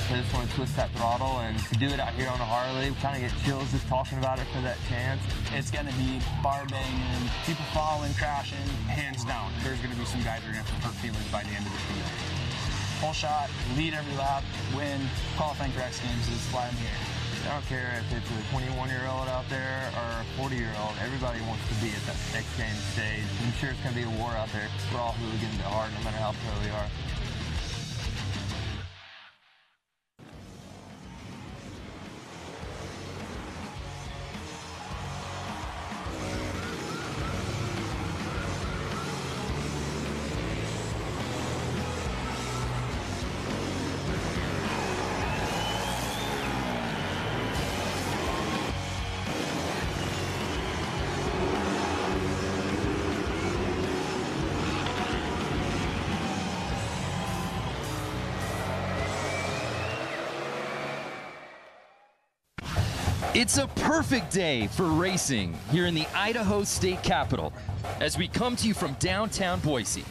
So I just want to twist that throttle, and to do it out here on a Harley, kind of get chills just talking about it for that chance. It's going to be bar banging, people falling, crashing, hands down. There's going to be some guys who are going to have hurt feelings by the end of the season. Full shot, lead every lap, win, qualifying for X Games is fly in the air. I don't care if it's a 21-year-old out there or a 40-year-old. Everybody wants to be at that X Games stage. I'm sure it's going to be a war out there. We're all hooligans at heart, no matter how pro we are. It's a perfect day for racing here in the Idaho State Capitol as we come to you from downtown Boise.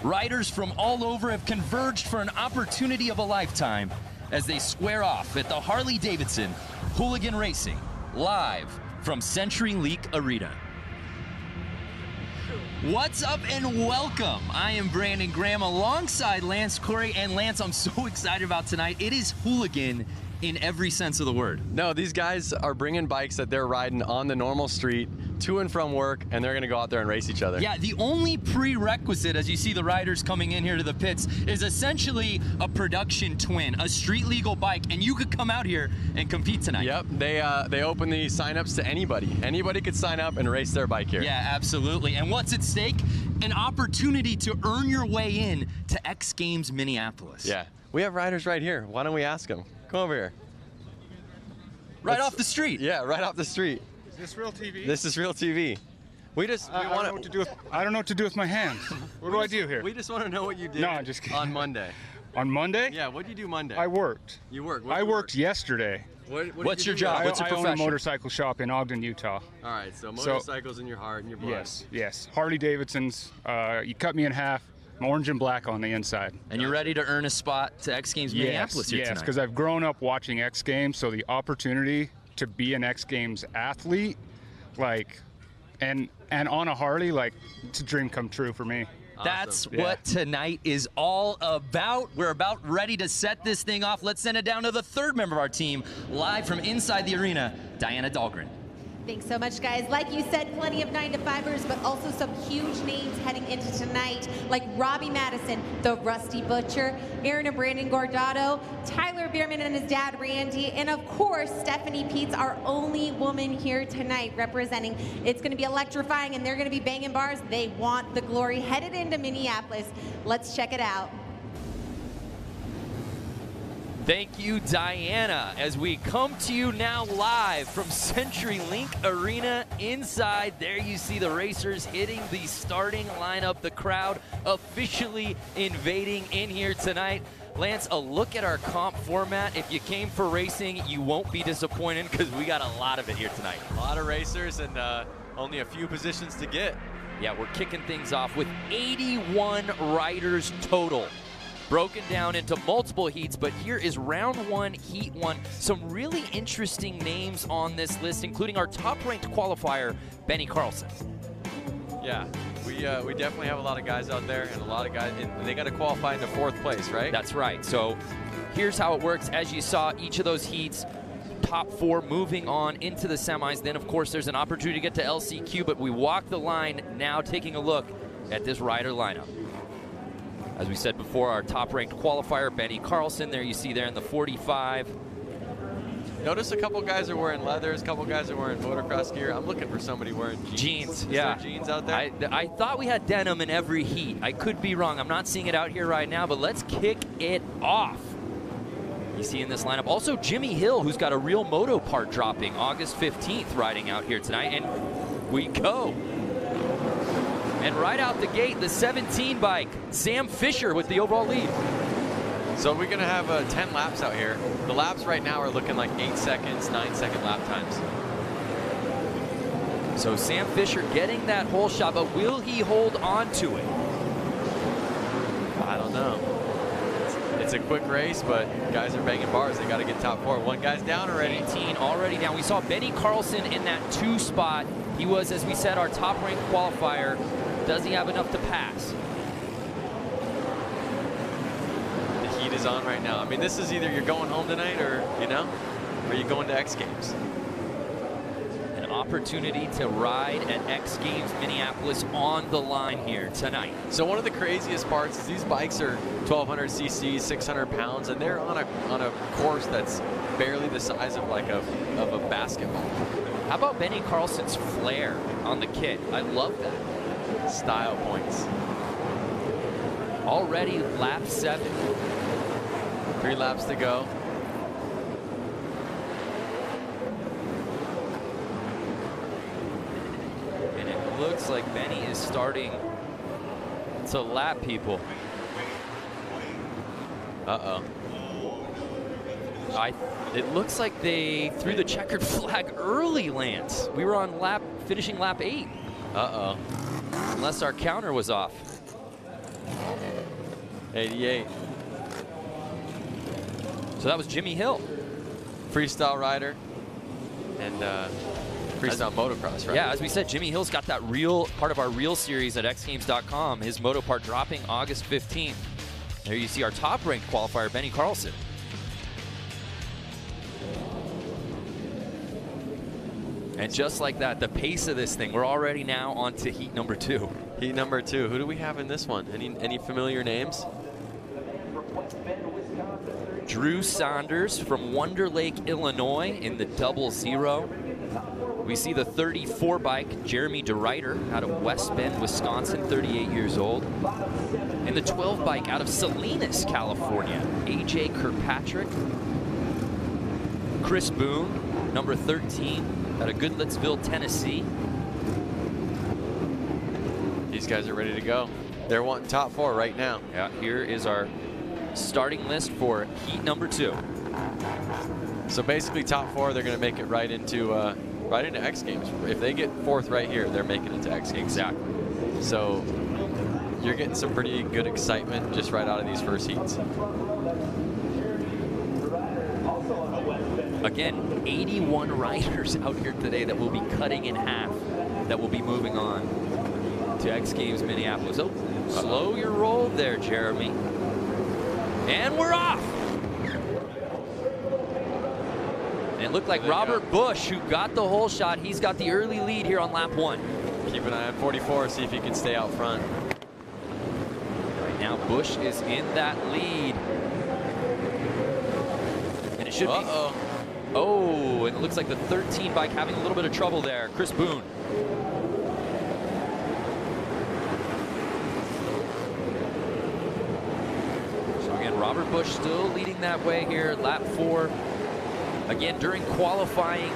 Riders from all over have converged for an opportunity of a lifetime as they square off at the Harley-Davidson Hooligan Racing, live from CenturyLink Arena. What's up and welcome. I am Brandon Graham alongside Lance Corey. And Lance, I'm so excited about tonight. It is hooligan in every sense of the word. No, these guys are bringing bikes that they're riding on the normal street to and from work, and they're going to go out there and race each other. Yeah, the only prerequisite, as you see the riders coming in here to the pits, is essentially a production twin, a street legal bike, and you could come out here and compete tonight. Yep, they open the signups to anybody. Anybody could sign up and race their bike here. Yeah, absolutely. And what's at stake? An opportunity to earn your way in to X Games Minneapolis. Yeah, we have riders right here. Why don't we ask them? Come over here. Right off the street. Yeah, right off the street. Is this real TV? This is real TV. I don't know what to do with my hands. What do I do here? We just want to know what you did I'm just kidding. on Monday. On Monday? Yeah, what did you do Monday? I worked. You worked? I worked yesterday. What's your job? What's your I own profession? a motorcycle shop in Ogden, Utah. All right, so motorcycles in your heart and your blood. Yes. Harley-Davidsons. You cut me in half. I'm orange and black on the inside. And you're ready to earn a spot to X Games Minneapolis here tonight. Yes, because I've grown up watching X Games, so the opportunity to be an X Games athlete, and on a Harley, it's a dream come true for me. That's Awesome. what tonight is all about. We're about ready to set this thing off. Let's send it down to the third member of our team, live from inside the arena, Diana Dahlgren. Thanks so much, guys. Like you said, plenty of 9-to-5ers, but also some huge names heading into tonight, like Robbie Madison, the Rusty Butcher, Aaron and Brandon Gordado, Tyler Bierman and his dad, Randy, and of course, Stephanie Peets, our only woman here tonight representing. It's going to be electrifying, and they're going to be banging bars. They want the glory. Headed into Minneapolis. Let's check it out. Thank you, Diana, as we come to you now live from CenturyLink Arena inside. There you see the racers hitting the starting lineup, the crowd officially invading in here tonight. Lance, a look at our comp format. If you came for racing, you won't be disappointed because we got a lot of it here tonight. A lot of racers and only a few positions to get. Yeah, we're kicking things off with 81 riders total, broken down into multiple heats, but here is round one, heat one. Some really interesting names on this list, including our top-ranked qualifier, Benny Carlson. Yeah, we definitely have a lot of guys out there, and a lot of guys, and they got to qualify into 4th place, right? That's right. So here's how it works. As you saw, each of those heats, top 4 moving on into the semis. Then, of course, there's an opportunity to get to LCQ, but we walk the line now, taking a look at this rider lineup. As we said before, our top-ranked qualifier, Benny Carlson. There you see there in the 45. Notice a couple guys are wearing leathers, a couple guys are wearing motocross gear. I'm looking for somebody wearing jeans. Is yeah. there jeans out there? I thought we had denim in every heat. I could be wrong. I'm not seeing it out here right now, but let's kick it off. You see in this lineup. Also, Jimmy Hill, who's got a real moto part dropping August 15th, riding out here tonight. And we go. And right out the gate, the 17 bike, Sam Fisher with the overall lead. So we're going to have 10 laps out here. The laps right now are looking like 8 seconds, 9-second lap times. So Sam Fisher getting that whole shot, but will he hold on to it? I don't know. It's a quick race, but guys are banging bars. They got to get top 4. One guy's down already. 18 already down. We saw Benny Carlson in that 2 spot. He was, as we said, our top-ranked qualifier. Does he have enough to pass? The heat is on right now. I mean, this is either you're going home tonight or, you know, or you're going to X Games. An opportunity to ride at X Games Minneapolis on the line here tonight. So one of the craziest parts is these bikes are 1,200 cc's, 600 pounds, and they're on a course that's barely the size of like a basketball. How about Benny Carlson's flare on the kit? I love that. Style points. Already lap 7. 3 laps to go. And it looks like Benny is starting to lap people. Uh-oh. It looks like they threw the checkered flag early, Lance. We were on finishing lap 8. Uh-oh. Unless our counter was off. 88. So that was Jimmy Hill. Freestyle rider and freestyle motocross rider. Yeah, as we said, Jimmy Hill's got that real part of our real series at xgames.com. His moto part dropping August 15th. There you see our top-ranked qualifier, Benny Carlson. And just like that, the pace of this thing, we're already now on to heat number 2. Heat number 2. Who do we have in this one? Any familiar names? Drew Saunders from Wonder Lake, Illinois in the 00. We see the 34 bike, Jeremy DeRuyter out of West Bend, Wisconsin, 38 years old. And the 12 bike out of Salinas, California, AJ Kirkpatrick. Chris Boone, number 13. Out of Goodlettsville, Tennessee. These guys are ready to go. They're wanting top 4 right now. Yeah, here is our starting list for heat number 2. So basically, top 4, they're going to make it right into X Games. If they get 4th right here, they're making it to X Games. Exactly. So you're getting some pretty good excitement just right out of these first heats. Again, 81 riders out here today that will be cutting in half, that will be moving on to X Games Minneapolis. Oh, slow your roll there, Jeremy. And we're off. And it looked like Robert Bush, who got the whole shot, he's got the early lead here on lap 1. Keep an eye on 44, see if he can stay out front. Right now, Bush is in that lead. And it should be... Oh, and it looks like the 13 bike having a little bit of trouble there. Chris Boone. So again, Robert Bush still leading that way here, lap 4. Again, during qualifying,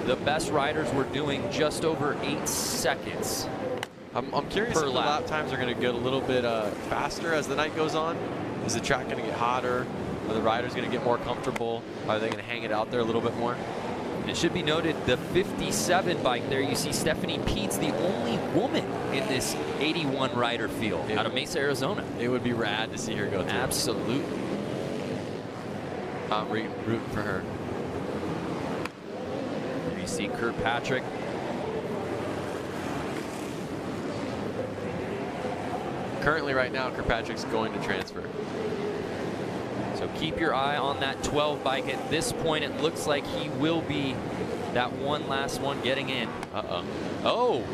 the best riders were doing just over 8 seconds. I'm curious if the lap times are going to get a little bit faster as the night goes on. Is the track going to get hotter? Are the riders going to get more comfortable? Are they going to hang it out there a little bit more? It should be noted, the 57 bike there, you see Stephanie Peets, the only woman in this 81 rider field out of Mesa, Arizona. It would be rad to see her go through. Absolutely. I'm rooting for her. There you see Kirkpatrick. Currently, right now, Kirkpatrick's going to transfer. So keep your eye on that 12 bike. At this point, it looks like he will be that last one getting in. Uh-oh. Oh!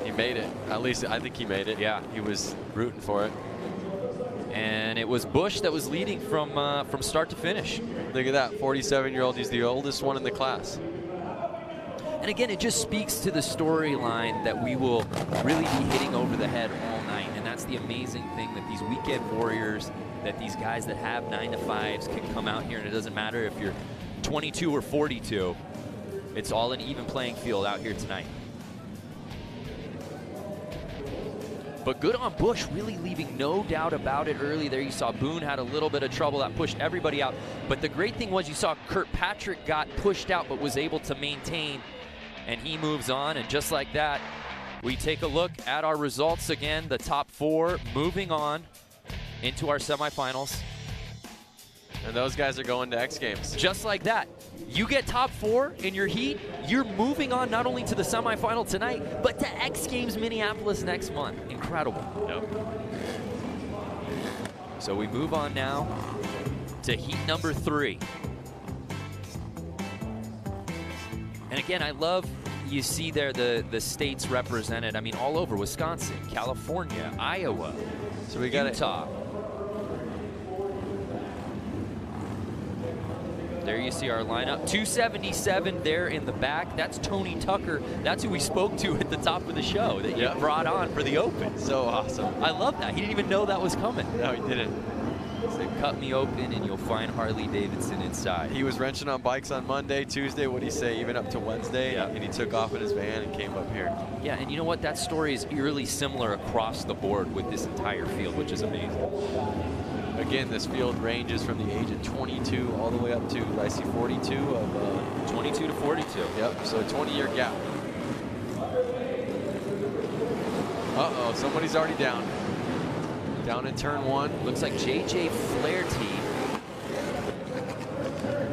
He made it. At least I think he made it. Yeah. He was rooting for it. And it was Bush that was leading from start to finish. Look at that, 47-year-old. He's the oldest one in the class. And again, it just speaks to the storyline that we will really be hitting over the head all night. And that's the amazing thing, that these weekend warriors, that these guys that have 9-to-5s can come out here, and it doesn't matter if you're 22 or 42. It's all an even playing field out here tonight. But good on Bush, really leaving no doubt about it early there. You saw Boone had a little bit of trouble that pushed everybody out. But the great thing was you saw Kirkpatrick got pushed out but was able to maintain and he moves on. And just like that, we take a look at our results again. The top 4 moving on into our semifinals. And those guys are going to X Games. Just like that. You get top 4 in your heat, you're moving on not only to the semifinal tonight, but to X Games Minneapolis next month. Incredible. Yep. So we move on now to heat number 3. And again, I love you see there the states represented. I mean, all over Wisconsin, California, Iowa, so we got Utah. There you see our lineup. 277 there in the back. That's Tony Tucker. That's who we spoke to at the top of the show that you brought on for the Open. So awesome. I love that. He didn't even know that was coming. No, he didn't. So cut me open and you'll find Harley Davidson inside. He was wrenching on bikes on Monday, Tuesday, what'd he say, even up to Wednesday, and he took off in his van and came up here. Yeah, and you know what? That story is eerily similar across the board with this entire field, which is amazing. Again, this field ranges from the age of 22 all the way up to, I see 42 of... 22 to 42. Yep, so a 20-year gap. Uh-oh, somebody's already down. Down in turn 1. Looks like JJ Flaherty.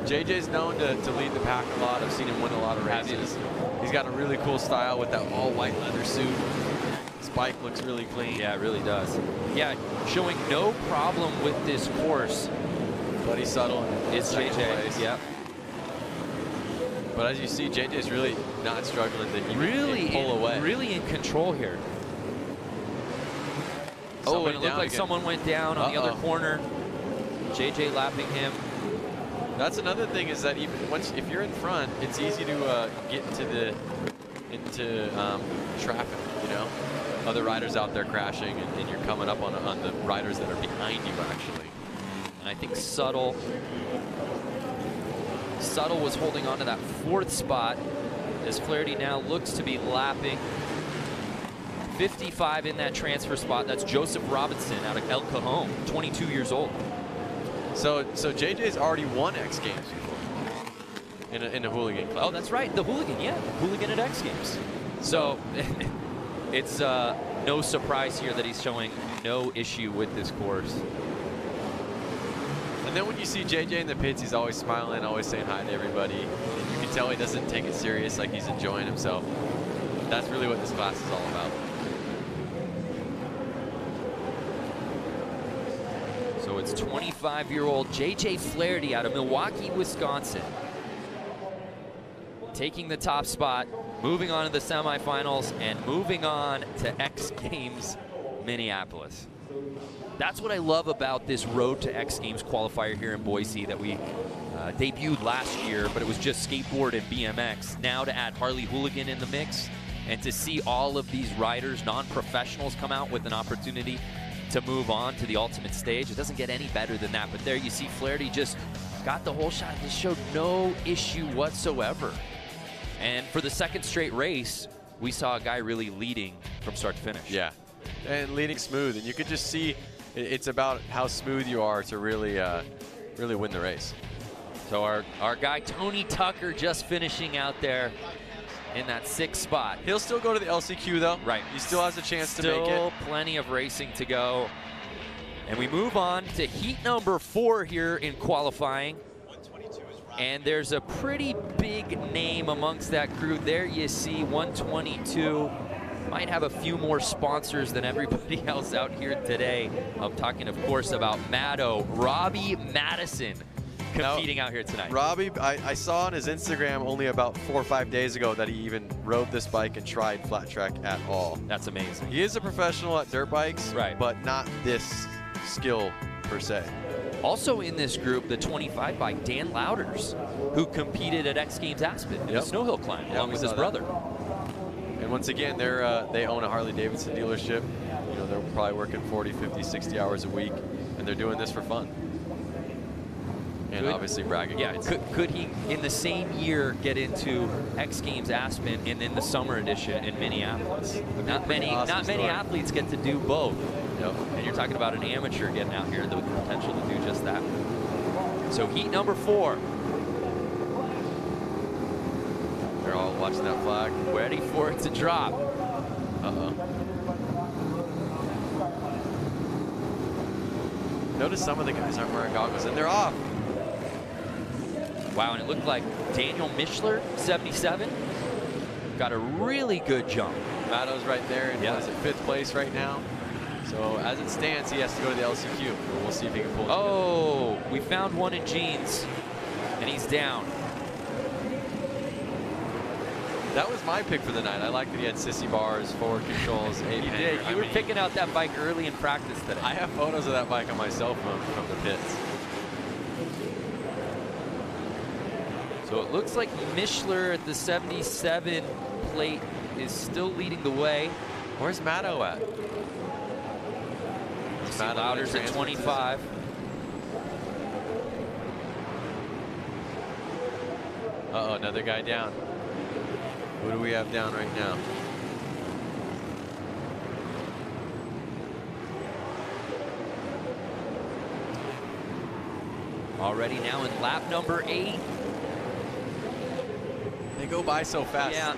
JJ's known to lead the pack a lot. I've seen him win a lot of races. He's got a really cool style with that all-white leather suit. His bike looks really clean. Yeah, it really does. Yeah, showing no problem with this course. Buddy Subtle is JJ. Yep. But as you see, JJ's really not struggling to even pull away. Really in control here. Oh, and it looked like someone went down on the other corner. JJ lapping him. That's another thing is that even if you're in front, it's easy to get into traffic. You know, other riders out there crashing, and you're coming up on the riders that are behind you actually. And I think Subtle was holding on to that 4th spot as Flaherty now looks to be lapping. 55 in that transfer spot. That's Joseph Robinson out of El Cajon, 22 years old. So JJ's already won X Games before in a hooligan club. Oh, that's right, the hooligan, yeah, hooligan at X Games. So it's no surprise here that he's showing no issue with this course. And then when you see JJ in the pits, he's always smiling, always saying hi to everybody. And you can tell he doesn't take it serious, like he's enjoying himself. That's really what this class is all about. So it's 25-year-old JJ Flaherty out of Milwaukee, Wisconsin, taking the top spot, moving on to the semifinals, and moving on to X Games Minneapolis. That's what I love about this Road to X Games qualifier here in Boise that we debuted last year, but it was just skateboard and BMX. Now to add Harley Hooligan in the mix, and to see all of these riders, non-professionals, come out with an opportunity to move on to the ultimate stage. It doesn't get any better than that. But there you see Flaherty just got the whole shot. Just showed no issue whatsoever. And for the 2nd straight race, we saw a guy really leading from start to finish. Yeah, and leading smooth. And you could just see it's about how smooth you are to really win the race. So our guy Tony Tucker just finishing out there in that 6th spot. He'll still go to the LCQ though. Right. He still has a chance to make it. Still plenty of racing to go. And we move on to heat number 4 here in qualifying. And there's a pretty big name amongst that crew. There you see 122. Might have a few more sponsors than everybody else out here today. I'm talking, of course, about Maddo, Robbie Madison, competing out here tonight. Robbie, I saw on his Instagram only about 4 or 5 days ago that he even rode this bike and tried flat track at all. That's amazing. He is a professional at dirt bikes, right, but not this skill per se. Also in this group, the 25 bike, Dan Louders, who competed at X Games Aspen in the snow hill climb, along with his brother. And once again, they own a Harley Davidson dealership. You know, they're probably working 40, 50, 60 hours a week, and they're doing this for fun. And obviously bragging rights. Could he, in the same year, get into X Games Aspen and then the summer edition in Minneapolis? Not many athletes get to do both. Yep. And you're talking about an amateur getting out here with the potential to do just that. So heat number 4. They're all watching that flag. Ready for it to drop. Uh-oh. Notice some of the guys aren't wearing goggles, and they're off. Wow, and it looked like Daniel Mischler, 77, got a really good jump. Matto's right there, and Yeah. he's at 5th place right now. So as it stands, he has to go to the LCQ. But we'll see if he can pull it. Oh, we found one in jeans, and he's down. That was my pick for the night. I like that he had sissy bars, forward controls, You did. You were picking out that bike early in practice today. I have photos of that bike on my cell phone from the pits. So it looks like Mischler at the 77 plate is still leading the way. Where's Matto at? See Louders at 25. Uh-oh, another guy down. Who do we have down right now? Already now in lap number 8. They go by so fast. Yeah.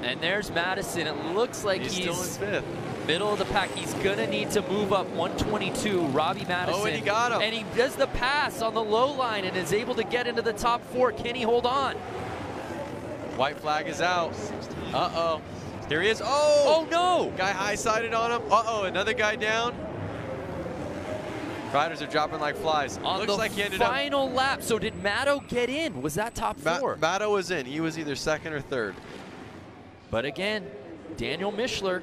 And there's Madison. It looks like He's still in 5th. Middle of the pack. He's gonna need to move up 122. Robbie Madison. Oh, and he got him. And he does the pass on the low line and is able to get into the top 4. Can he hold on? White flag is out. Uh-oh. Here he is. Oh! Oh no! Guy high-sided on him. Uh-oh, another guy down. Riders are dropping like flies. On Looks the like he ended up. final lap. So did Matto get in? Was that top 4? Matto was in. He was either 2nd or 3rd. But again, Daniel Mischler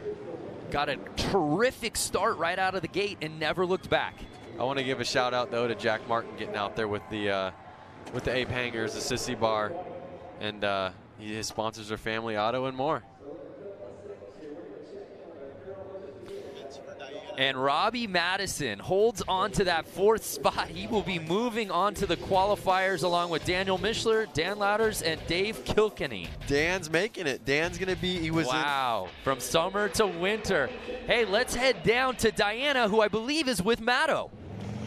got a terrific start right out of the gate and never looked back. I want to give a shout out though to Jack Martin getting out there with the ape hangers, the sissy bar, and his sponsors are Family Auto and more. And Robbie Madison holds on to that 4th spot. He will be moving on to the qualifiers along with Daniel Mischler, Dan Louders, and Dave Kilkenny. Dan's making it. Dan's going to be, he was Wow, from summer to winter. Hey, let's head down to Diana, who I believe is with Matto.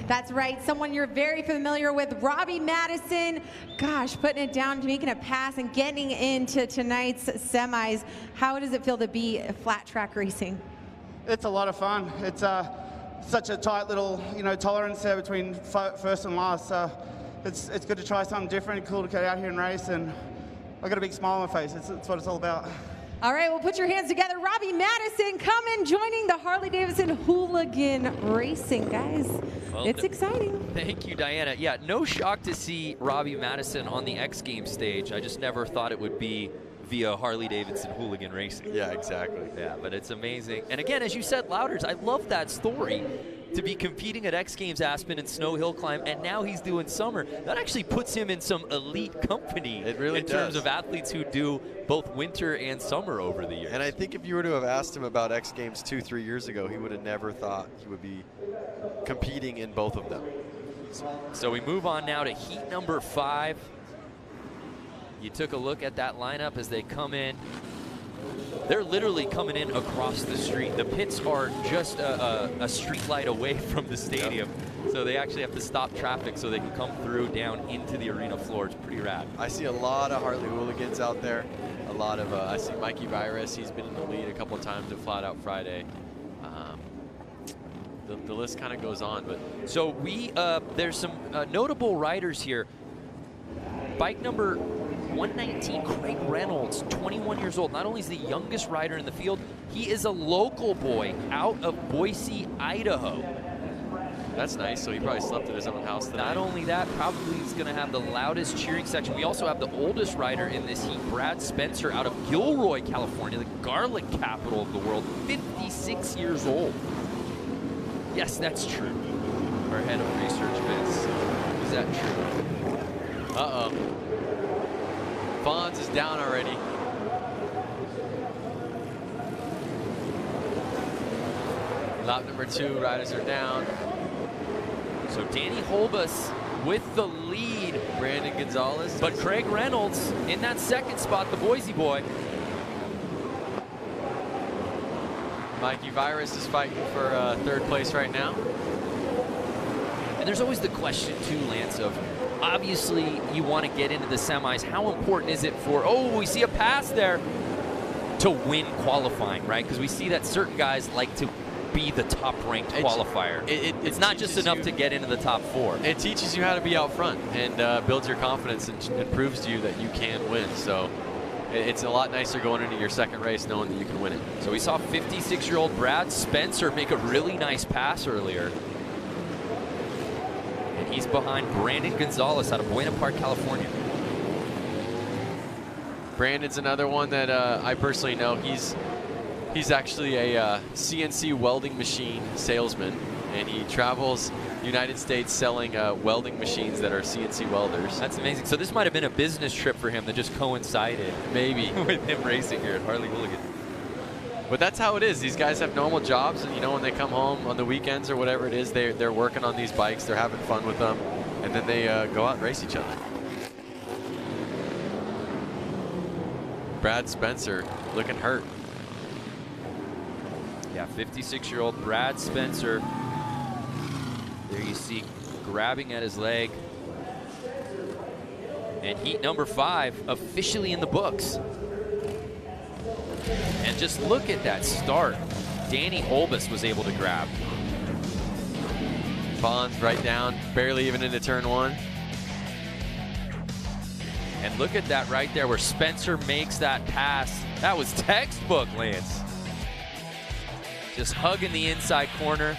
That's right, someone you're very familiar with, Robbie Madison. Gosh, putting it down, making a pass, and getting into tonight's semis. How does it feel to be flat track racing? It's a lot of fun. It's such a tight little, tolerance there between first and last. It's good to try something different, cool to get out here and race, and I've got a big smile on my face. It's what it's all about. All right, well, put your hands together. Robbie Madison coming, joining the Harley-Davidson Hooligan Racing, guys. Well, it's exciting. Thank you, Diana. Yeah, no shock to see Robbie Madison on the X Games stage. I just never thought it would be via Harley-Davidson Hooligan Racing. Yeah, exactly. Yeah, but it's amazing. And again, as you said, Louders, I love that story. To be competing at X Games Aspen and Snow Hill Climb, and now he's doing summer. That actually puts him in some elite company. It really in does. terms of athletes who do both winter and summer over the years. And I think if you were to have asked him about X Games 2-3 years ago, he would have never thought he would be competing in both of them. So we move on now to heat number 5. You took a look at that lineup as they come in. They're literally coming in across the street. The pits are just a street light away from the stadium. Yep. So they actually have to stop traffic so they can come through down into the arena floor. It's pretty rad. I see a lot of Harley hooligans out there. A lot of, I see Mikey Virus. He's been in the lead a couple of times at Flat Out Friday. The list kind of goes on. But so there's some notable riders here. Bike number 119, Craig Reynolds, 21 years old. Not only is the youngest rider in the field, he is a local boy out of Boise, Idaho. That's nice. So he probably slept at his own house tonight. Not only that, probably he's going to have the loudest cheering section. We also have the oldest rider in this heat, Brad Spencer, out of Gilroy, California, the garlic capital of the world, 56 years old. Yes, that's true. Our head of research, Vince. Is that true? Uh-oh. Fonz is down already. Lap number 2, riders are down. So Danny Holbus with the lead. Brandon Gonzalez. But Craig Reynolds in that second spot, the Boise boy. Mikey Virus is fighting for 3rd place right now. And there's always the question too, Lance, of obviously you want to get into the semis. How important is it for, oh, we see a pass there, to win qualifying, right? Because we see that certain guys like to be the top-ranked qualifier. It's not just enough to get into the top 4. It teaches you how to be out front and builds your confidence and proves to you that you can win. So it's a lot nicer going into your second race knowing that you can win it. So we saw 56-year-old Brad Spencer make a really nice pass earlier. And he's behind Brandon Gonzalez out of Buena Park, California. Brandon's another one that I personally know. He's actually a CNC welding machine salesman, and he travels the United States selling welding machines that are CNC welders. That's amazing. So this might have been a business trip for him that just coincided maybe with him racing here at Harley Hooligan. But that's how it is. These guys have normal jobs, and you know, when they come home on the weekends or whatever it is, they're working on these bikes, they're having fun with them, and then they go out and race each other. Brad Spencer looking hurt. Yeah, 56-year-old Brad Spencer. There you see grabbing at his leg. And heat number 5 officially in the books. And just look at that start. Danny Holbus was able to grab. Bonds right down, barely even into turn 1. And look at that right there where Spencer makes that pass. That was textbook, Lance. Just hugging the inside corner.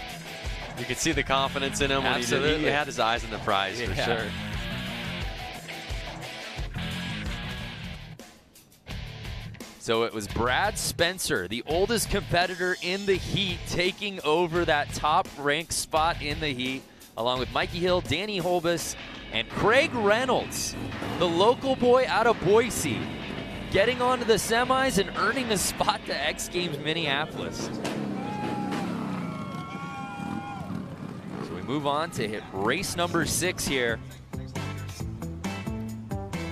You could see the confidence in him when he had his eyes on the prize for sure. So it was Brad Spencer, the oldest competitor in the heat, taking over that top-ranked spot in the heat, along with Mikey Hill, Danny Holbus, and Craig Reynolds, the local boy out of Boise, getting onto the semis and earning a spot to X Games Minneapolis. So we move on to hit race number 6 here.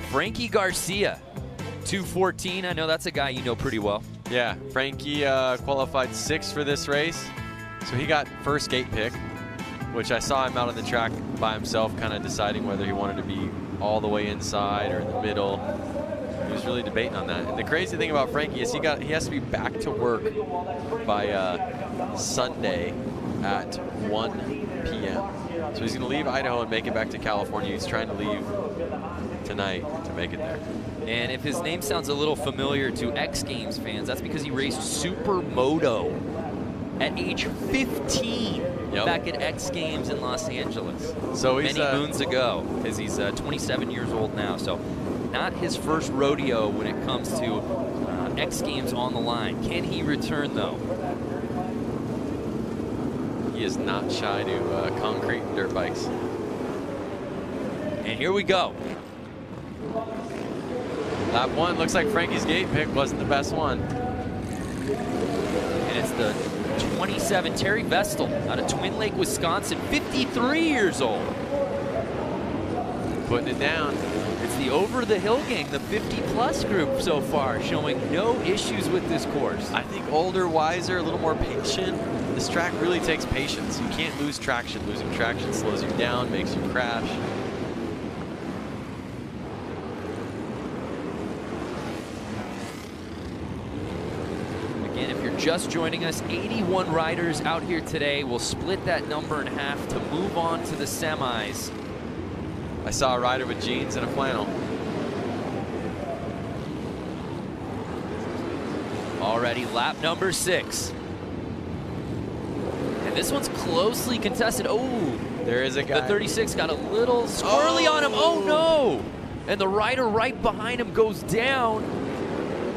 Frankie Garcia, 2:14. I know that's a guy you know pretty well. Yeah, Frankie qualified 6th for this race, so he got first gate pick, which I saw him out on the track by himself, kind of deciding whether he wanted to be all the way inside or in the middle. He was really debating on that. And the crazy thing about Frankie is he has to be back to work by Sunday at 1 p.m. So he's going to leave Idaho and make it back to California. He's trying to leave tonight to make it there. And if his name sounds a little familiar to X Games fans, that's because he raced Supermoto at age 15 back at X Games in Los Angeles. So he's many moons ago, because he's 27 years old now. So not his first rodeo when it comes to X Games on the line. Can he return, though? He is not shy to concrete and dirt bikes. And here we go. Lap 1, looks like Frankie's gate pick wasn't the best one. And it's the 27, Terry Vestal, out of Twin Lake, Wisconsin, 53 years old. Putting it down. It's the Over the Hill gang, the 50-plus group so far, showing no issues with this course. I think older, wiser, a little more patient. This track really takes patience. You can't lose traction. Losing traction slows you down, makes you crash. Just joining us, 81 riders out here today. We'll split that number in half to move on to the semis. I saw a rider with jeans and a flannel. Already lap number 6. And this one's closely contested. Oh, there is a guy. The 36 got a little squirrely on him. Oh no! And the rider right behind him goes down.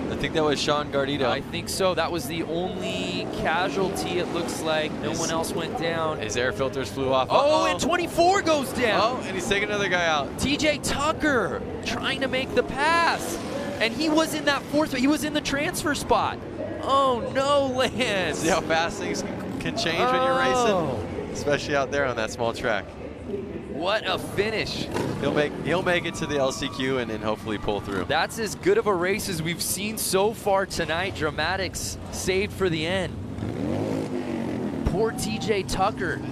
I think that was Sean Gardito. I think so. That was the only casualty, it looks like. No one else went down. His air filters flew off. Oh, and 24 goes down. Oh, and he's taking another guy out. TJ Tucker trying to make the pass. And he was in that 4th, he was in the transfer spot. Oh, no, Lance. See how fast things can change when you're racing? Especially out there on that small track. What a finish. He'll make it to the LCQ and hopefully pull through. That's as good of a race as we've seen so far tonight. Dramatics saved for the end. Poor TJ Tucker.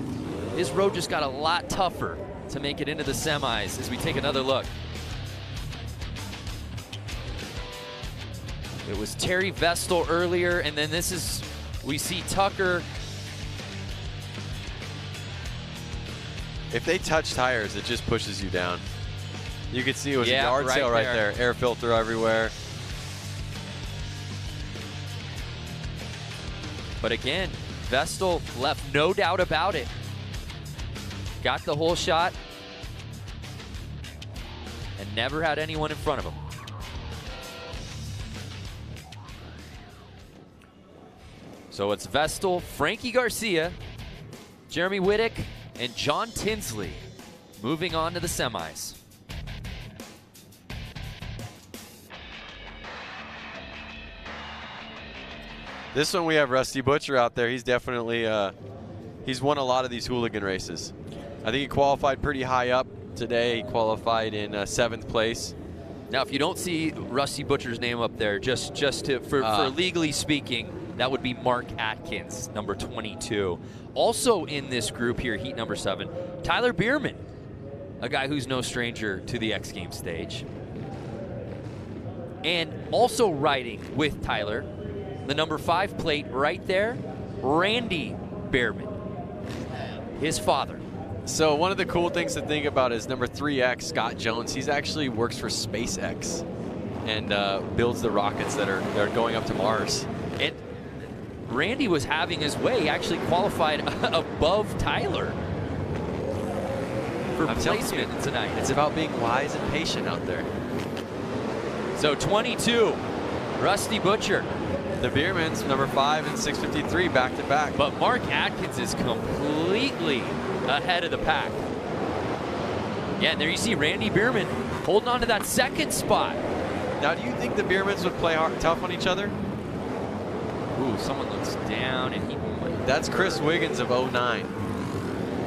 His road just got a lot tougher to make it into the semis as we take another look. It was Terry Vestal earlier, and then we see Tucker. If they touch tires, it just pushes you down. You could see it was a yard right sale right there. Air filter everywhere. But again, Vestal left no doubt about it. Got the whole shot and never had anyone in front of him. So it's Vestal, Frankie Garcia, Jeremy Whittick, and John Tinsley moving on to the semis. This one we have Rusty Butcher out there. He's definitely, he's won a lot of these hooligan races. I think he qualified pretty high up today. He qualified in 7th place. Now, if you don't see Rusty Butcher's name up there, for legally speaking, that would be Mark Atkins, number 22. Also in this group here, heat number 7, Tyler Bierman, a guy who's no stranger to the X Games stage. And also riding with Tyler, the number 5 plate right there, Randy Bierman, his father. So one of the cool things to think about is number 3X, Scott Jones. He's actually works for SpaceX and builds the rockets that are going up to Mars. And Randy was having his way. He actually qualified above Tyler for placement tonight. It's about being wise and patient out there. So 22, Rusty Butcher. The Biermans, number 5 and 653, back to back. But Mark Atkins is completely ahead of the pack. Yeah, and there you see Randy Bierman holding on to that 2nd spot. Now, do you think the Biermans would play tough on each other? Ooh, someone looks down, and that's Chris Wiggins of 09.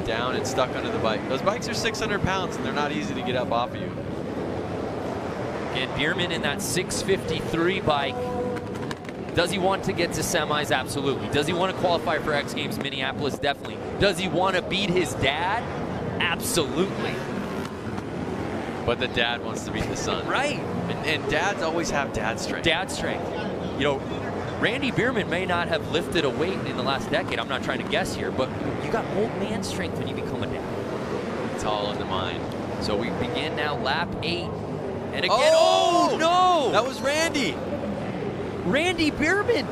Down and stuck under the bike. Those bikes are 600 pounds, and they're not easy to get up off of you. Again, Bierman in that 653 bike. Does he want to get to semis? Absolutely. Does he want to qualify for X Games Minneapolis? Definitely. Does he want to beat his dad? Absolutely. But the dad wants to beat the son. Right. And dads always have dad strength. Dad strength. You know, Randy Bierman may not have lifted a weight in the last decade. I'm not trying to guess here, but you got old man strength when you become a dad. It's all in the mind. So we begin now lap 8. And again, oh no! That was Randy. Randy Bierman.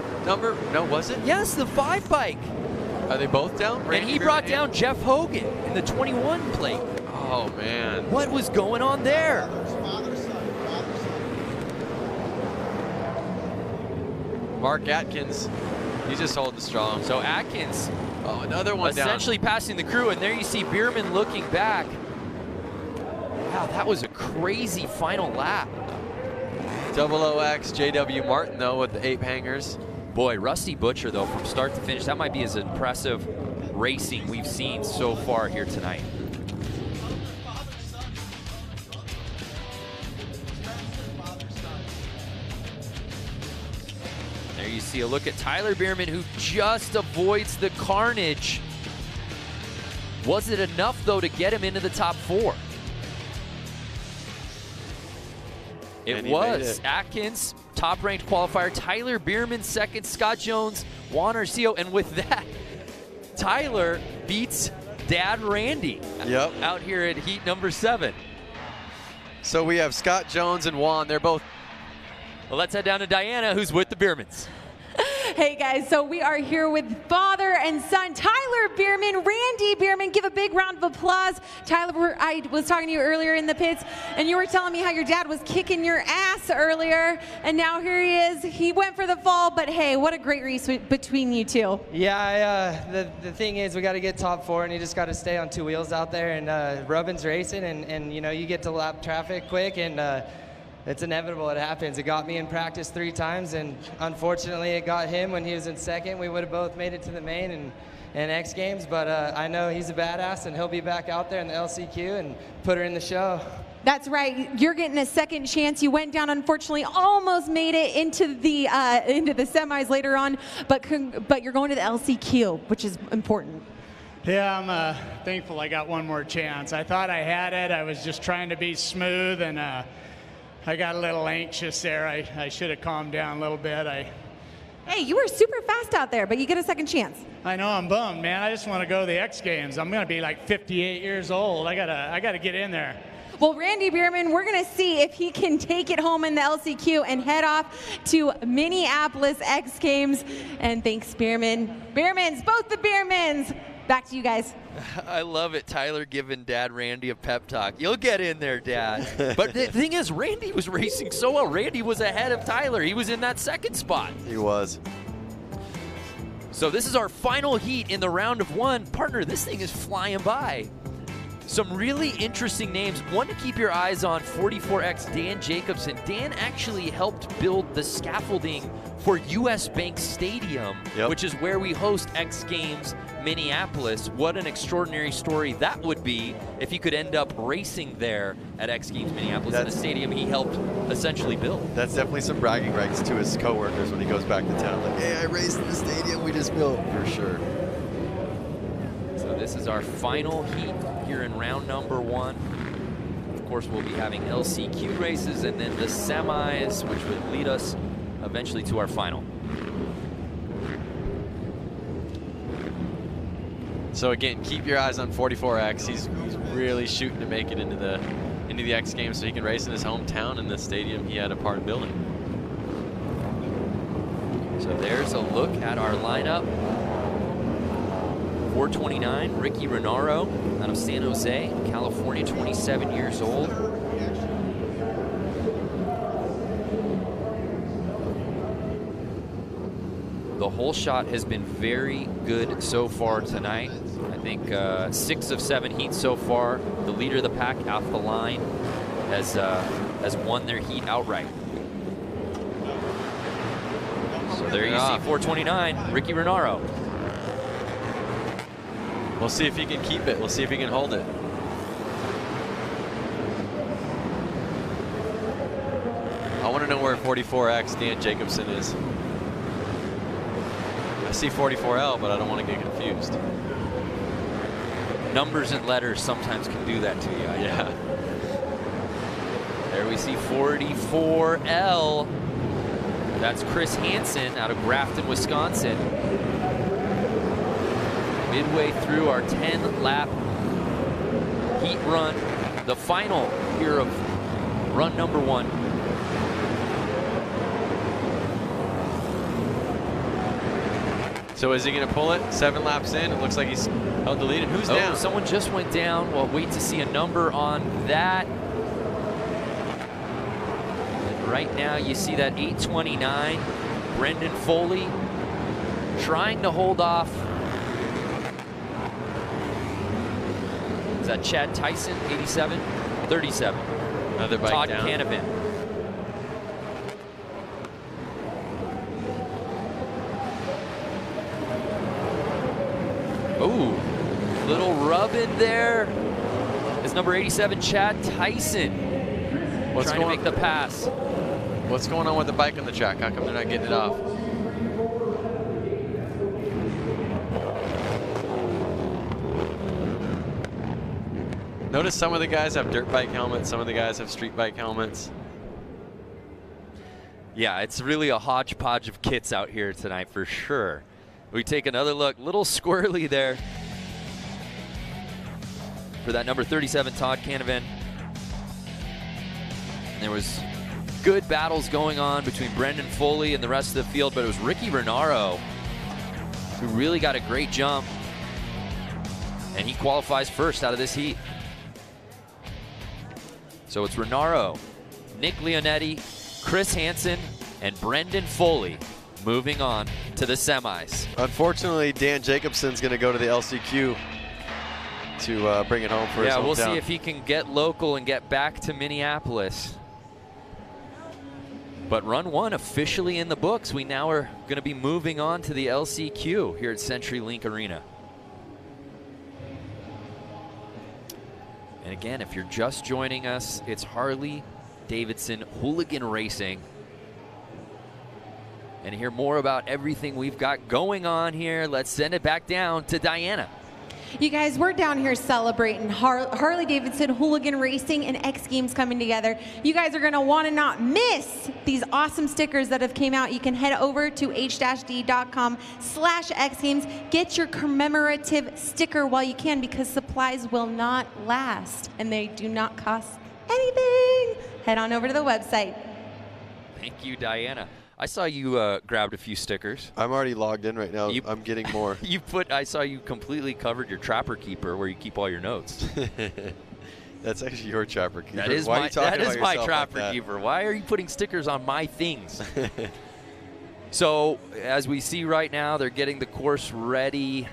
Was it? Yes, the 5 bike. Are they both down? Randy and he brought down Jeff Hogan in the 21 plate. Oh, man. What was going on there? Mark Atkins, he's just holding strong. So Atkins, another one essentially down. Passing the crew, and there you see Bierman looking back. Wow, that was a crazy final lap. OOX JW Martin, though, with the 8 hangers. Boy, Rusty Butcher, though, from start to finish, that might be as impressive racing we've seen so far here tonight. There you see a look at Tyler Bierman, who just avoids the carnage. Was it enough, though, to get him into the top 4? It was. Atkins, top-ranked qualifier. Tyler Bierman, 2nd. Scott Jones, Juan Arceo. And with that, Tyler beats Dad Randy out here at heat number 7. So we have Scott Jones and Juan. They're both. Well, let's head down to Diana, who's with the Biermans. Hey guys, so we are here with father and son, Tyler Bierman, Randy Bierman. Give a big round of applause. Tyler, I was talking to you earlier in the pits, and you were telling me how your dad was kicking your ass earlier, and now here he is. He went for the fall, but hey, what a great race between you two. Yeah, the thing is, we got to get top 4, and you just got to stay on 2 wheels out there, and Rubin's racing, and you know, you get to lap traffic quick, and it's inevitable. It happens. It got me in practice 3 times, and unfortunately it got him when he was in 2nd. We would have both made it to the main and X Games, but I know he's a badass, and he'll be back out there in the LCQ and put her in the show. That's right. You're getting a 2nd chance. You went down, unfortunately, almost made it into the semis later on, but you're going to the LCQ, which is important. Yeah, I'm thankful I got one more chance. I thought I had it. I was just trying to be smooth, and I got a little anxious there. I should have calmed down a little bit. Hey, you were super fast out there, but you get a second chance. I know, I'm bummed, man. I just want to go to the X Games. I'm going to be like 58 years old. I gotta get in there. Well, Randy Bierman, we're going to see if he can take it home in the LCQ and head off to Minneapolis X Games. And thanks, Bierman. Biermans, both the Biermans. Back to you guys. I love it. Tyler giving Dad Randy a pep talk. You'll get in there, Dad. But the thing is, Randy was racing so well. Randy was ahead of Tyler. He was in that second spot. He was. So this is our final heat in the round of one. Partner, this thing is flying by. Some really interesting names. One to keep your eyes on, 44X Dan Jacobson. Dan actually helped build the scaffolding for US Bank Stadium, which is where we host X Games Minneapolis. What an extraordinary story that would be if he could end up racing there at X Games Minneapolis in a stadium he helped essentially build. That's definitely some bragging rights to his coworkers when he goes back to town. Like, hey, I raced in the stadium we just built, for sure. So this is our final heat here in round number one. Of course, we'll be having LCQ races and then the semis, which would lead us eventually to our final. So again, keep your eyes on 44X. He's really shooting to make it into the X Games so he can race in his hometown in the stadium he had a part of building. So there's a look at our lineup. 429, Ricky Renaro out of San Jose, California, 27 years old. The whole shot has been very good so far tonight. I think 6 of 7 heats so far. The leader of the pack, Alpha the Line, has won their heat outright. So there you see 429, Ricky Renaro. We'll see if he can keep it. We'll see if he can hold it. I want to know where 44X Dan Jacobson is. I see 44L, but I don't want to get confused. Numbers and letters sometimes can do that to you. Yeah. There we see 44L. That's Chris Hansen out of Grafton, Wisconsin. Midway through our 10-lap heat run, the final here of run number one. So is he going to pull it? 7 laps in, it looks like he's held the lead. And who's down? Someone just went down. We'll wait to see a number on that. And right now you see that 829, Brendan Foley trying to hold off. Is that Chad Tyson, 87? 37. Another bike Todd down. Canavan. Ooh, little rub in there. Is number 87, Chad Tyson. Trying to make the pass. What's going on with the bike on the track? How come they're not getting it off? Notice some of the guys have dirt bike helmets, some of the guys have street bike helmets. Yeah, it's really a hodgepodge of kits out here tonight for sure. We take another look, little squirrely there for that number 37, Todd Canavan. And there was good battles going on between Brendan Foley and the rest of the field, but it was Ricky Renaro who really got a great jump, and he qualifies first out of this heat. So it's Renaro, Nick Leonetti, Chris Hansen, and Brendan Foley moving on to the semis. Unfortunately, Dan Jacobson's going to go to the LCQ to bring it home for his hometown. Yeah, we'll see if he can get local and get back to Minneapolis. But run one officially in the books. We now are going to be moving on to the LCQ here at CenturyLink Arena. And again, if you're just joining us, it's Harley Davidson Hooligan Racing. And to hear more about everything we've got going on here, let's send it back down to Diana. You guys, we're down here celebrating Harley-Davidson Hooligan Racing and X Games coming together. You guys are going to want to not miss these awesome stickers that have came out. You can head over to h-d.com/X Games. Get your commemorative sticker while you can, because supplies will not last and they do not cost anything. Head on over to the website. Thank you, Diana. I saw you grabbed a few stickers. I'm already logged in right now. I'm getting more. I saw you completely covered your Trapper Keeper where you keep all your notes. That's actually your Trapper Keeper. That is my Trapper Keeper. Why are you putting stickers on my things? So as we see right now, they're getting the course ready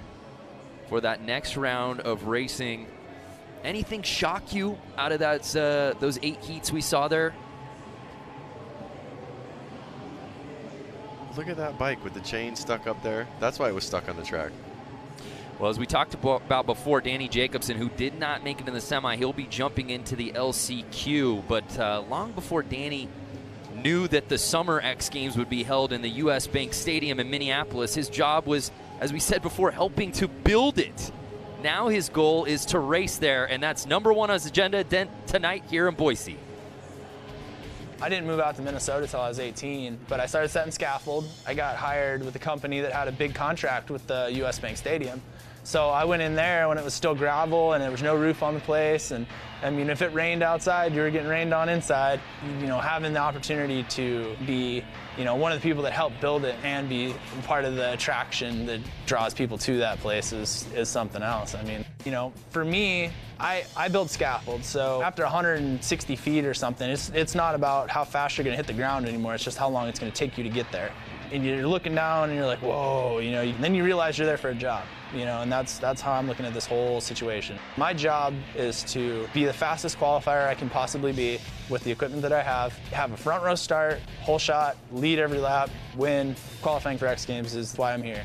for that next round of racing. Anything shock you out of that those 8 heats we saw there? Look at that bike with the chain stuck up there. That's why it was stuck on the track. Well, as we talked about before, Danny Jacobson, who did not make it in the semi, he'll be jumping into the LCQ. But long before Danny knew that the Summer X Games would be held in the U.S. Bank Stadium in Minneapolis, his job was, as we said before, helping to build it. Now his goal is to race there, and that's #1 on his agenda tonight here in Boise. I didn't move out to Minnesota until I was 18, but I started setting scaffold. I got hired with a company that had a big contract with the U.S. Bank Stadium. So I went in there when it was still gravel and there was no roof on the place. And I mean, if it rained outside, you were getting rained on inside. You know, having the opportunity to be, you know, one of the people that helped build it and be part of the attraction that draws people to that place is something else. I mean, you know, for me, I build scaffold, so after 160 feet or something, it's not about how fast you're gonna hit the ground anymore, it's just how long it's gonna take you to get there. And you're looking down and you're like, whoa, you know, then you realize you're there for a job, you know, and that's how I'm looking at this whole situation. My job is to be the fastest qualifier I can possibly be with the equipment that I have a front row start, whole shot, lead every lap, win. Qualifying for X Games is why I'm here.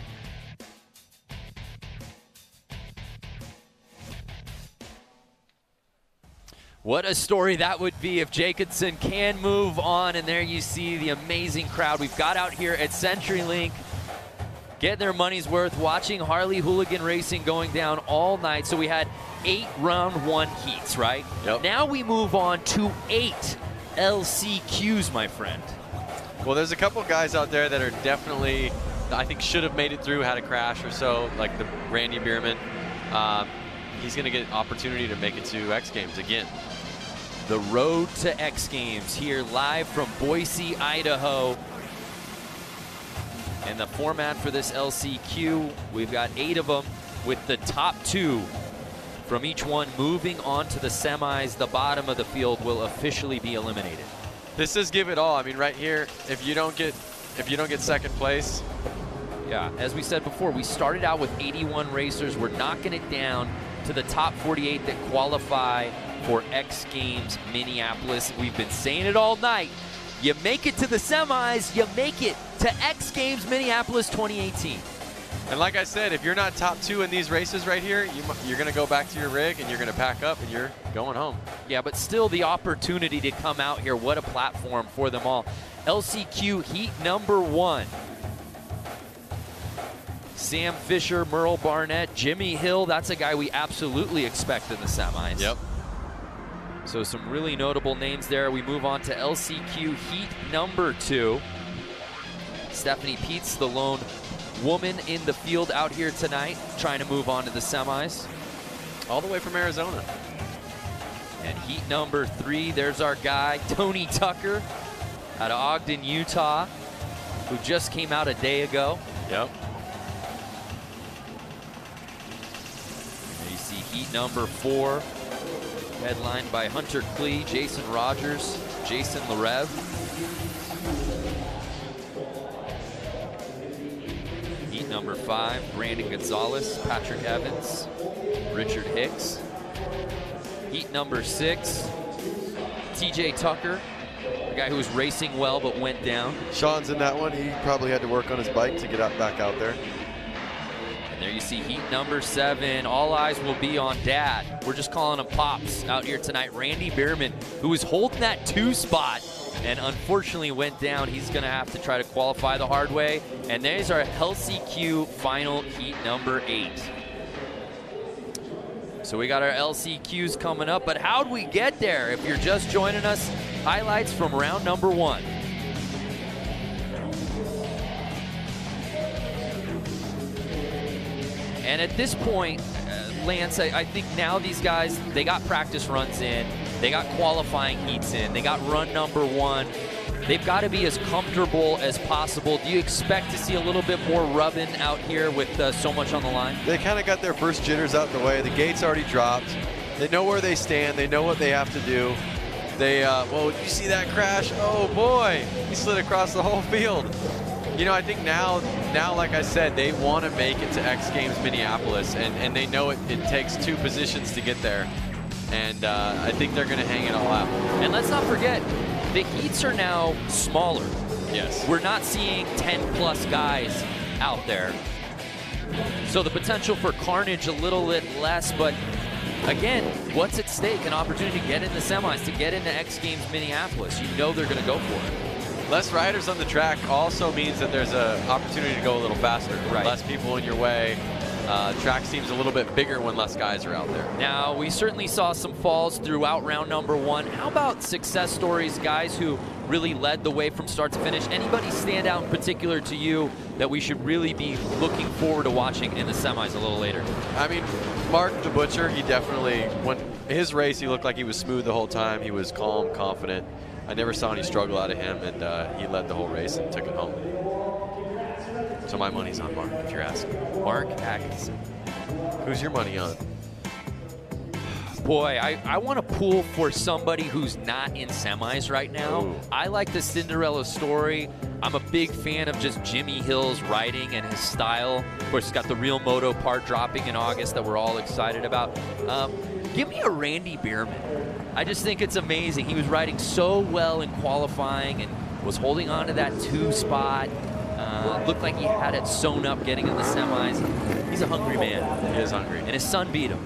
What a story that would be if Jacobson can move on. And there you see the amazing crowd we've got out here at CenturyLink, getting their money's worth, watching Harley Hooligan Racing going down all night. So we had 8 round 1 heats, right? Yep. Now we move on to 8 LCQs, my friend. Well, there's a couple guys out there that are definitely, I think, should have made it through, had a crash or so, like the Randy Bierman. He's going to get an opportunity to make it to X Games again. The road to X Games here live from Boise, Idaho. And the format for this LCQ, we've got 8 of them, with the top 2 from each one moving on to the semis. The bottom of the field will officially be eliminated. This is give it all. I mean, right here, if you don't get second place. Yeah, as we said before, we started out with 81 racers. We're knocking it down to the top 48 that qualify for X Games Minneapolis. We've been saying it all night. You make it to the semis, you make it to X Games Minneapolis 2018. And like I said, if you're not top 2 in these races right here, you're going to go back to your rig and you're going to pack up and you're going home. Yeah, but still the opportunity to come out here. What a platform for them all. LCQ heat #1. Sam Fisher, Merle Barnett, Jimmy Hill. That's a guy we absolutely expect in the semis. Yep. So some really notable names there. We move on to LCQ heat #2. Stephanie Peets, the lone woman in the field out here tonight, trying to move on to the semis. All the way from Arizona. And heat #3, there's our guy, Tony Tucker, out of Ogden, Utah, who just came out a day ago. Yep. And you see heat #4, headlined by Hunter Klee, Jason Rogers, Jason Larev. Heat #5, Brandon Gonzalez, Patrick Evans, Richard Hicks. Heat #6, TJ Tucker, a guy who was racing well but went down. Sean's in that one. He probably had to work on his bike to get back out there. And there you see heat #7. All eyes will be on Dad. We're just calling him Pops out here tonight. Randy Bierman, who was holding that 2 spot and unfortunately went down. He's going to have to try to qualify the hard way. And there's our LCQ final heat #8. So we got our LCQs coming up, but how'd we get there? If you're just joining us, highlights from round number 1. And at this point, Lance, I think now these guys, they got practice runs in, they got qualifying heats in, they got run number 1. They've got to be as comfortable as possible. Do you expect to see a little bit more rubbing out here with so much on the line? They kind of got their first jitters out the way. The gate's already dropped. They know where they stand. They know what they have to do. They, well, you see that crash? Oh boy, he slid across the whole field. You know, I think now, like I said, they want to make it to X Games Minneapolis, and they know it takes 2 positions to get there. And I think they're going to hang it all out. And let's not forget, the heats are now smaller. Yes. We're not seeing 10-plus guys out there. So the potential for carnage a little bit less, but again, what's at stake? An opportunity to get in the semis, to get into X Games Minneapolis. You know they're going to go for it. Less riders on the track also means that there's an opportunity to go a little faster. Right. Less people in your way. Track seems a little bit bigger when less guys are out there. Now, we certainly saw some falls throughout round number 1. How about success stories, guys who really led the way from start to finish? Anybody stand out in particular to you that we should really be looking forward to watching in the semis a little later? I mean, Mark the Butcher, he definitely, when his race, he looked like he was smooth the whole time. He was calm, confident. I never saw any struggle out of him, and he led the whole race and took it home. So my money's on Mark, if you're asking. Mark Atkinson. Who's your money on? Boy, I want to pull for somebody who's not in semis right now. Ooh. I like the Cinderella story. I'm a big fan of just Jimmy Hill's riding and his style. Of course, he's got the Real Moto part dropping in August that we're all excited about. Give me a Randy Bierman. I just think it's amazing. He was riding so well in qualifying and was holding on to that 2 spot. Looked like he had it sewn up getting in the semis. He's a hungry man. He is hungry. And his son beat him.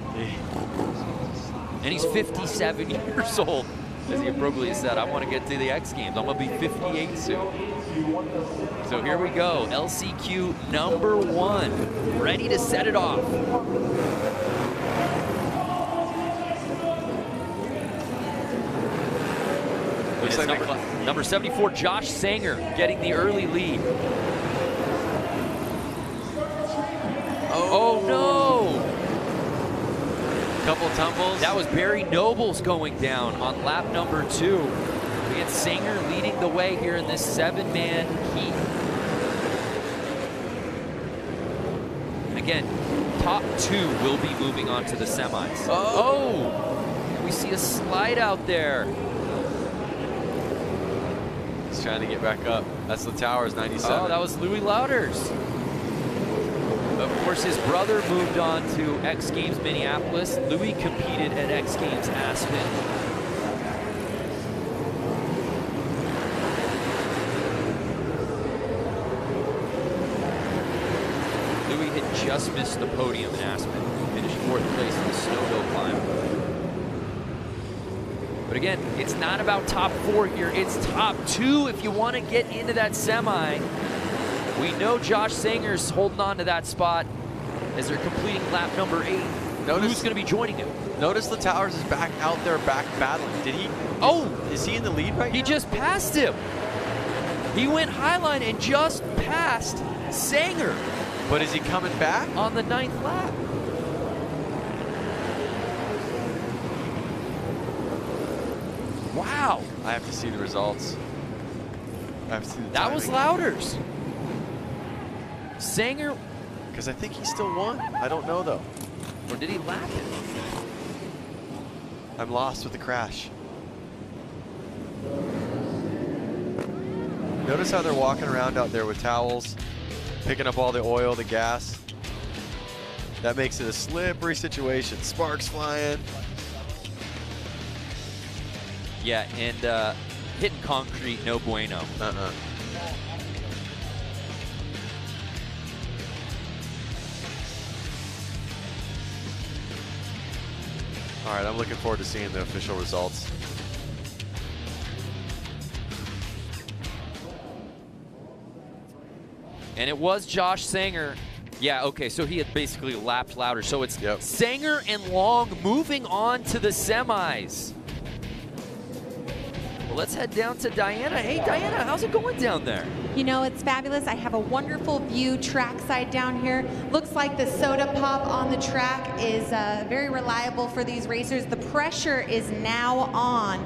And he's 57 years old. As he appropriately said, I want to get to the X Games. I'm going to be 58 soon. So here we go. LCQ number 1. Ready to set it off. Looks like number 74, Josh Sanger, getting the early lead. Oh no! Couple tumbles. That was Barry Nobles going down on lap number 2. We get Sanger leading the way here in this 7-man heat. Again, top 2 will be moving on to the semis. Oh! We see a slide out there. He's trying to get back up. That's the Towers, 97. Oh, that was Louis Lauders. Of course, his brother moved on to X Games Minneapolis. Louis competed at X Games Aspen. Louis had just missed the podium in Aspen. Finished 4th place in the snow hill climb. But again, it's not about top 4 here. It's top 2 if you want to get into that semi. We know Josh Sanger's holding on to that spot as they're completing lap number 8. Who's going to be joining him? Notice the Towers is back out there, back battling. Did he? Oh! Is he in the lead right now? He just passed him. He went highline and just passed Sanger. But is he coming back? On the 9th lap. Wow. I have to see the results. I have to see the That was Lauders. Sanger. Because I think he still won. I don't know, though. Or did he lap him? I'm lost with the crash. Notice how they're walking around out there with towels, picking up all the oil, the gas. That makes it a slippery situation. Sparks flying. Yeah, and hitting concrete, no bueno. All right, I'm looking forward to seeing the official results. And it was Josh Sanger Yeah, okay, so he had basically lapped louder. So it's Sanger and Long moving on to the semis. Well, let's head down to Diana. Hey, Diana, how's it going down there? You know, it's fabulous. I have a wonderful view trackside down here. Looks like the soda pop on the track is very reliable for these racers. The pressure is now on.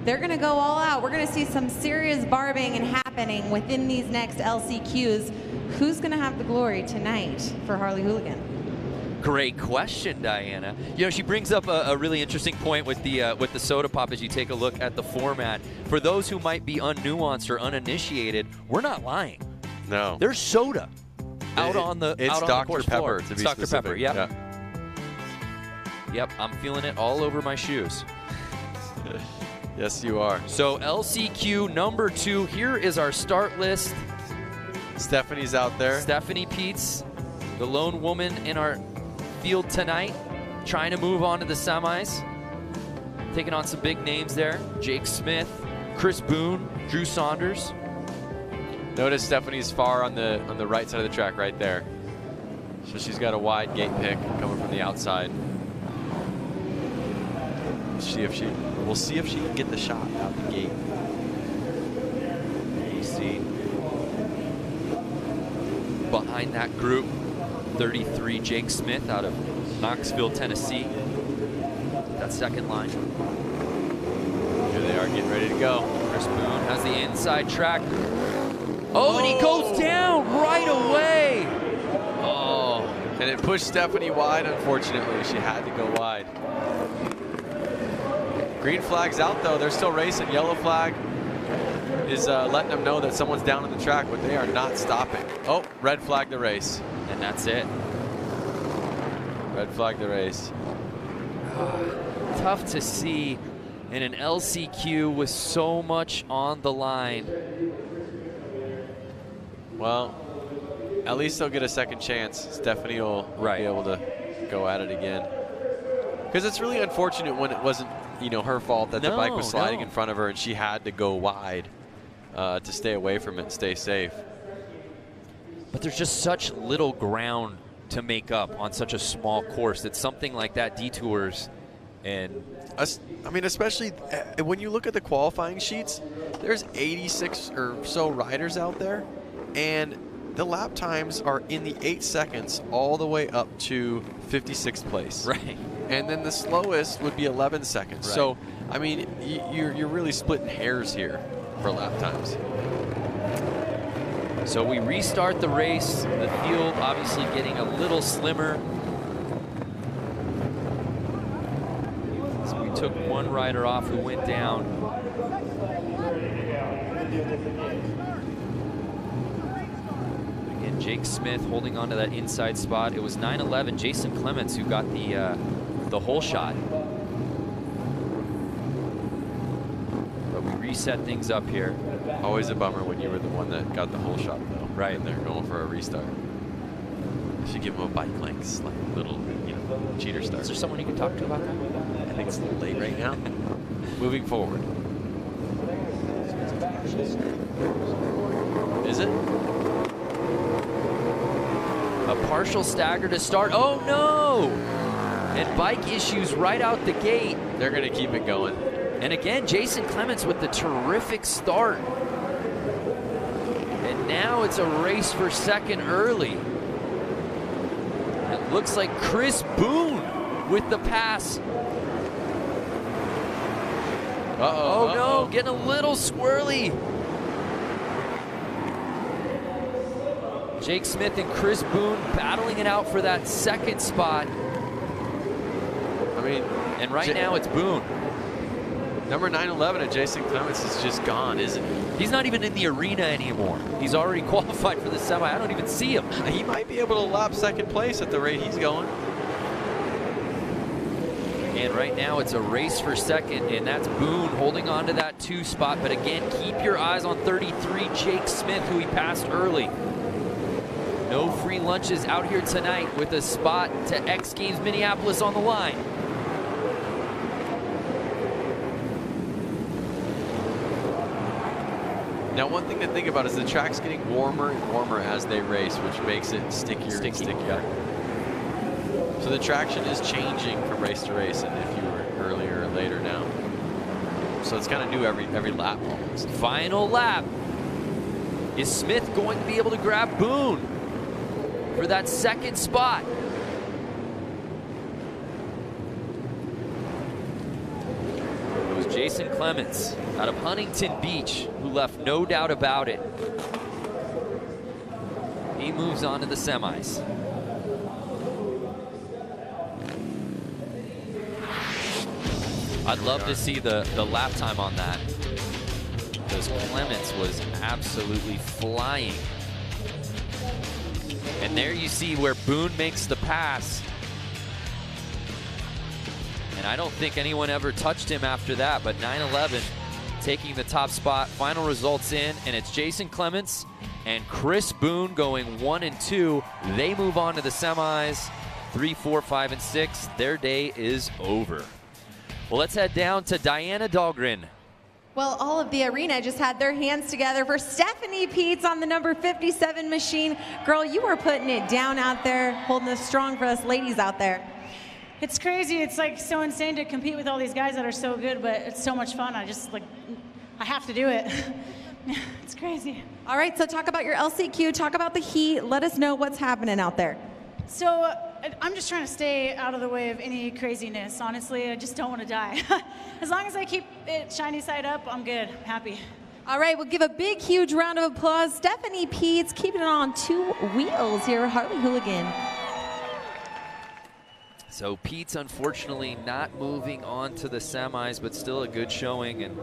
They're going to go all out. We're going to see some serious bar banging happening within these next LCQs. Who's going to have the glory tonight for Harley Hooligan? Great question, Diana. You know, she brings up a really interesting point with the soda pop as you take a look at the format. For those who might be unnuanced or uninitiated, we're not lying. No. There's soda out on the It's out on Dr. the course Pepper, floor. to be It's Dr. specific. Pepper, yep. Yeah. Yep, I'm feeling it all over my shoes. Yes, you are. So LCQ number 2, here is our start list. Stephanie's out there. Stephanie Peets, the lone woman in our field tonight, trying to move on to the semis. Taking on some big names there. Jake Smith, Chris Boone, Drew Saunders. Notice Stephanie's far on the right side of the track right there. So she's got a wide gate pick coming from the outside. We'll see if she can get the shot out the gate. You see. Behind that group, 33 Jake Smith out of Knoxville, Tennessee. That second line. Here they are getting ready to go. Chris Boone has the inside track. Oh, and he goes down right away. Oh, and it pushed Stephanie wide, unfortunately. She had to go wide. Green flag's out, though. They're still racing. Yellow flag is letting them know that someone's down on the track, but they are not stopping. Oh, red flag the race. And that's it. Red flag the race. Tough to see in an LCQ with so much on the line. Well, at least they'll get a second chance. Stephanie will be able to go at it again. Because it's really unfortunate when it wasn't, you know, her fault that the bike was sliding in front of her and she had to go wide to stay away from it and stay safe. But there's just such little ground to make up on such a small course that something like that detours. And I mean, especially when you look at the qualifying sheets, there's 86 or so riders out there, and the lap times are in the 8 seconds all the way up to 56th place. Right. And then the slowest would be 11 seconds. Right. So, I mean, you're really splitting hairs here for lap times. So we restart the race. The field obviously getting a little slimmer. So we took one rider off who went down. Again, Jake Smith holding on to that inside spot. It was 9-11 Jason Clements who got the hole shot. But we reset things up here. Always a bummer when you were the one that got the hole shot, though. Right. And they're going for a restart. You should give them a bike links, like a little, you know, cheater start. Is there someone you can talk to about that? I think it's a little late right now. Moving forward. Is it? A partial stagger to start. Oh no! And bike issues right out the gate. They're going to keep it going. And again, Jason Clements with the terrific start. And now it's a race for second early. It looks like Chris Boone with the pass. Oh no, getting a little squirrely. Jake Smith and Chris Boone battling it out for that second spot. I mean, and right now it's Boone. Number 911 at Jason Clements is just gone, isn't he? He's not even in the arena anymore. He's already qualified for the semi. I don't even see him. He might be able to lap second place at the rate he's going. And right now it's a race for second, and that's Boone holding on to that 2 spot. But again, keep your eyes on 33 Jake Smith, who he passed early. No free lunches out here tonight with a spot to X Games Minneapolis on the line. Now, one thing to think about is the track's getting warmer and warmer as they race, which makes it stickier and stickier. So the traction is changing from race to race, and if you were earlier or later now. So it's kind of new every lap almost. Final lap. Is Smith going to be able to grab Boone for that second spot? It was Jason Clements out of Huntington Beach who left no doubt about it. He moves on to the semis. I'd love to see the lap time on that, because Clements was absolutely flying. And there you see where Boone makes the pass. And I don't think anyone ever touched him after that, but 9-11 taking the top spot. Final results in, and it's Jason Clements and Chris Boone going 1 and 2. They move on to the semis. 3, 4, 5, and 6. Their day is over. Well, let's head down to Diana Dahlgren. Well, all of the arena just had their hands together for Stephanie Peets on the number 57 machine. Girl, you are putting it down out there, holding it strong for us ladies out there. It's crazy. It's like so insane to compete with all these guys that are so good, but it's so much fun. I have to do it. It's crazy. All right, so talk about your LCQ, talk about the heat. Let us know what's happening out there. So I'm just trying to stay out of the way of any craziness. Honestly, I just don't want to die. As long as I keep it shiny side up, I'm good, happy. All right, we'll give a big, huge round of applause. Stephanie Peets keeping it on 2 wheels here, Harley Hooligan. So Peets unfortunately not moving on to the semis, but still a good showing. And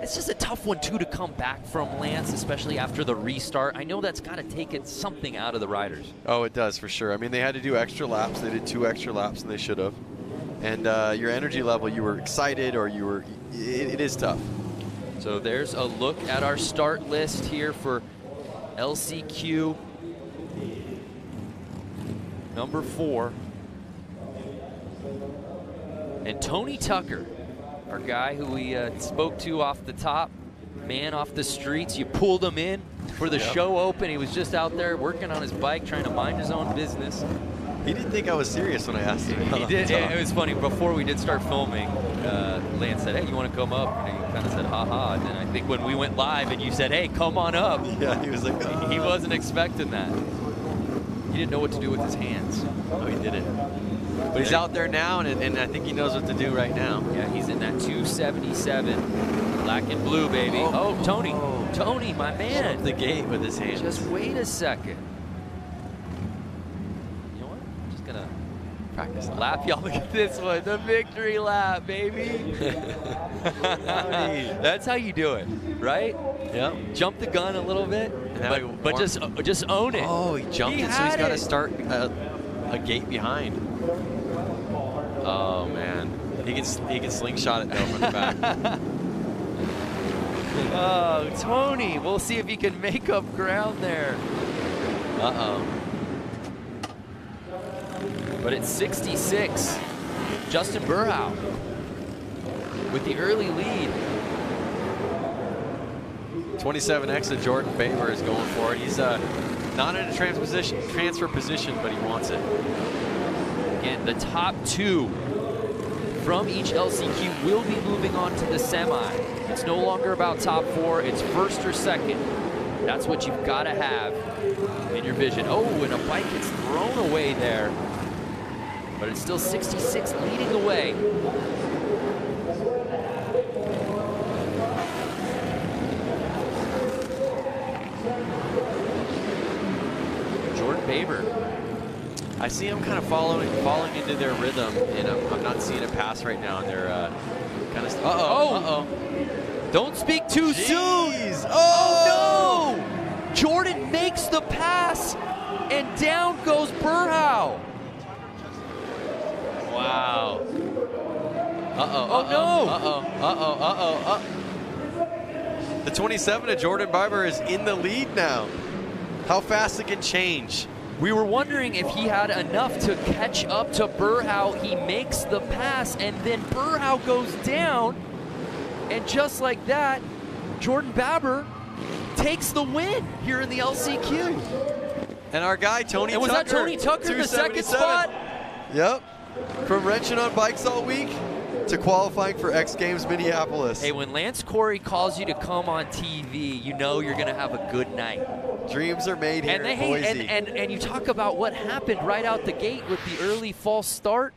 it's just a tough one too to come back from, Lance, especially after the restart. I know that's got to take something out of the riders. Oh, it does for sure. I mean, they had to do extra laps. They did 2 extra laps than they should have. And your energy level, you were excited or you were, it is tough. So there's a look at our start list here for LCQ number 4. And Tony Tucker, our guy who we spoke to off the top, man off the streets. You pulled him in for the show open. He was just out there working on his bike, trying to mind his own business. He didn't think I was serious when I asked him. He did. It was funny. Before we did start filming, Lance said, "Hey, you want to come up?" And he kind of said, "Ha-ha." And then I think when we went live and you said, "Hey, come on up," yeah, he was like, he wasn't expecting that. He didn't know what to do with his hands. No, he didn't. But he's out there now, and I think he knows what to do right now. Yeah, he's in that 277. Black and blue, baby. Oh, Tony. Oh. Tony, my man. Shut the gate with his hands. Just wait a second. You know what? I'm just going to practice lap. Y'all look at this one. The victory lap, baby. That's how you do it, right? Yep. Jump the gun a little bit, but just own it. Oh, he jumped it, so he's got to start a gate behind. Oh man, he can slingshot it though from the back. Oh, Tony, we'll see if he can make up ground there. Uh-oh. But it's 66. Justin Burhow with the early lead. 27X of Jordan Baber is going for it. He's not in a transfer position, but he wants it. Again, the top 2 from each LCQ will be moving on to the semi. It's no longer about top 4, it's first or second. That's what you've got to have in your vision. Oh, and a bike gets thrown away there. But it's still 66 leading the way. Jordan Baber. I see him kind of falling into their rhythm, and I'm not seeing a pass right now. And they're kind of. Uh-oh. Don't speak too soon. Oh no! Jordan makes the pass, and down goes Burhow. Wow. The 27 of Jordan Barber is in the lead now. How fast it can change. We were wondering if he had enough to catch up to Burhow. He makes the pass, and then Burhow goes down. And just like that, Jordan Baber takes the win here in the LCQ. And our guy, Tony Tucker. And was that Tony Tucker in the second spot? Yep. From wrenching on bikes all week to qualifying for X Games Minneapolis. Hey, when Lance Corey calls you to come on TV, you know you're going to have a good night. Dreams are made here in Boise. And you talk about what happened right out the gate with the early false start.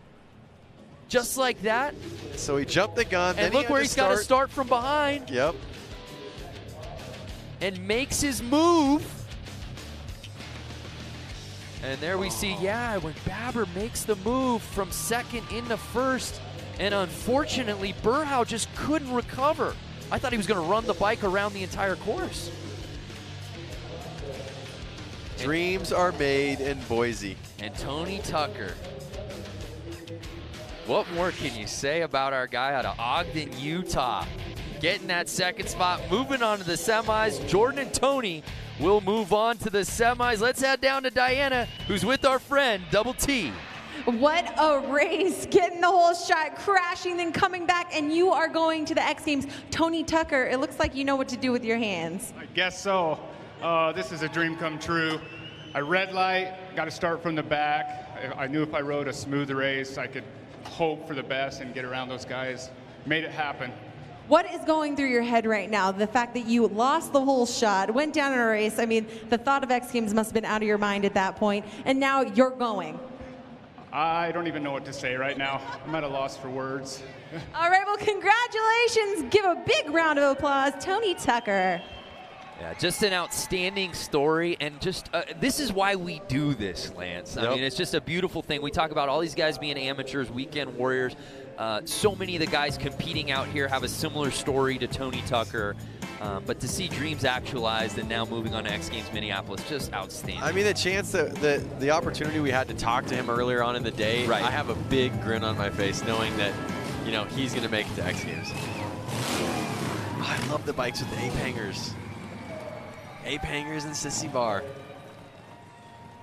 Just like that. So he jumped the gun. And look where he's got to start from behind. Yep. And makes his move. And there we see, yeah, when Baber makes the move from second into first, and unfortunately, Berhow just couldn't recover. I thought he was going to run the bike around the entire course. Dreams are made in Boise. And Tony Tucker. What more can you say about our guy out of Ogden, Utah? Getting that second spot, moving on to the semis. Jordan and Tony will move on to the semis. Let's head down to Diana, who's with our friend, Double T. What a race, getting the whole shot, crashing, then coming back, and you are going to the X Games. Tony Tucker, it looks like you know what to do with your hands. I guess so. This is a dream come true. I red light, got to start from the back. I knew if I rode a smooth race, I could hope for the best and get around those guys. Made it happen. What is going through your head right now? The fact that you lost the whole shot, went down in a race. I mean, the thought of X Games must have been out of your mind at that point, and now you're going. I don't even know what to say right now. I'm at a loss for words. All right, well, congratulations. Give a big round of applause, Tony Tucker. Yeah, just an outstanding story, and just this is why we do this, Lance. I mean, it's just a beautiful thing. We talk about all these guys being amateurs, weekend warriors. So many of the guys competing out here have a similar story to Tony Tucker. But to see dreams actualized and now moving on to X Games Minneapolis, just outstanding. I mean, the chance that the opportunity we had to talk to him earlier on in the day, right. I have a big grin on my face knowing that, you know, he's going to make it to X Games. I love the bikes with the ape hangers. Ape hangers and sissy bar.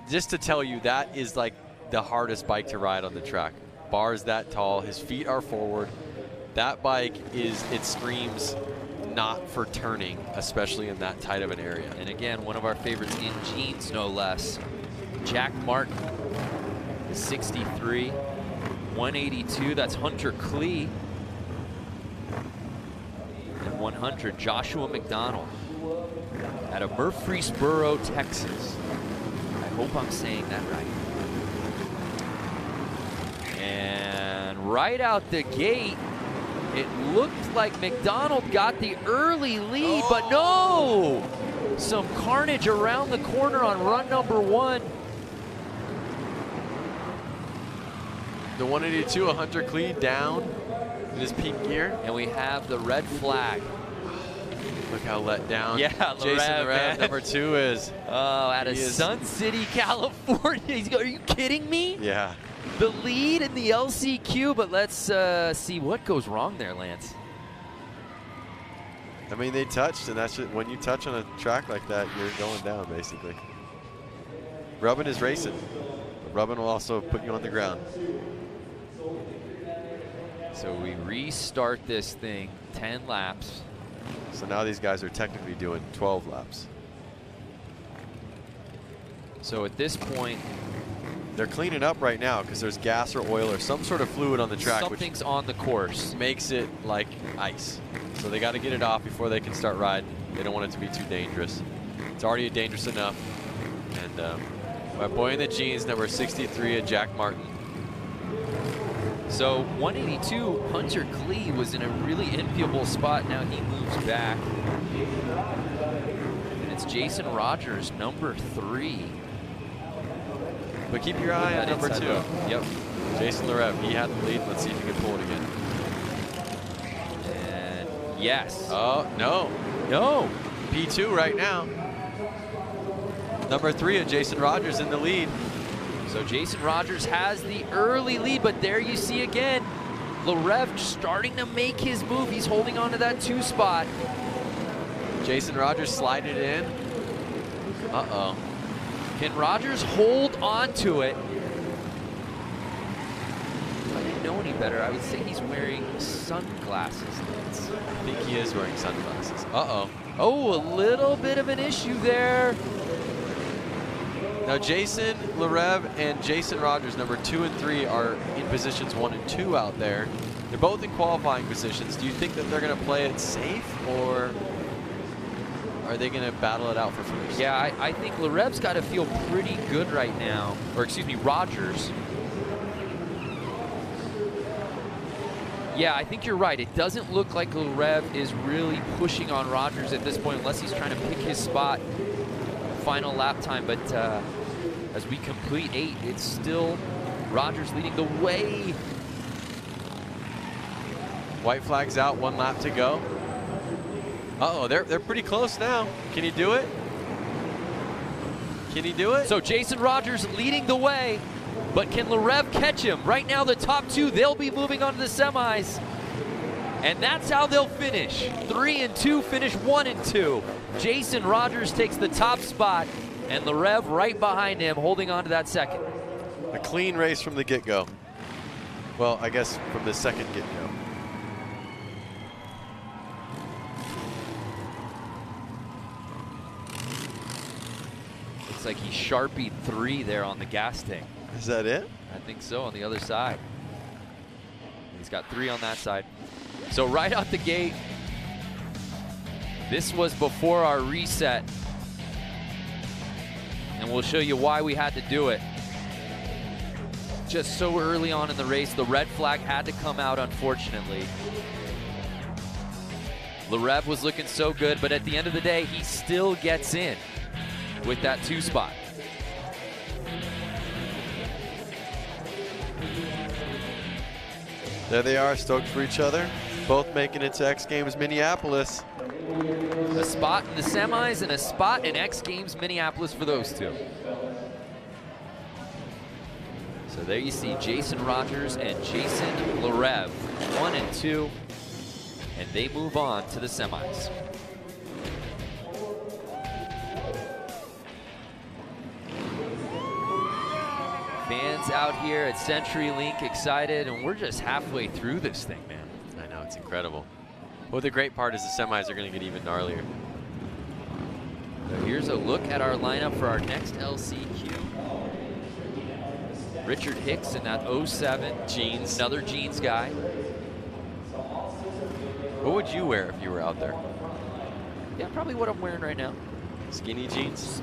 Just to tell you, that is like the hardest bike to ride on the track. Bar's that tall, his feet are forward. That bike it screams not for turning, especially in that tight of an area. And again, one of our favorites in jeans, no less. Jack Martin, 63, 182, that's Hunter Klee. And 100, Joshua McDonald out of Murfreesboro, Texas. I hope I'm saying that right. And right out the gate, it looked like McDonald got the early lead, but no! Some carnage around the corner on run number one. The 182, a Hunter Klee down in his peak gear. And we have the red flag. Look how let down Jason Lerev, number 2 is. Oh, out of Sun City, California. Are you kidding me? Yeah. The lead in the LCQ, but let's see what goes wrong there, Lance. I mean, they touched, and that's just, when you touch on a track like that, you're going down, basically. Rubbing is racing. But rubbing will also put you on the ground. So we restart this thing, 10 laps. So now these guys are technically doing 12 laps. So at this point, they're cleaning up right now because there's gas or oil or some sort of fluid on the track. Something's on the course. Makes it like ice. So they got to get it off before they can start riding. They don't want it to be too dangerous. It's already dangerous enough. And my boy in the jeans, number 63, Jack Martin. So 182, Hunter Klee was in a really enviable spot. Now he moves back. And it's Jason Rogers, number 3. But keep your eye on number 2. Yep. Jason Lerev, he had the lead. Let's see if he can pull it again. And yes. Oh, no. No. P2 right now. Number 3 of Jason Rogers in the lead. So Jason Rogers has the early lead, but there you see again, Lerev starting to make his move. He's holding on to that 2 spot. Jason Rogers slided in. Uh-oh. Can Rogers hold on to it? I didn't know any better, I would say he's wearing sunglasses, Lance. I think he is wearing sunglasses. Uh-oh. Oh, a little bit of an issue there. Now, Jason Larev and Jason Rogers, number 2 and 3, are in positions 1 and 2 out there. They're both in qualifying positions. Do you think that they're going to play it safe, or are they going to battle it out for first? Yeah, I think Larev's got to feel pretty good right now. Or excuse me, Rogers. Yeah, I think you're right. It doesn't look like Larev is really pushing on Rogers at this point, unless he's trying to pick his spot final lap time. But as we complete 8, it's still Rogers leading the way. White flag's out, 1 lap to go. Uh-oh, they're pretty close now. Can he do it? Can he do it? So Jason Rogers leading the way, but can Larev catch him? Right now, the top 2, they'll be moving on to the semis. And that's how they'll finish. 3 and 2 finish 1 and 2. Jason Rogers takes the top spot, and Larev right behind him, holding on to that second. A clean race from the get-go. Well, I guess from the second get-go. Looks like he Sharpied 3 there on the gas tank. Is that it? I think so, on the other side. He's got 3 on that side. So right out the gate, this was before our reset. And we'll show you why we had to do it. Just so early on in the race, the red flag had to come out, unfortunately. Larev was looking so good, but at the end of the day, he still gets in with that 2 spot. There they are, stoked for each other. Both making it to X Games Minneapolis. A spot in the semis and a spot in X Games Minneapolis for those 2. So there you see Jason Rogers and Jason Larev, 1 and 2, and they move on to the semis. Fans out here at CenturyLink excited, and we're just halfway through this thing, man. I know, it's incredible. Well, the great part is the semis are going to get even gnarlier. So here's a look at our lineup for our next LCQ. Richard Hicks in that 07 jeans, another jeans guy. What would you wear if you were out there? Yeah, probably what I'm wearing right now. Skinny jeans?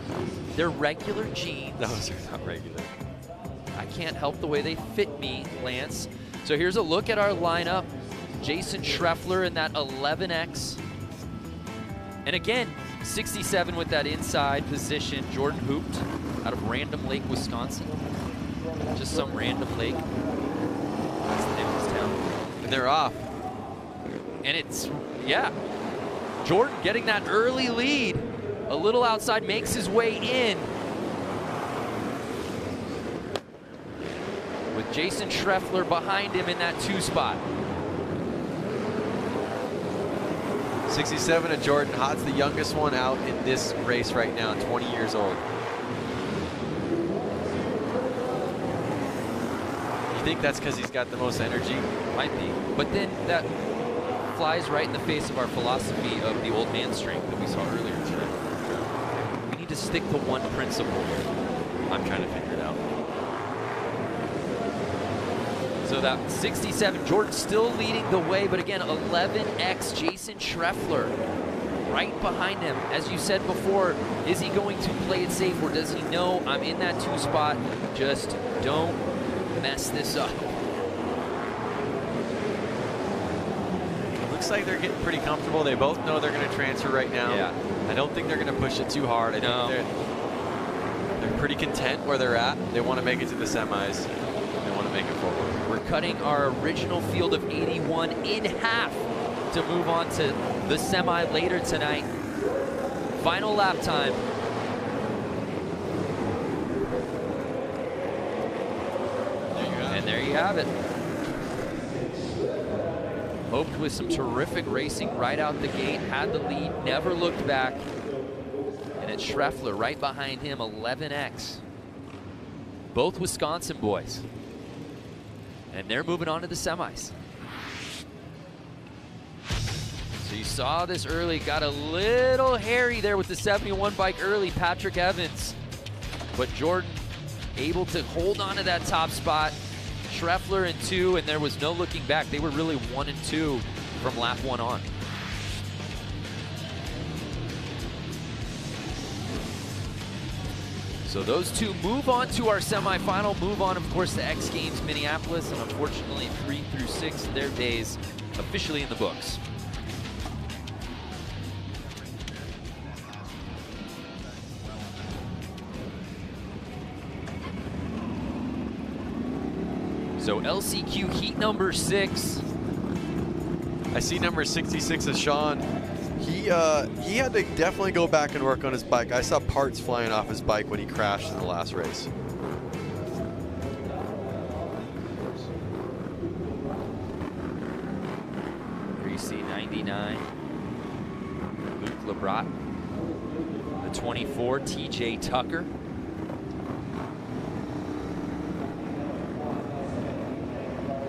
They're regular jeans. Those are not regular. I can't help the way they fit me, Lance. So here's a look at our lineup. Jason Schreffler in that 11X. And again, 67 with that inside position. Jordan Hooped out of Random Lake, Wisconsin. Just some random lake. That's the name of this town. And they're off. And it's, yeah. Jordan getting that early lead. A little outside, makes his way in. With Jason Schreffler behind him in that 2 spot. 67 of Jordan. Hod's the youngest one out in this race right now, 20 years old. You think that's because he's got the most energy? Might be. But then that flies right in the face of our philosophy of the old man strength that we saw earlier today. We need to stick to one principle. I'm trying to figure it out. So that 67, Jordan still leading the way, but again, 11X Jason Schreffler right behind him. As you said before, is he going to play it safe, or does he know I'm in that 2 spot? Just don't mess this up. Looks like they're getting pretty comfortable. They both know they're going to transfer right now. Yeah. I don't think they're going to push it too hard. I think they're pretty content where they're at. They want to make it to the semis. They want to make it forward. We're cutting our original field of 81 in half to move on to the semi later tonight. Final lap time. And there you have it. Hoped with some terrific racing right out the gate, had the lead, never looked back. And it's Schreffler right behind him, 11X. Both Wisconsin boys. And they're moving on to the semis. So you saw this early, got a little hairy there with the 71 bike early, Patrick Evans. But Jordan able to hold on to that top spot. Schreffler in 2, and there was no looking back. They were really 1 and 2 from lap 1 on. So those two move on to our semifinal, move on, of course, to X Games Minneapolis, and unfortunately 3 through 6, their days officially in the books. So LCQ heat number 6. I see number 66 is Sean. He had to definitely go back and work on his bike. I saw parts flying off his bike when he crashed in the last race. Here you see 99, Luke Lebrat. The 24, TJ Tucker.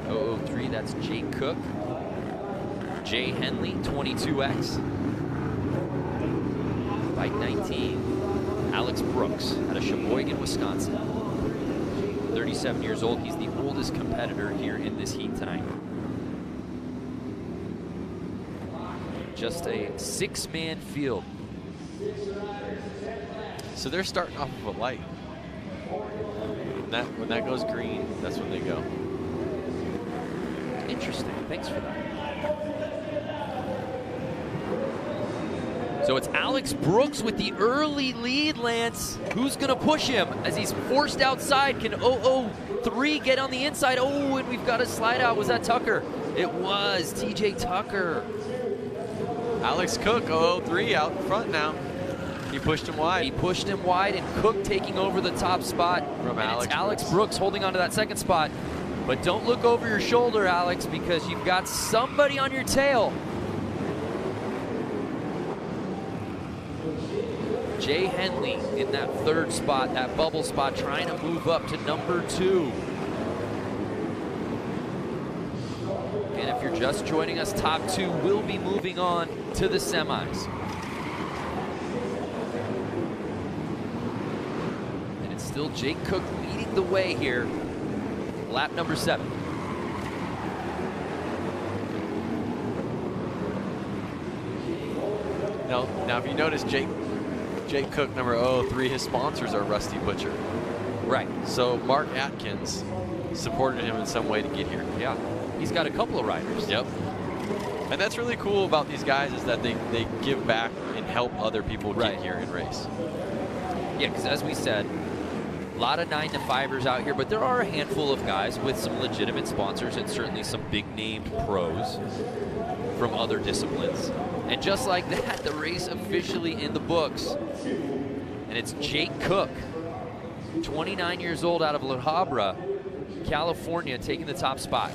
.003, that's Jake Cook. Jay Henley, 22X. Bike 19, Alex Brooks out of Sheboygan, Wisconsin. 37 years old. He's the oldest competitor here in this heat tonight. Just a 6-man field. So they're starting off with a light. When that goes green, that's when they go. Interesting. Thanks for that. So it's Alex Brooks with the early lead, Lance. Who's going to push him as he's forced outside? Can 003 get on the inside? Oh, and we've got a slide out. Was that Tucker? It was TJ Tucker. Alex Cook, 003 out in front now. He pushed him wide. He pushed him wide, and Cook taking over the top spot. From Alex Brooks holding on to that second spot. But don't look over your shoulder, Alex, because you've got somebody on your tail. Jay Henley in that third spot, that bubble spot, trying to move up to number 2. And if you're just joining us, top 2 will be moving on to the semis. And it's still Jake Cook leading the way here. Lap number 7. Now if you notice, Jake Cook, number 003, his sponsors are Rusty Butcher. Right. So Mark Atkins supported him in some way to get here. Yeah. He's got a couple of riders. Yep. And that's really cool about these guys is that they give back and help other people get here and race. Yeah, because as we said, a lot of 9-to-5ers out here, but there are a handful of guys with some legitimate sponsors and certainly some big-name pros from other disciplines. And just like that, the race officially in the books. And it's Jake Cook, 29 years old, out of La Habra, California, taking the top spot.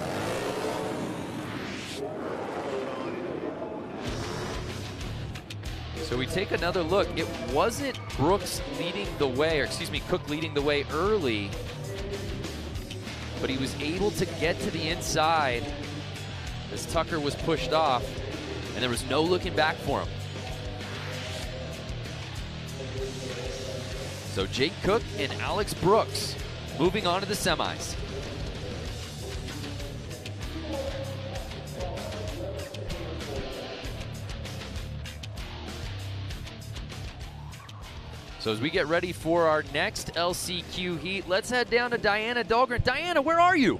So we take another look. It wasn't Brooks leading the way, or excuse me, Cook leading the way early, but he was able to get to the inside as Tucker was pushed off, and there was no looking back for him. So Jake Cook and Alex Brooks moving on to the semis. So as we get ready for our next LCQ heat, let's head down to Diana Dahlgren. Diana, where are you?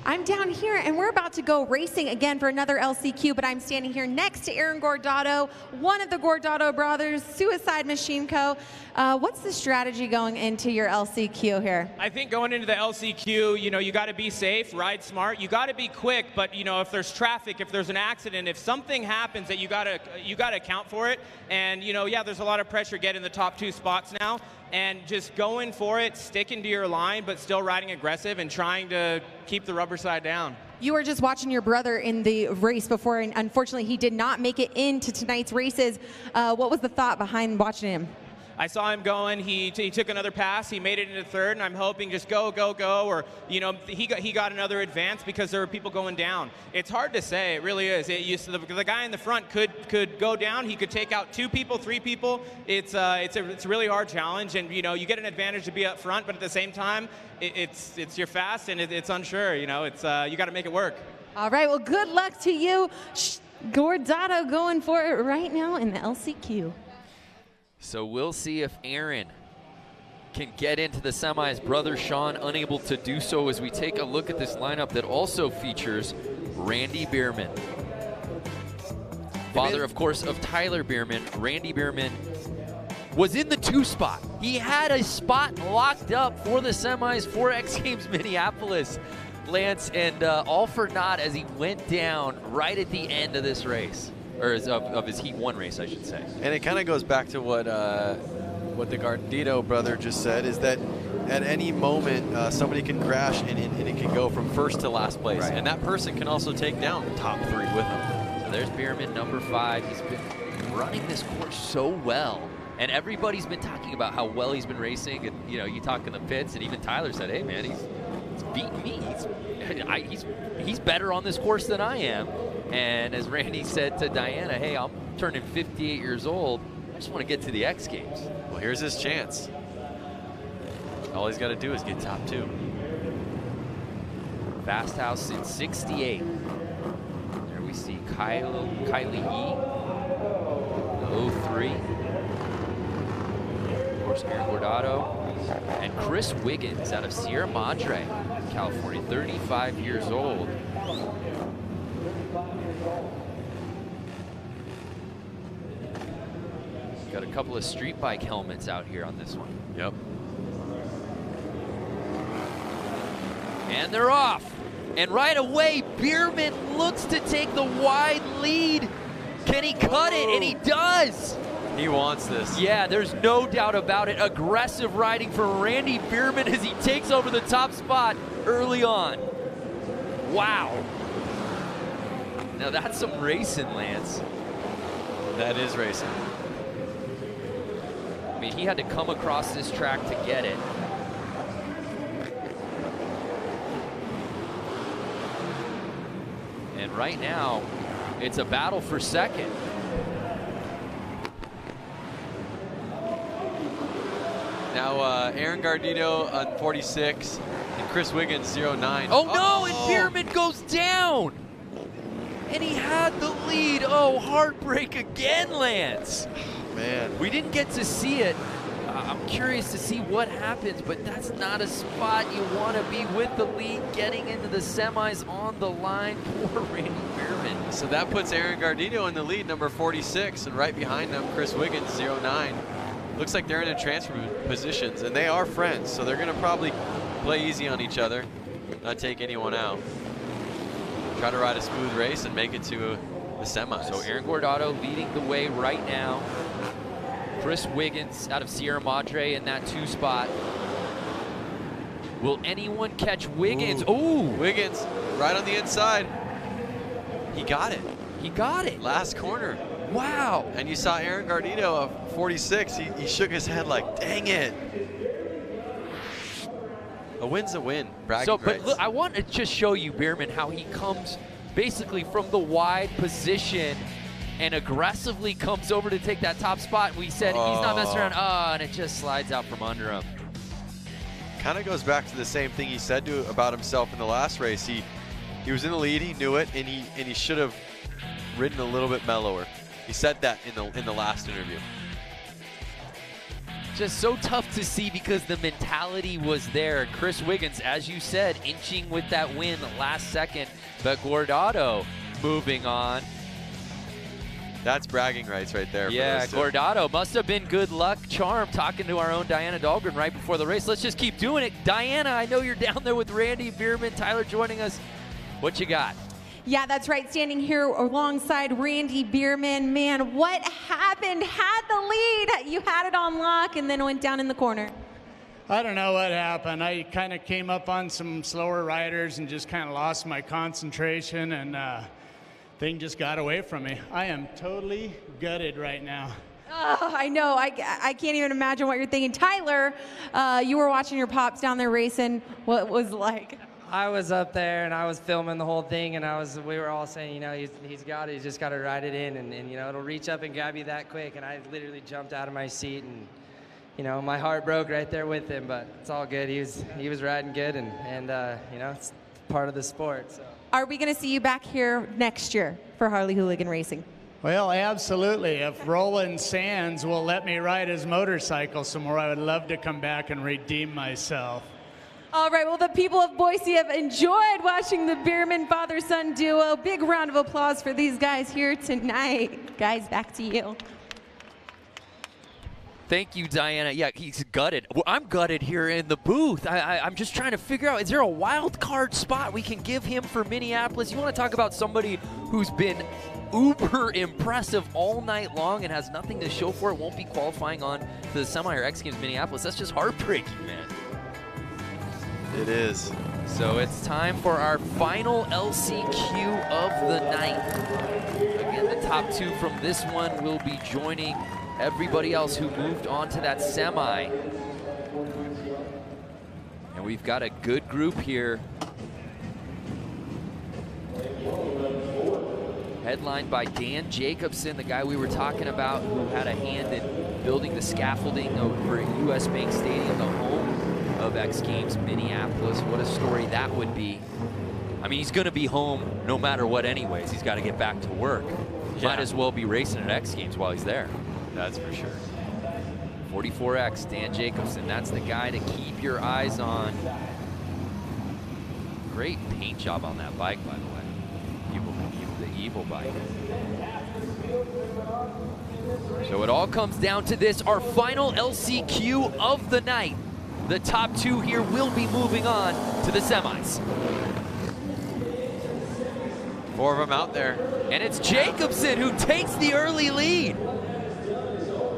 I'm down here, and we're about to go racing again for another LCQ, but I'm standing here next to Aaron Gordado, one of the Gordado brothers, Suicide Machine Co. What's the strategy going into your LCQ here? I think going into the LCQ, you got to be safe, ride smart. You got to be quick, but if there's traffic, if there's an accident, if something happens, that you got to account for it. And yeah, there's a lot of pressure getting the top 2 spots now. And just going for it, sticking to your line, but still riding aggressive and trying to keep the rubber side down. You were just watching your brother in the race before, and unfortunately he did not make it into tonight's races. What was the thought behind watching him? I saw him going. He took another pass. He made it into third, and I'm hoping just go, or he got another advance because there were people going down. It's hard to say. It really is. The guy in the front could go down. He could take out 2 people, 3 people. It's a really hard challenge, and you get an advantage to be up front, but at the same time, it's you're fast and it's unsure. You got to make it work. All right, well, good luck to you. Guardado going for it right now in the LCQ. So we'll see if Aaron can get into the semis. Brother Sean unable to do so as we take a look at this lineup that also features Randy Bierman. Father, of course, of Tyler Bierman. Randy Bierman was in the 2 spot. He had a spot locked up for the semis for X Games Minneapolis, Lance, and all for naught as he went down right at the end of this race, or of his Heat 1 race, I should say. And it kind of goes back to what the Gardito brother just said, is that at any moment somebody can crash and it can go from first to last place. Right. And that person can also take down the top 3 with him. So there's Bierman, number 5. He's been running this course so well. And everybody's been talking about how well he's been racing. And, you talk in the pits, and even Tyler said, hey, man, he's beating me. He's better on this course than I am. And as Randy said to Diana, hey, I'm turning 58 years old. I just want to get to the X Games. Well, here's his chance. All he's got to do is get top 2. Fast House since 68. There we see Kylie Yee, the 03. Of course, Aaron Guardado. And Chris Wiggins out of Sierra Madre, California, 35 years old. Got a couple of street bike helmets out here on this one. Yep. And they're off. And right away, Bierman looks to take the wide lead. Can he cut it? And he does. He wants this. Yeah, there's no doubt about it. Aggressive riding from Randy Bierman as he takes over the top spot early on. Wow. Now that's some racing, Lance. That is racing. I mean, he had to come across this track to get it. And right now, it's a battle for second. Now, Aaron Gardito on 46 and Chris Wiggins 09. Oh, no, and Bierman goes down. And he had the lead. Oh, heartbreak again, Lance. Man. We didn't get to see it. I'm curious to see what happens, but that's not a spot you want to be with the lead getting into the semis on the line. Poor Randy Bierman. So that puts Aaron Gardito in the lead, number 46, and right behind them, Chris Wiggins, 09. Looks like they're in transfer positions, and they are friends, so they're going to probably play easy on each other, not take anyone out. Try to ride a smooth race and make it to the semis. So Aaron Guardado leading the way right now. Chris Wiggins out of Sierra Madre in that 2 spot. Will anyone catch Wiggins? Ooh. Wiggins right on the inside. He got it. He got it. Last corner. Wow. And you saw Aaron Gardito of 46. He shook his head like, dang it. A win's a win. Bragging but look, I want to just show you, Bierman, how he comes basically from the wide position and aggressively comes over to take that top spot. And we said he's not messing around. Oh, and it just slides out from under him. Kind of goes back to the same thing he said about himself in the last race. He was in the lead, he knew it, and he should have ridden a little bit mellower. He said that in the last interview. Just so tough to see because the mentality was there. Chris Wiggins, as you said, inching with that win last second, but Guardado moving on. That's bragging rights right there. Yeah, Guardado must have been good luck charm talking to our own Diana Dahlgren right before the race. Let's just keep doing it. Diana, I know you're down there with Randy Bierman. Tyler joining us. What you got? Yeah, that's right. Standing here alongside Randy Bierman. Man, what happened? Had the lead. You had it on lock and then went down in the corner. I don't know what happened. I kind of came up on some slower riders and just kind of lost my concentration, and thing just got away from me. I am totally gutted right now. Oh, I know. I can't even imagine what you're thinking. Tyler, you were watching your pops down there racing. What was it like? I was up there and I was filming the whole thing, and we were all saying, you know, he's just got to ride it in, and you know, it'll reach up and grab you that quick. And I literally jumped out of my seat, and you know, my heart broke right there with him, but it's all good. He was riding good, and you know, it's part of the sport. So. Are we going to see you back here next year for Harley Hooligan Racing? Well, absolutely. If Roland Sands will let me ride his motorcycle some more, I would love to come back and redeem myself. All right, well, the people of Boise have enjoyed watching the Bierman father-son duo. Big round of applause for these guys here tonight. Guys, back to you. Thank you, Diana. Yeah, he's gutted. Well, I'm gutted here in the booth. I'm just trying to figure out, is there a wild card spot we can give him for Minneapolis? You want to talk about somebody who's been uber impressive all night long and has nothing to show for it, won't be qualifying on to the semi or X Games Minneapolis. That's just heartbreaking, man. It is. So it's time for our final LCQ of the night. Again, the top two from this one will be joining everybody else who moved on to that semi. And we've got a good group here. Headlined by Dan Jacobson, the guy we were talking about who had a hand in building the scaffolding over at US Bank Stadium, the home of X Games Minneapolis. What a story that would be. I mean, he's going to be home no matter what anyways. He's got to get back to work. Yeah. Might as well be racing at X Games while he's there. That's for sure. 44X, Dan Jacobson. That's the guy to keep your eyes on. Great paint job on that bike, by the way. The Evil bike. So it all comes down to this, our final LCQ of the night. The top two here will be moving on to the semis. 4 of them out there. And it's Jacobson who takes the early lead.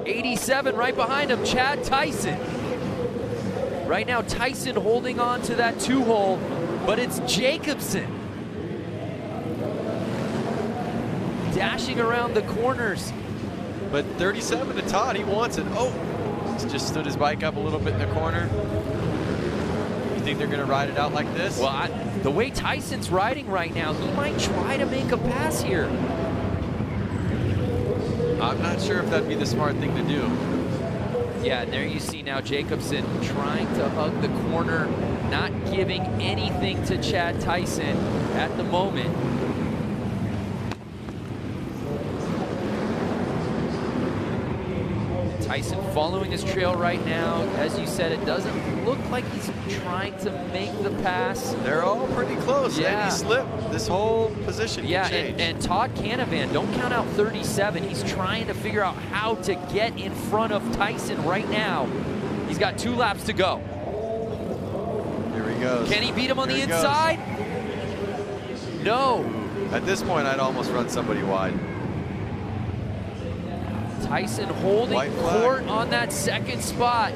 87 right behind him, Chad Tyson. Right now, Tyson holding on to that 2-hole, but it's Jacobson dashing around the corners. But 37 to Todd, he wants it. Oh, he's just stood his bike up a little bit in the corner. You think they're going to ride it out like this? Well, the way Tyson's riding right now, he might try to make a pass here. I'm not sure if that'd be the smart thing to do. Yeah, and there you see now Jacobson trying to hug the corner, not giving anything to Chad Tyson at the moment. Tyson following his trail right now. As you said, it doesn't look like he's trying to make the pass. They're all pretty close. Yeah. And he slipped. This whole position can change. And Todd Canavan, don't count out 37. He's trying to figure out how to get in front of Tyson right now. He's got 2 laps to go. Here he goes. Can he beat him on the inside? No. At this point, I'd almost run somebody wide. Tyson holding court on that second spot.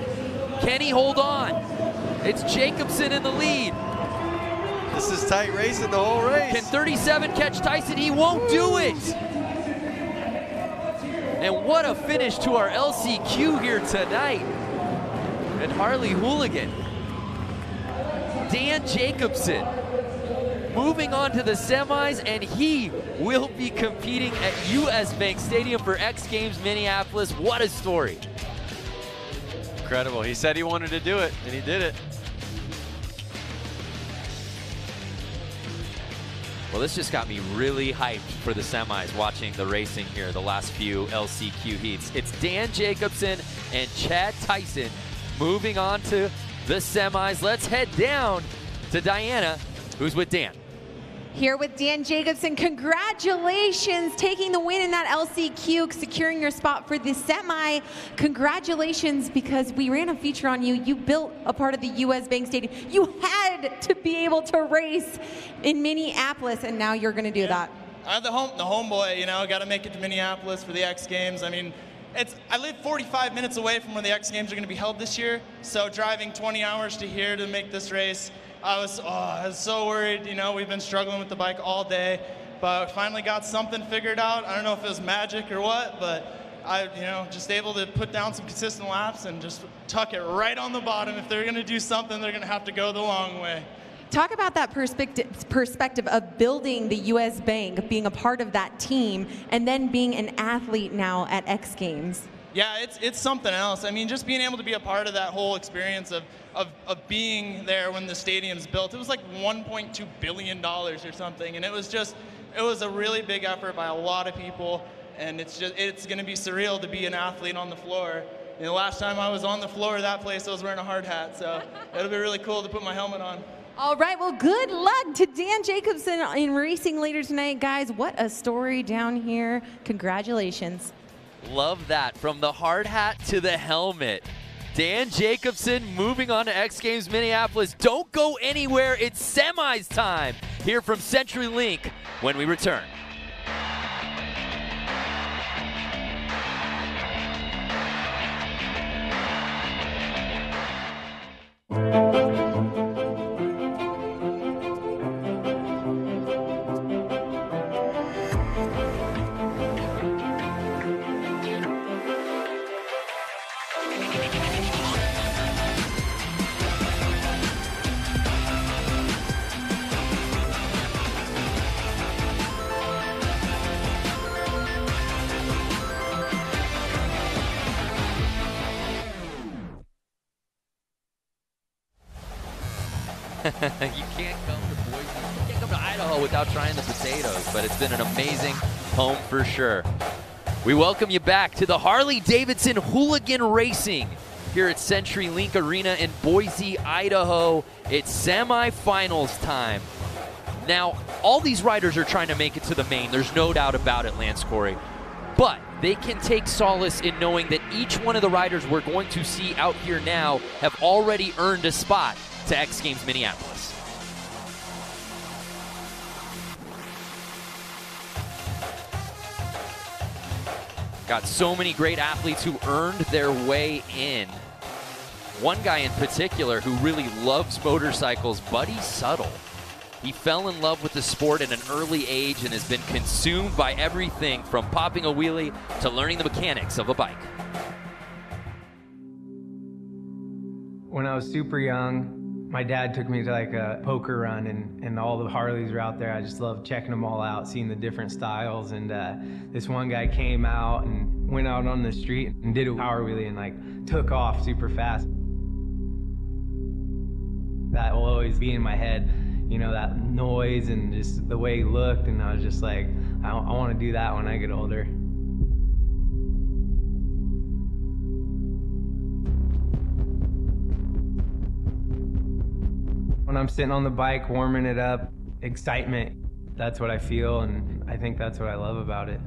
Can he hold on? It's Jacobson in the lead. This is tight racing the whole race. Can 37 catch Tyson? He won't do it. And what a finish to our LCQ here tonight at Harley Hooligan. Dan Jacobson moving on to the semis, and he will be competing at US Bank Stadium for X Games Minneapolis. What a story. Incredible. He said he wanted to do it, and he did it. Well, this just got me really hyped for the semis watching the racing here, the last few LCQ heats. It's Dan Jacobson and Chad Tyson moving on to the semis. Let's head down to Diana, who's with Dan. Here with Dan Jacobson, congratulations taking the win in that LCQ, securing your spot for the semi. Congratulations, because we ran a feature on you. You built a part of the US Bank Stadium. You had to be able to race in Minneapolis, and now you're going to do that. I'm the homeboy, you know, got to make it to Minneapolis for the X Games. I mean, I live 45 minutes away from where the X Games are going to be held this year, so driving 20 hours to here to make this race, I was so worried. You know, we've been struggling with the bike all day, but finally got something figured out. I don't know if it was magic or what, but just able to put down some consistent laps and just tuck it right on the bottom. If they're going to do something, they're going to have to go the long way. Talk about that perspective of building the U.S. Bank, being a part of that team, and then being an athlete now at X Games. Yeah, it's something else. I mean, just being able to be a part of that whole experience of being there when the stadium's built. It was like $1.2 billion or something, and it was a really big effort by a lot of people, and it's going to be surreal to be an athlete on the floor. You know, last time I was on the floor of that place, I was wearing a hard hat, so it'll be really cool to put my helmet on. All right, well, good luck to Dan Jacobson in racing later tonight. Guys, what a story down here. Congratulations. Love that. From the hard hat to the helmet. Dan Jacobson moving on to X Games Minneapolis. Don't go anywhere. It's semis time here from CenturyLink when we return. You can't come to Boise, you can't come to Idaho without trying the potatoes, but it's been an amazing home for sure. We welcome you back to the Harley-Davidson Hooligan Racing here at CenturyLink Arena in Boise, Idaho. It's semifinals time. Now, all these riders are trying to make it to the main. There's no doubt about it, Lance Corey. But they can take solace in knowing that each one of the riders we're going to see out here now have already earned a spot to X Games Minneapolis. Got so many great athletes who earned their way in. One guy in particular who really loves motorcycles, Buddy Suttle. He fell in love with the sport at an early age and has been consumed by everything from popping a wheelie to learning the mechanics of a bike. When I was super young, my dad took me to like a poker run, and all the Harleys were out there. I just loved checking them all out, seeing the different styles. And this one guy came out and went out on the street and did a power wheelie and like took off super fast. That will always be in my head, you know, that noise and just the way he looked. And I was just like, I want to do that when I get older. When I'm sitting on the bike, warming it up, excitement, that's what I feel, and I think that's what I love about it.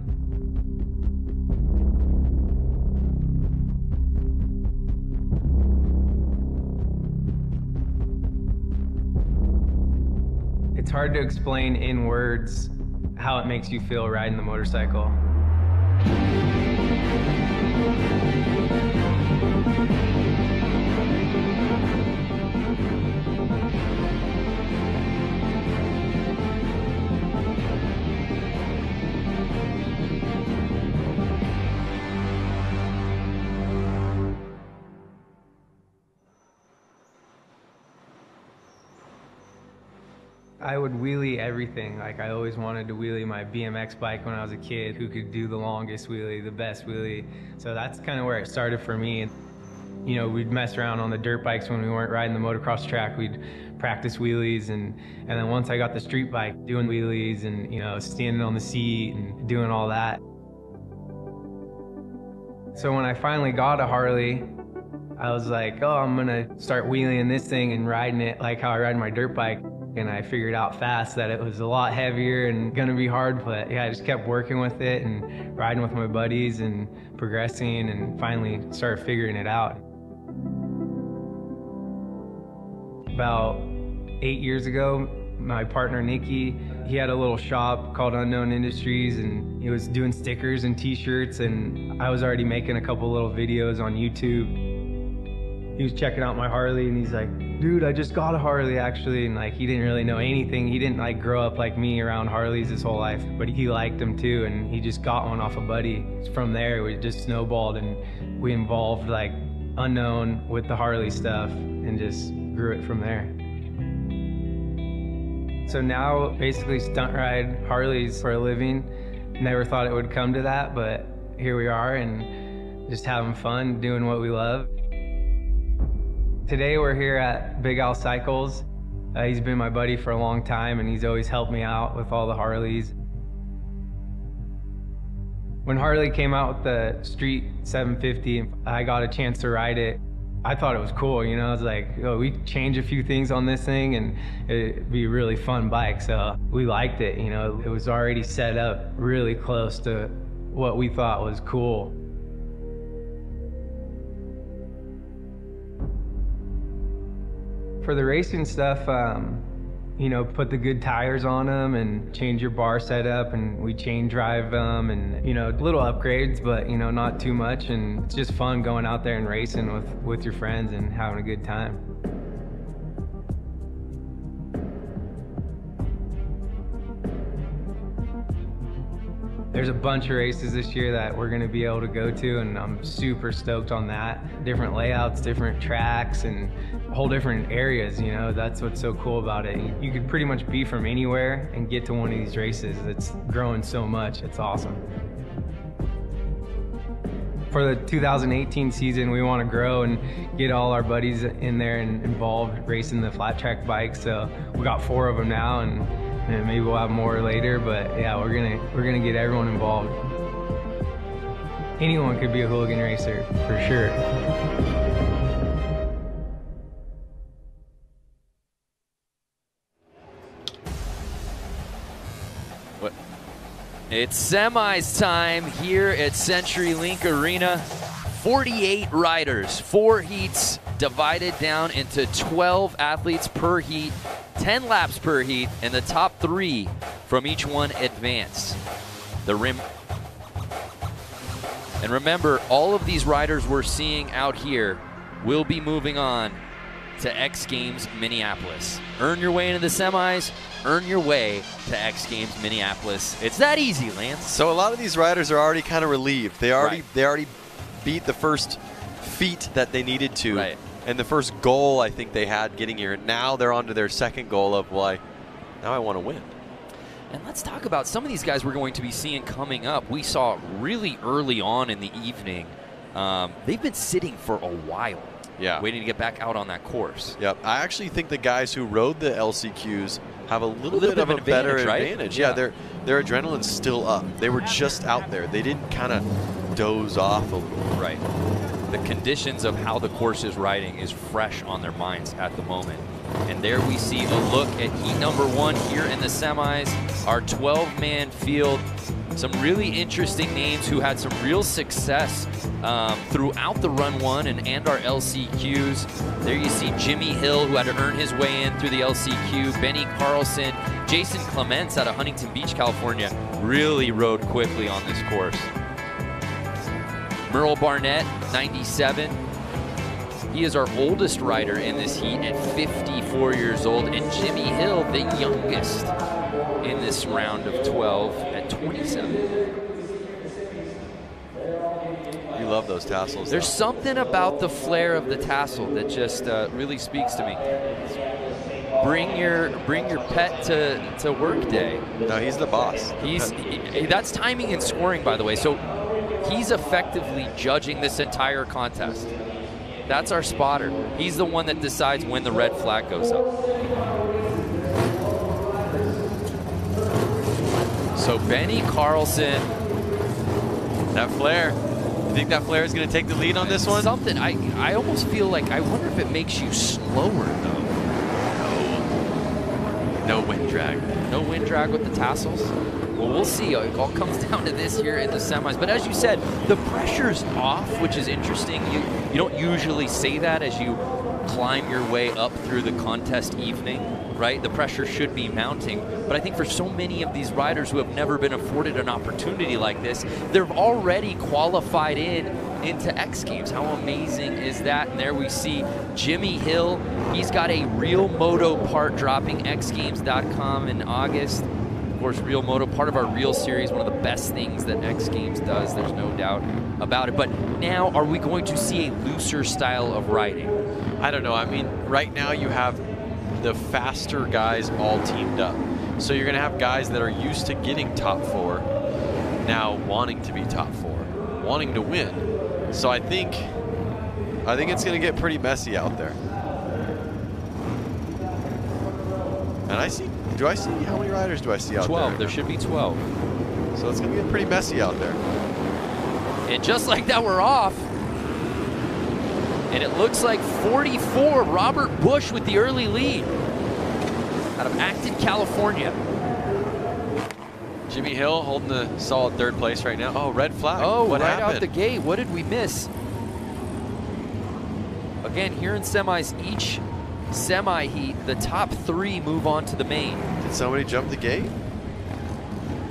It's hard to explain in words how it makes you feel riding the motorcycle. I would wheelie everything. Like, I always wanted to wheelie my BMX bike when I was a kid, who could do the longest wheelie, the best wheelie. So that's kind of where it started for me. You know, we'd mess around on the dirt bikes when we weren't riding the motocross track. We'd practice wheelies, and then once I got the street bike, doing wheelies and, you know, standing on the seat and doing all that. So when I finally got a Harley, I was like, oh, I'm gonna start wheeling this thing and riding it like how I ride my dirt bike. And I figured out fast that it was a lot heavier and gonna be hard, but yeah, I just kept working with it and riding with my buddies and progressing, and finally started figuring it out. About 8 years ago, my partner Nikki, he had a little shop called Unknown Industries, and he was doing stickers and t-shirts, and I was already making a couple little videos on YouTube. He was checking out my Harley and he's like, dude, I just got a Harley actually. And like, he didn't really know anything. He didn't like grow up like me around Harleys his whole life, but he liked them too. And he just got one off a buddy. From there, we just snowballed and we involved like unknown with the Harley stuff and just grew it from there. So now basically stunt ride Harleys for a living. Never thought it would come to that, but here we are and just having fun, doing what we love. Today we're here at Big Al Cycles. He's been my buddy for a long time and he's always helped me out with all the Harleys. When Harley came out with the Street 750, I got a chance to ride it. I thought it was cool, you know, I was like, oh, we change a few things on this thing and it'd be a really fun bike. So we liked it, you know, it was already set up really close to what we thought was cool. For the racing stuff, you know, put the good tires on them and change your bar setup, and we chain drive them and, you know, little upgrades, but, you know, not too much. And it's just fun going out there and racing with your friends and having a good time. There's a bunch of races this year that we're gonna be able to go to, and I'm super stoked on that. Different layouts, different tracks, and whole different areas, you know, that's what's so cool about it. You could pretty much be from anywhere and get to one of these races. It's growing so much, it's awesome. For the 2018 season, we want to grow and get all our buddies in there and involved racing the flat track bikes. So we got 4 of them now, and maybe we'll have more later, but yeah, we're gonna get everyone involved. Anyone could be a hooligan racer, for sure. What? It's semis time here at CenturyLink Arena. 48 riders, 4 heats divided down into 12 athletes per heat. 10 laps per heat, and the top 3 from each one advance. The rim. And remember, all of these riders we're seeing out here will be moving on to X Games Minneapolis. Earn your way into the semis, earn your way to X Games Minneapolis. It's that easy, Lance. So a lot of these riders are already kind of relieved. They already beat the first feat that they needed to. Right. And the first goal I think they had getting here, now they're on to their second goal of, well, now I want to win. And let's talk about some of these guys we're going to be seeing coming up. We saw really early on in the evening, they've been sitting for a while, waiting to get back out on that course. Yep, I actually think the guys who rode the LCQs have a little bit of a better advantage. Yeah, their adrenaline's still up. They were just out there. They didn't kind of doze off a little. Right. The conditions of how the course is riding is fresh on their minds at the moment. And there we see a look at heat number 1 here in the semis, our 12-man field. Some really interesting names who had some real success throughout the Run 1 and our LCQs. There you see Jimmy Hill, who had to earn his way in through the LCQ, Benny Carlson, Jason Clements out of Huntington Beach, California, really rode quickly on this course. Merle Barnett, 97. He is our oldest rider in this heat at 54 years old. And Jimmy Hill, the youngest in this round of 12 at 27. You love those tassels. There's something about the flair of the tassel that just really speaks to me. Bring your pet to work day. No, he's the boss. That's timing and scoring, by the way. So he's effectively judging this entire contest. That's our spotter. He's the one that decides when the red flag goes up. So Benny Carlson. That flare. You think that flare is going to take the lead on this one? Something. I almost feel like, I wonder if it makes you slower, though. No wind drag. No wind drag with the tassels? Well, we'll see. It all comes down to this here in the semis. But as you said, the pressure's off, which is interesting. You don't usually say that as you climb your way up through the contest evening, right? The pressure should be mounting. But I think for so many of these riders who have never been afforded an opportunity like this, they've already qualified into X Games. How amazing is that? And there we see Jimmy Hill. He's got a Real Moto part dropping xgames.com in August. Of course, Real Moto, part of our Real series, one of the best things that X Games does. There's no doubt about it. But now, are we going to see a looser style of riding? I don't know. I mean, right now you have the faster guys all teamed up. So you're going to have guys that are used to getting top 4 now wanting to be top 4, wanting to win. So I think it's going to get pretty messy out there. And do I see, how many riders do I see out 12, there? there should be 12. So it's going to get pretty messy out there. And just like that, we're off. And it looks like 44, Robert Bush with the early lead out of Acton, California. Jimmy Hill holding the solid 3rd place right now. Oh, red flag. Oh, what right happened? out the gate. What did we miss? Again, here in semis, each semi heat, the top 3 move on to the main. Did somebody jump the gate?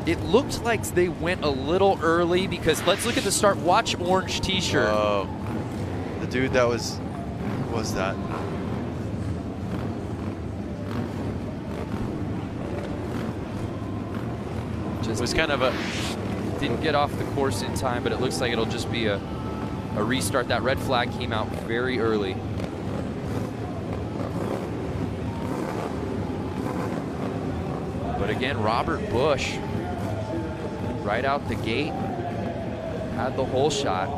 It looked like they went a little early because let's look at the start. Watch orange t-shirt. Oh, the dude that was, who was that? Just was kind of a, didn't get off the course in time, but it looks like it'll just be a restart. That red flag came out very early. But again, Robert Bush, right out the gate, had the whole shot.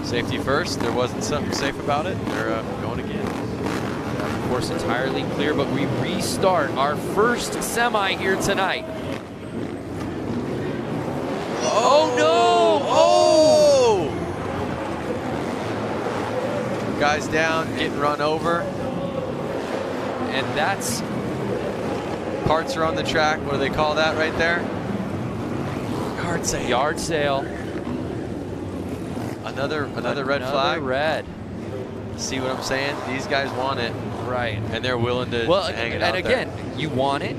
Safety first. There wasn't something safe about it. They're going again. Of course, entirely clear, but we restart our first semi here tonight. Oh no! Oh! Guys down, getting run over. And that's... Parts are on the track. What do they call that right there? Yard sale. Yard sale. Another red flag. Red. See what I'm saying? These guys want it. Right. And they're willing to hang it out and again, you want it.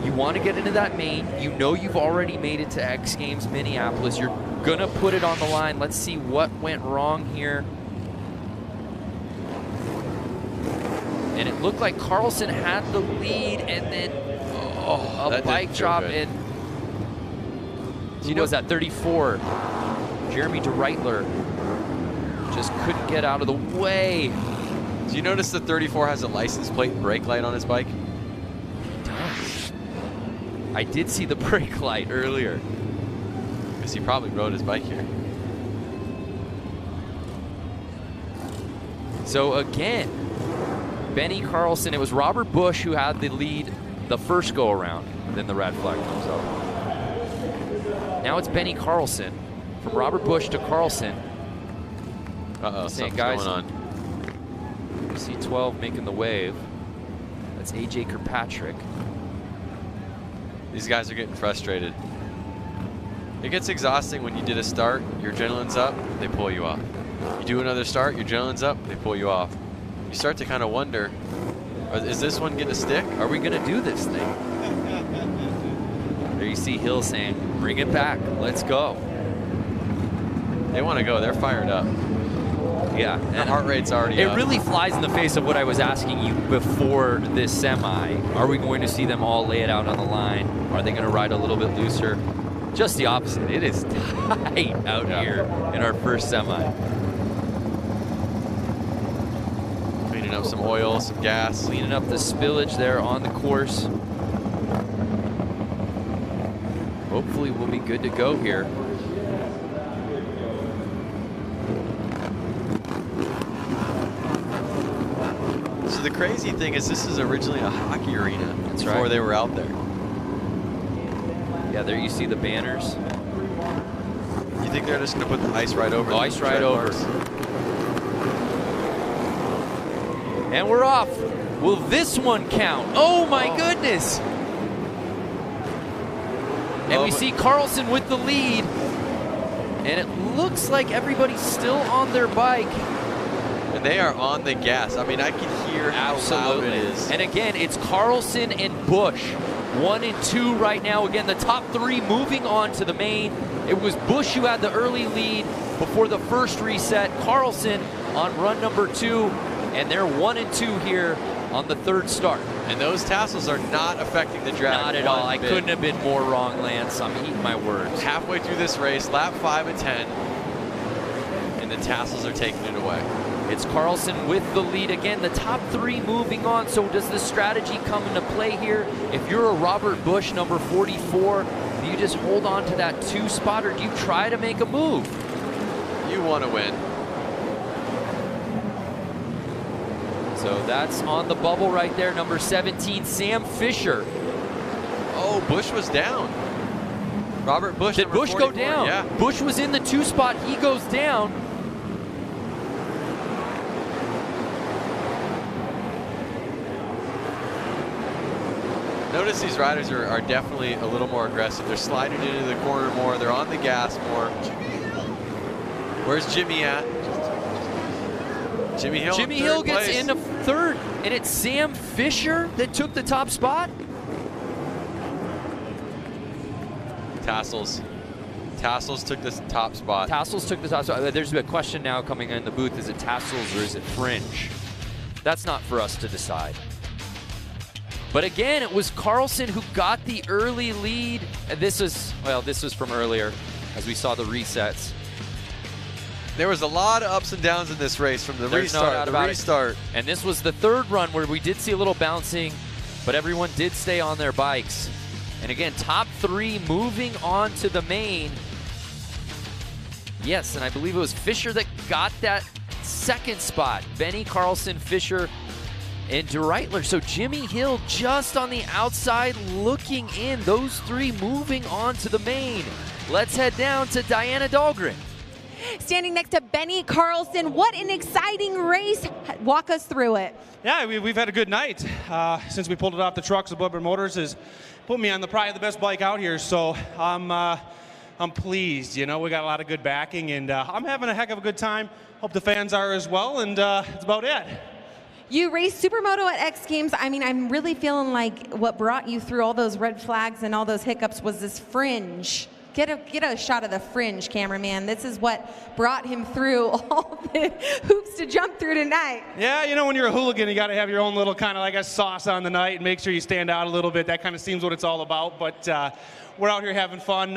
You want to get into that main. You know you've already made it to X Games Minneapolis. You're going to put it on the line. Let's see what went wrong here. And it looked like Carlson had the lead, and then a bike drop. And who was that? 34. Jeremy DeReitler just couldn't get out of the way. Do you notice the 34 has a license plate and brake light on his bike? He does. I did see the brake light earlier. Because he probably rode his bike here. So again, Benny Carlson, it was Robert Bush who had the lead the first go around, then the red flag comes up. Now it's Benny Carlson. From Robert Bush to Carlson. Something's guys, going on. C12 making the wave. That's AJ Kirkpatrick. These guys are getting frustrated. It gets exhausting when you did a start, your adrenaline's up, they pull you off. You do another start, your adrenaline's up, they pull you off. You start to kind of wonder, is this one going to stick? Are we going to do this thing? There you see Hill saying, bring it back, let's go. They want to go, they're fired up. Yeah. Their heart rate's already up. It really flies in the face of what I was asking you before this semi. Are we going to see them all lay it out on the line? Are they going to ride a little bit looser? Just the opposite. It is tight out here in our first semi. Cleaning up some oil, some gas. Cleaning up the spillage there on the course. Hopefully we'll be good to go here. So the crazy thing is this is originally a hockey arena. That's before right. they were out there. Yeah, there you see the banners. You think they're just going to put the ice right over? Oh, ice right over. And we're off. Will this one count? Oh my goodness. And we see Carlson with the lead. And it looks like everybody's still on their bike. And they are on the gas. I mean, I can hear how loud it is. And again, it's Carlson and Busch. 1 and 2 right now. Again, the top 3 moving on to the main. It was Busch who had the early lead before the first reset. Carlson on run number 2, and they're 1 and 2 here on the 3rd start. And those tassels are not affecting the drag. Not at all. I couldn't have been more wrong, Lance. I'm eating my words. Halfway through this race, lap 5 and 10, and the tassels are taking it away. It's Carlson with the lead again. The top 3 moving on. So does the strategy come into play here? If you're a Robert Busch, number 44, do you just hold on to that 2 spot, or do you try to make a move? You want to win. So that's on the bubble right there. Number 17, Sam Fisher. Oh, Busch was down. Robert Busch. Did Busch go down? Yeah. Busch was in the 2 spot. He goes down. Notice these riders are definitely a little more aggressive. They're sliding into the corner more. They're on the gas more. Where's Jimmy at? Jimmy Hill. Jimmy Hill gets into 3rd, and it's Sam Fisher that took the top spot. Tassels. Tassels took this top spot. Tassels took the top spot. There's a question now coming in the booth. Is it Tassels or is it Fringe? That's not for us to decide. But again, it was Carlson who got the early lead. And this was from earlier as we saw the resets. There was a lot of ups and downs in this race from the restart. And this was the 3rd run where we did see a little bouncing, but everyone did stay on their bikes. And again, top 3 moving on to the main. Yes, and I believe it was Fisher that got that 2nd spot. Benny, Carlson, Fisher, and DeReitler. So Jimmy Hill just on the outside looking in. Those 3 moving on to the main. Let's head down to Diana Dahlgren. Standing next to Benny Carlson. What an exciting race. Walk us through it. Yeah, we've had a good night. Since we pulled it off the trucks, Blubber Motors has put me on probably the best bike out here. So I'm pleased. You know, we got a lot of good backing, and I'm having a heck of a good time. Hope the fans are as well, and that's about it. You raced Supermoto at X Games. I mean, I'm really feeling like what brought you through all those red flags and all those hiccups was this Fringe. Get a shot of the Fringe, cameraman. This is what brought him through all the hoops to jump through tonight. Yeah, you know, when you're a hooligan, you got to have your own little kind of like a sauce on the night and make sure you stand out a little bit. That kind of seems what it's all about. But we're out here having fun.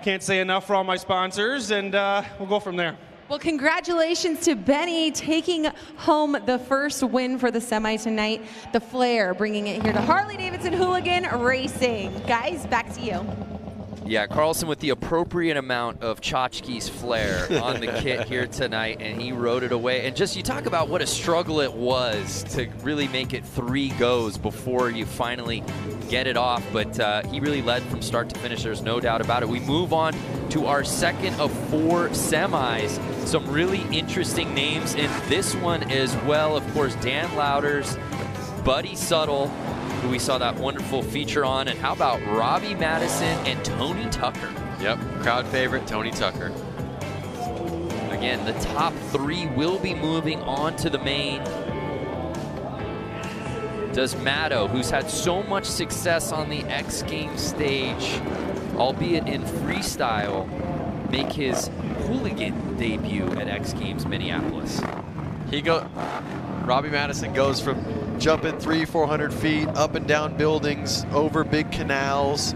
Can't say enough for all my sponsors, and we'll go from there. Well, congratulations to Benny taking home the first win for the semi tonight. The Flair bringing it here to Harley-Davidson Hooligan Racing. Guys, back to you. Yeah, Carlson with the appropriate amount of Tchotchke's flair on the kit here tonight, and he rode it away. And just, you talk about what a struggle it was to really make it 3 goes before you finally get it off, but he really led from start to finish. There's no doubt about it. We move on to our 2nd of 4 semis. Some really interesting names in this one as well. Of course, Dan Louders, Buddy Suttle, who we saw that wonderful feature on, and how about Robbie Madison and Tony Tucker? Yep, crowd favorite, Tony Tucker. Again, the top 3 will be moving on to the main. Does Matto, who's had so much success on the X Games stage, albeit in freestyle, make his hooligan debut at X Games Minneapolis? Robbie Madison goes from jumping 300-400 feet, up and down buildings, over big canals,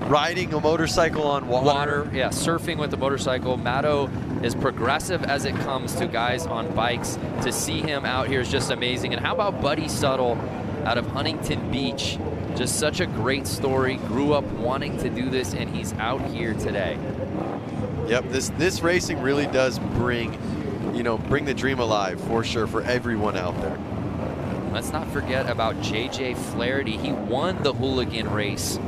riding a motorcycle on water. Yeah, surfing with the motorcycle. Matto is progressive as it comes to guys on bikes. To see him out here is just amazing. And how about Buddy Suttle out of Huntington Beach? Just such a great story. Grew up wanting to do this, and he's out here today. Yep, this racing really does bring the dream alive for sure for everyone out there. Let's not forget about JJ Flaherty. He won the hooligan race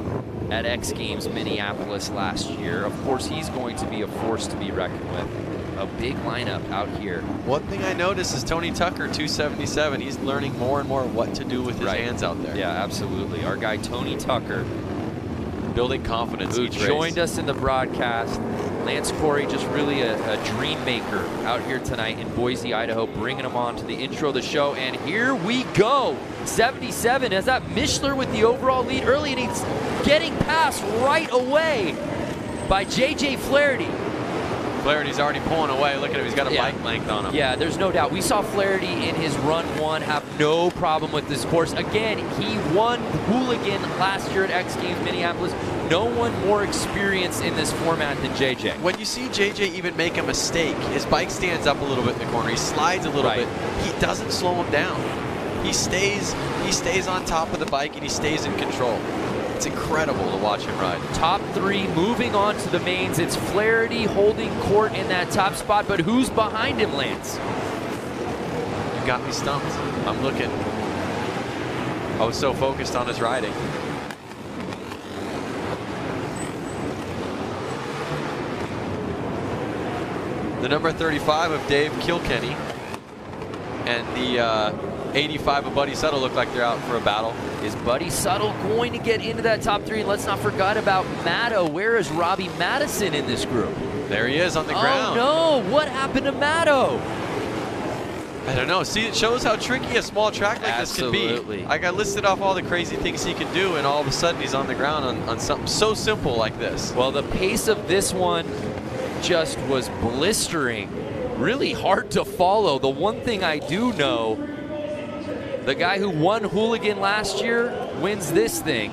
at X Games Minneapolis last year. Of course, he's going to be a force to be reckoned with. A big lineup out here. One thing I noticed is Tony Tucker, 277. He's learning more and more what to do with his hands out there. Yeah, absolutely. Our guy Tony Tucker, building confidence. who each race. joined us in the broadcast. Lance Corey, just really a dream maker out here tonight in Boise, Idaho, bringing them on to the intro of the show. And here we go. 77 as that Mishler with the overall lead early, and he's getting passed right away by J.J. Flaherty. Flaherty's already pulling away. Look at him. He's got a bike length on him. Yeah, there's no doubt. We saw Flaherty in his run 1 have no problem with this course. Again, he won Hooligan last year at X Games Minneapolis. No one more experienced in this format than JJ. When you see JJ even make a mistake, his bike stands up a little bit in the corner. He slides a little bit. He doesn't slow him down. He stays on top of the bike and he stays in control. It's incredible to watch him ride. Top 3 moving on to the mains. It's Flaherty holding court in that top spot, but who's behind him, Lance? You got me stumped. I'm looking. I was so focused on his riding. The number 35 of Dave Kilkenny and the 85 of Buddy Suttle look like they're out for a battle. Is Buddy Suttle going to get into that top 3? Let's not forget about Matto. Where is Robbie Madison in this group? There he is on the ground. Oh no, what happened to Matto? I don't know. See, it shows how tricky a small track like this can be. I got listed off all the crazy things he can do, and all of a sudden he's on the ground on something so simple like this. Well, the pace of this one just was blistering. Really hard to follow. The one thing I do know, the guy who won Hooligan last year wins this thing,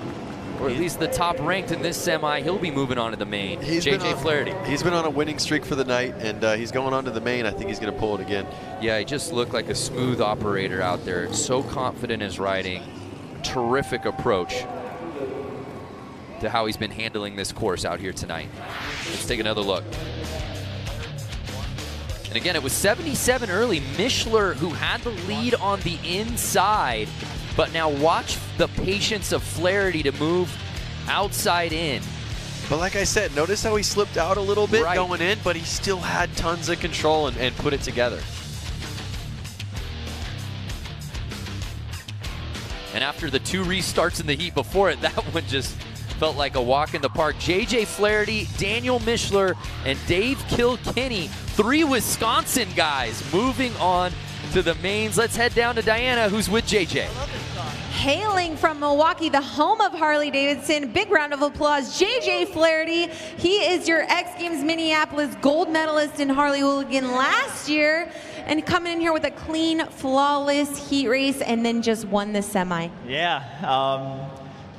or at least the top ranked in this semi. He'll be moving on to the main. JJ Flaherty. He's been on a winning streak for the night, and he's going on to the main. I think he's going to pull it again. Yeah, he just looked like a smooth operator out there. So confident in his riding. Terrific approach to how he's been handling this course out here tonight. Let's take another look. And again, it was 77 early. Mishler, who had the lead on the inside, but now watch the patience of Flaherty to move outside in. But like I said, notice how he slipped out a little bit going in, but he still had tons of control and put it together. And after the 2 restarts in the heat before it, that one just felt like a walk in the park. JJ Flaherty, Daniel Mishler, and Dave Kilkenny, 3 Wisconsin guys moving on to the mains. Let's head down to Diana, who's with JJ. Hailing from Milwaukee, the home of Harley Davidson, big round of applause, JJ Flaherty. He is your X Games Minneapolis gold medalist in Harley Hooligan last year, and coming in here with a clean, flawless heat race, and then just won the semi. Yeah,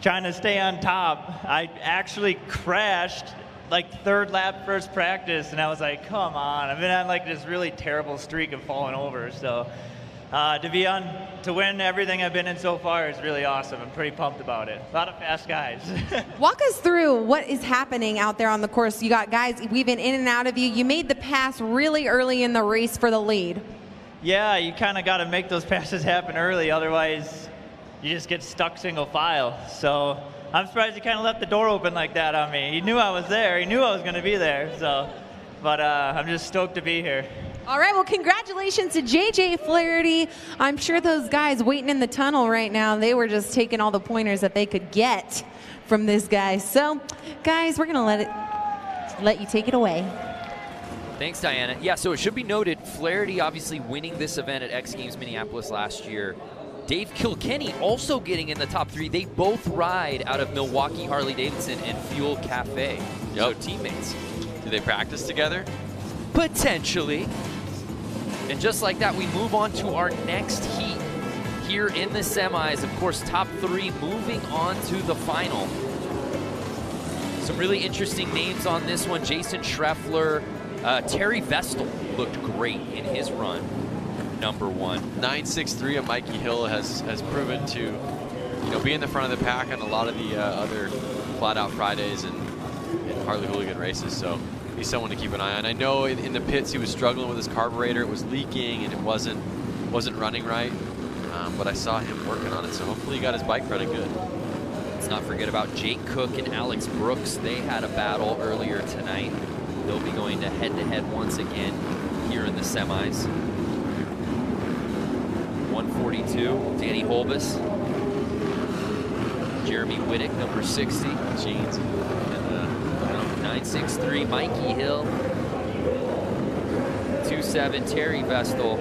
trying to stay on top. I actually crashed like 3rd lap first practice, and I was like, come on. I've been on like this really terrible streak of falling over, so to win everything I've been in so far is really awesome. I'm pretty pumped about it. A lot of fast guys. Walk us through what is happening out there on the course. You got guys weaving in and out of you. You made the pass really early in the race for the lead. Yeah, you kind of got to make those passes happen early, otherwise you just get stuck single file. So I'm surprised he kind of left the door open like that on me. He knew I was there. He knew I was going to be there. So, but I'm just stoked to be here. All right, well, congratulations to JJ Flaherty. I'm sure those guys waiting in the tunnel right now, they were just taking all the pointers that they could get from this guy. So, guys, we're going to let you take it away. Thanks, Diana. Yeah, so it should be noted, Flaherty obviously winning this event at X Games Minneapolis last year. Dave Kilkenny also getting in the top 3. They both ride out of Milwaukee Harley Davidson and Fuel Cafe. So teammates. Do they practice together? Potentially. And just like that, we move on to our next heat here in the semis. Of course, top 3 moving on to the final. Some really interesting names on this one. Jason Schreffler, Terry Vestal looked great in his run. Number 1. 963 of Mikey Hill has proven to, be in the front of the pack on a lot of the other Flat Out Fridays and Harley Hooligan races. So he's someone to keep an eye on. I know in the pits he was struggling with his carburetor. It was leaking and it wasn't running right. But I saw him working on it. So hopefully he got his bike running good. Let's not forget about Jake Cook and Alex Brooks. They had a battle earlier tonight. They'll be going to head-to-head once again here in the semis. 142, Danny Holbus. Jeremy Whittick, number 60. Jeans. And 963 Mikey Hill. 27 Terry Vestal.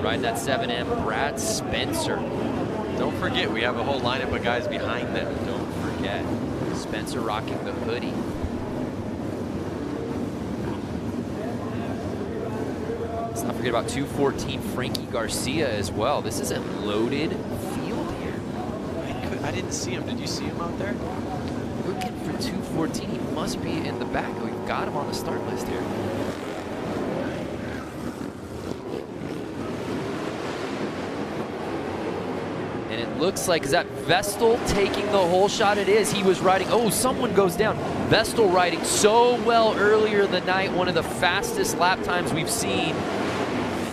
Riding that 7M Brad Spencer. Don't forget, we have a whole lineup of guys behind them. Don't forget. Spencer rocking the hoodie. Let's not forget about 214 Frankie Garcia as well. This is a loaded field here. I didn't see him. Did you see him out there? Looking for 214. He must be in the back. We've got him on the start list here. And it looks like, is that Vestal taking the whole shot? It is. He was riding, oh, someone goes down. Vestal riding so well earlier in the night, one of the fastest lap times we've seen.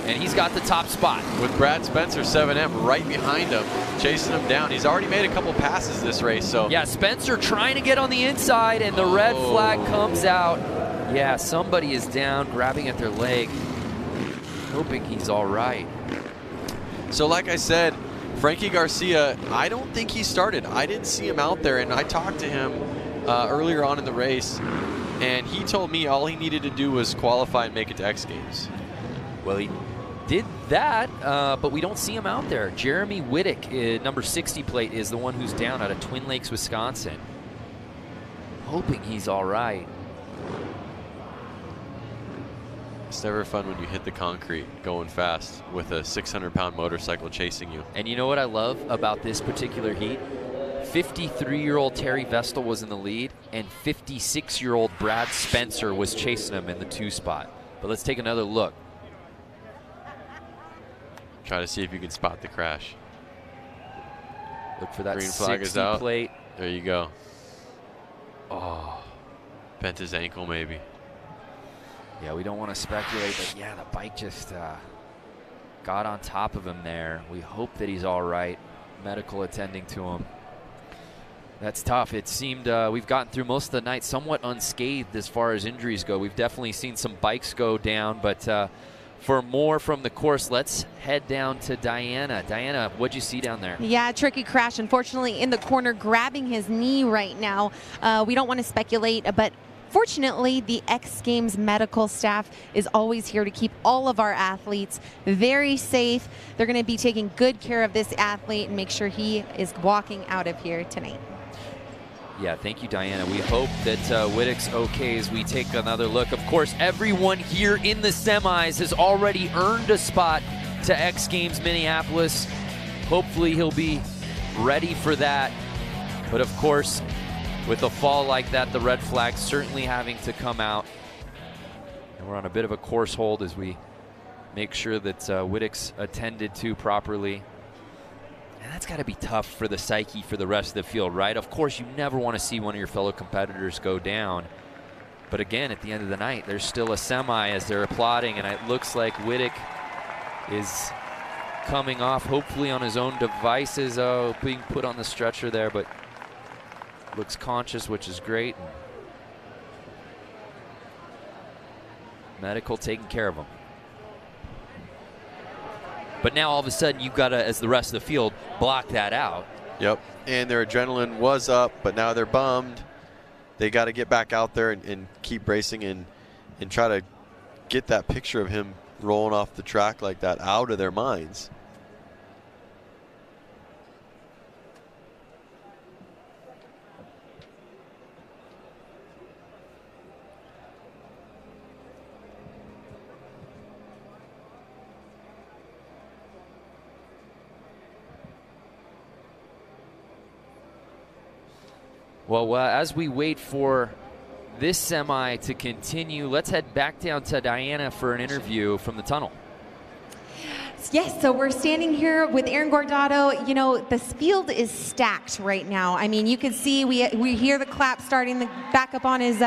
And he's got the top spot. With Brad Spencer, 7M, right behind him, chasing him down. He's already made a couple passes this race, so. Yeah, Spencer trying to get on the inside, and the red flag comes out. Yeah, somebody is down, grabbing at their leg. Hoping he's all right. So like I said, Frankie Garcia, I don't think he started. I didn't see him out there, and I talked to him earlier on in the race, and he told me all he needed to do was qualify and make it to X Games. Well, he did that, but we don't see him out there. Jeremy Wittick, number 60 plate, is the one who's down out of Twin Lakes, Wisconsin. Hoping he's all right. It's never fun when you hit the concrete going fast with a 600-pound motorcycle chasing you. And you know what I love about this particular heat? 53-year-old Terry Vestal was in the lead, and 56-year-old Brad Spencer was chasing him in the 2 spot. But let's take another look. Try to see if you can spot the crash. Look for that green flag is out. Plate. There you go. Oh, bent his ankle maybe. Yeah, we don't want to speculate, but yeah, the bike just got on top of him there. We hope that he's all right. Medical attending to him. That's tough. It seemed we've gotten through most of the night somewhat unscathed as far as injuries go. We've definitely seen some bikes go down, but for more from the course, let's head down to Diana. Diana, what'd you see down there? Yeah, tricky crash, unfortunately, in the corner, grabbing his knee right now. We don't want to speculate, but fortunately, the X Games medical staff is always here to keep all of our athletes very safe. They're going to be taking good care of this athlete and make sure he is walking out of here tonight. Yeah, thank you, Diana. We hope that Wittick's okay as we take another look. Of course, everyone here in the semis has already earned a spot to X Games Minneapolis. Hopefully he'll be ready for that. But of course, with a fall like that, the red flag certainly having to come out. And we're on a bit of a course hold as we make sure that Wittick's attended to properly. And that's got to be tough for the psyche for the rest of the field, right? Of course, you never want to see one of your fellow competitors go down. But again, at the end of the night, there's still a semi as they're applauding, and it looks like Wittick is coming off, hopefully on his own devices, being put on the stretcher there, but looks conscious, which is great. Medical taking care of him. But now all of a sudden you've got to, as the rest of the field, block that out. Yep, and their adrenaline was up, but now they're bummed. They got to get back out there and keep racing and try to get that picture of him rolling off the track like that out of their minds. Well, as we wait for this semi to continue, let's head back down to Diana for an interview from the tunnel. Yes, so we're standing here with Aaron Guardado. You know, this field is stacked right now. I mean, you can see we hear the clap starting back up on his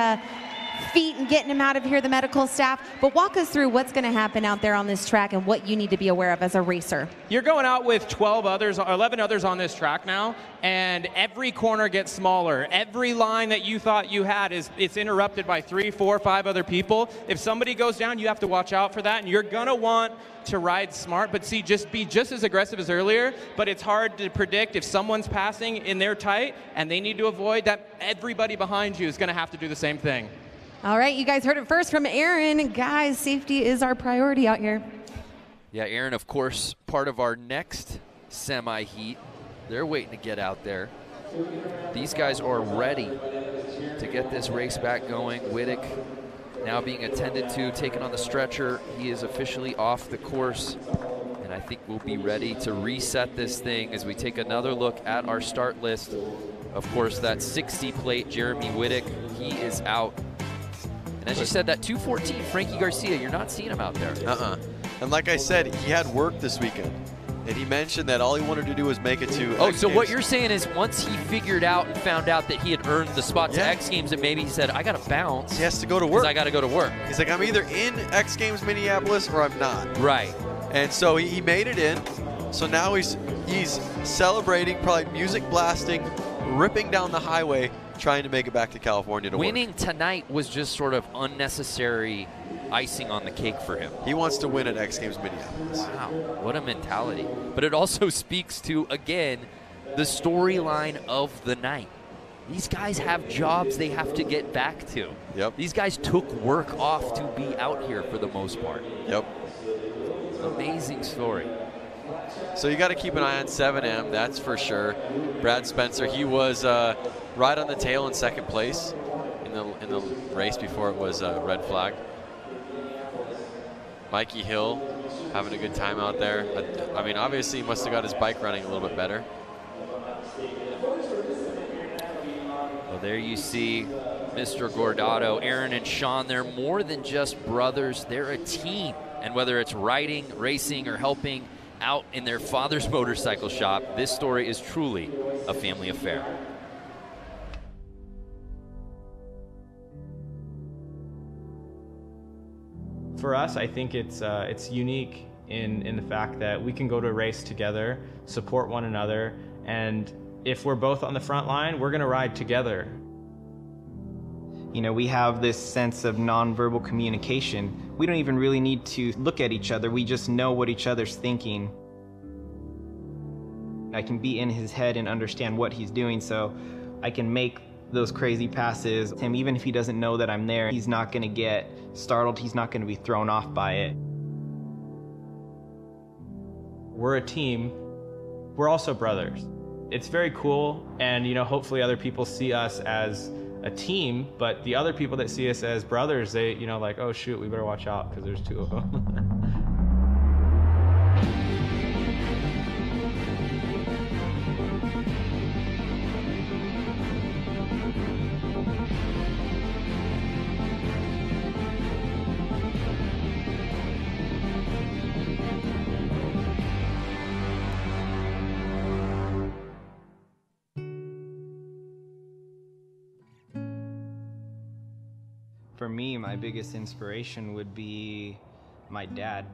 feet and getting him out of here, the medical staff. But walk us through what's going to happen out there on this track and what you need to be aware of as a racer. You're going out with 11 others on this track now, and every corner gets smaller. Every line that you thought you had it's interrupted by 3, 4, 5 other people. If somebody goes down, you have to watch out for that, and you're gonna want to ride smart, but see, just be just as aggressive as earlier. But it's hard to predict if someone's passing and they're tight and they need to avoid that. Everybody behind you is gonna have to do the same thing. All right, you guys heard it first from Aaron. Guys, safety is our priority out here. Yeah, Aaron, of course, part of our next semi-heat. They're waiting to get out there. These guys are ready to get this race back going. Wittek now being attended to, taken on the stretcher. He is officially off the course, and I think we'll be ready to reset this thing as we take another look at our start list. Of course, that 60 plate Jeremy Wittek, he is out. And as you said, that 214 Frankie Garcia, you're not seeing him out there. And like I said, he had work this weekend. And he mentioned that all he wanted to do was make it to X so Games. what you're saying is once he figured out and found out that he had earned the spot to X Games, and maybe he said, I got to bounce. He has to go to work. I got to go to work. He's like, I'm either in X Games Minneapolis or I'm not. Right. And so he made it in. So now he's celebrating, probably music blasting, ripping down the highway, trying to make it back to California to Winning work. tonight was just sort of unnecessary icing on the cake for him. He wants to win at X Games Minneapolis. Wow, what a mentality. But it also speaks to, again, the storyline of the night. These guys have jobs they have to get back to. Yep. These guys took work off to be out here for the most part. Yep. Amazing story. So you got to keep an eye on 7M, that's for sure. Brad Spencer, he was right on the tail in second place in the race before it was red flag. Mikey Hill having a good time out there. I mean, obviously he must have got his bike running a little bit better. Well, there you see Mr. Gordado, Aaron and Sean. They're more than just brothers. They're a team. And whether it's riding, racing, or helping out in their father's motorcycle shop, this story is truly a family affair. For us, I think it's unique in the fact that we can go to a race together, support one another, and if we're both on the front line, we're gonna ride together. You know, we have this sense of nonverbal communication. We don't even really need to look at each other. We just know what each other's thinking. I can be in his head and understand what he's doing, so I can make those crazy passes. Him, even if he doesn't know that I'm there, he's not gonna get startled. He's not gonna be thrown off by it. We're a team. We're also brothers. It's very cool, and you know, hopefully other people see us as a team, but the other people that see us as brothers, they, you know, like, oh shoot, we better watch out because there's two of them. For me, my biggest inspiration would be my dad.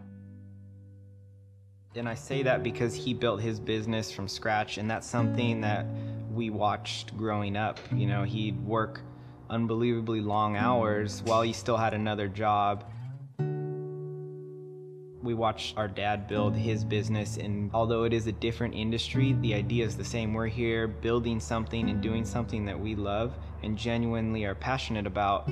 And I say that because he built his business from scratch, and that's something that we watched growing up. You know, he'd work unbelievably long hours while he still had another job. We watched our dad build his business, and although it is a different industry, the idea is the same. We're here building something and doing something that we love and genuinely are passionate about.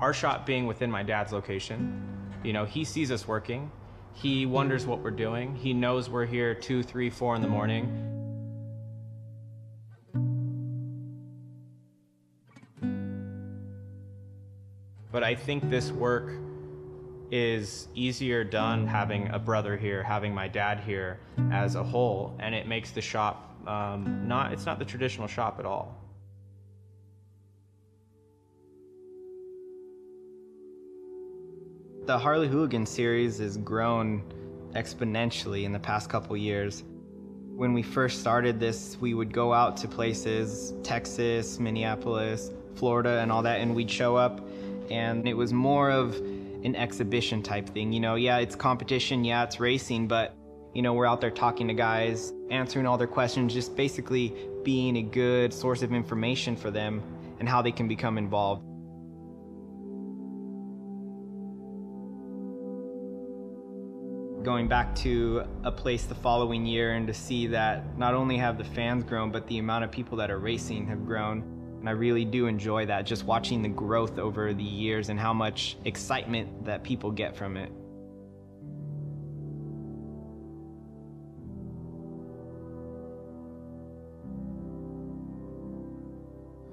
Our shop being within my dad's location, you know, he sees us working. He wonders what we're doing. He knows we're here 2, 3, 4 in the morning. But I think this work is easier done having a brother here, having my dad here as a whole, and it makes the shop it's not the traditional shop at all. The Harley Hooligan series has grown exponentially in the past couple years. When we first started this, we would go out to places, Texas, Minneapolis, Florida, and all that, and we'd show up, and it was more of an exhibition type thing. You know, yeah, it's competition, yeah, it's racing, but, you know, we're out there talking to guys, answering all their questions, just basically being a good source of information for them and how they can become involved. Going back to a place the following year and to see that not only have the fans grown, but the amount of people that are racing have grown. And I really do enjoy that, just watching the growth over the years and how much excitement that people get from it.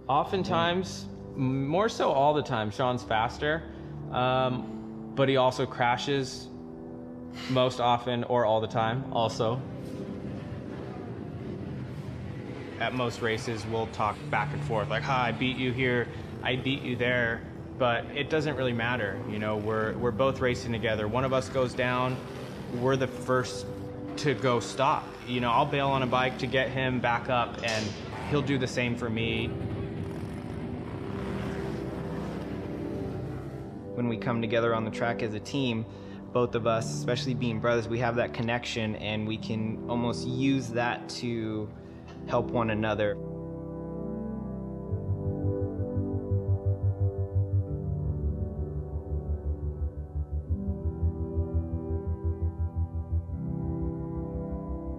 Oftentimes, more so all the time, Sean's faster, but he also crashes most often or all the time also. At most races, we'll talk back and forth, like, I beat you here, I beat you there, but it doesn't really matter. You know, we're both racing together. One of us goes down, we're the first to go stop. You know, I'll bail on a bike to get him back up, and he'll do the same for me. When we come together on the track as a team, both of us, especially being brothers, we have that connection, and we can almost use that to help one another.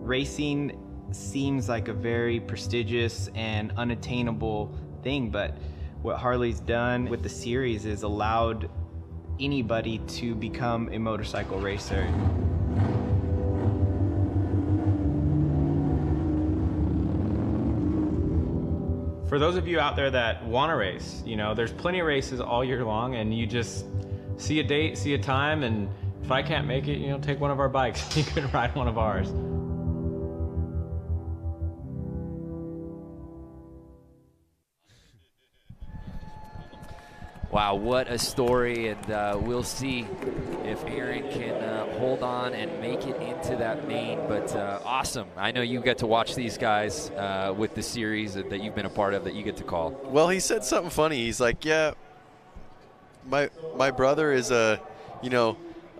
Racing seems like a very prestigious and unattainable thing, but what Harley's done with the series is allowed anybody to become a motorcycle racer. For those of you out there that want to race, you know, there's plenty of races all year long, and you just see a date, see a time, and if I can't make it, you know, take one of our bikes. You can ride one of ours. Wow, what a story, and we'll see if Aaron can hold on and make it into that main, but awesome. I know you get to watch these guys with the series that you've been a part of that you get to call. Well, he said something funny. He's like, yeah, my brother is a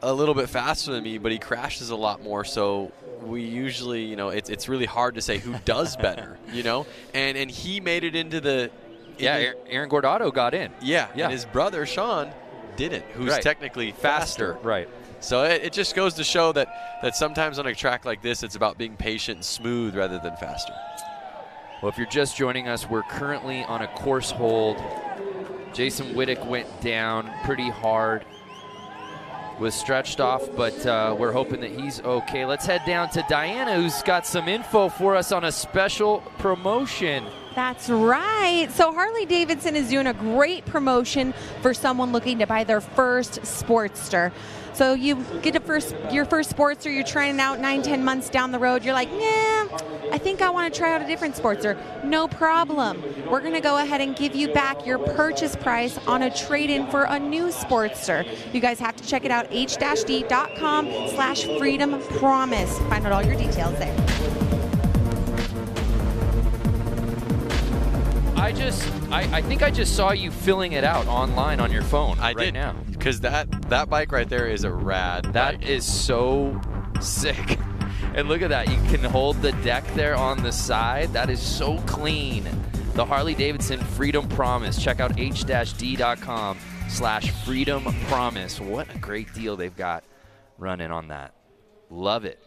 little bit faster than me, but he crashes a lot more, so we usually, you know, it's really hard to say who does better, you know, and he made it into the Aaron Guardado got in. Yeah, and his brother, Sean, didn't, who's technically faster. Right. So it just goes to show that sometimes on a track like this, it's about being patient and smooth rather than faster. Well, if you're just joining us, we're currently on a course hold. Jason Wittick went down pretty hard, was stretched off, but we're hoping that he's okay. Let's head down to Diana, who's got some info for us on a special promotion. That's right. So Harley-Davidson is doing a great promotion for someone looking to buy their first Sportster. So you get your first Sportster, you're trying it out 9-10 months down the road. You're like, nah, I think I want to try out a different Sportster. No problem. We're going to go ahead and give you back your purchase price on a trade-in for a new Sportster. You guys have to check it out, h-d.com/freedom promise. Find out all your details there. I think I just saw you filling it out online on your phone. I did now. Because that bike right there is a rad bike. That is so sick. And look at that. You can hold the deck there on the side. That is so clean. The Harley-Davidson Freedom Promise. Check out h-d.com/freedom promise. What a great deal they've got running on that. Love it.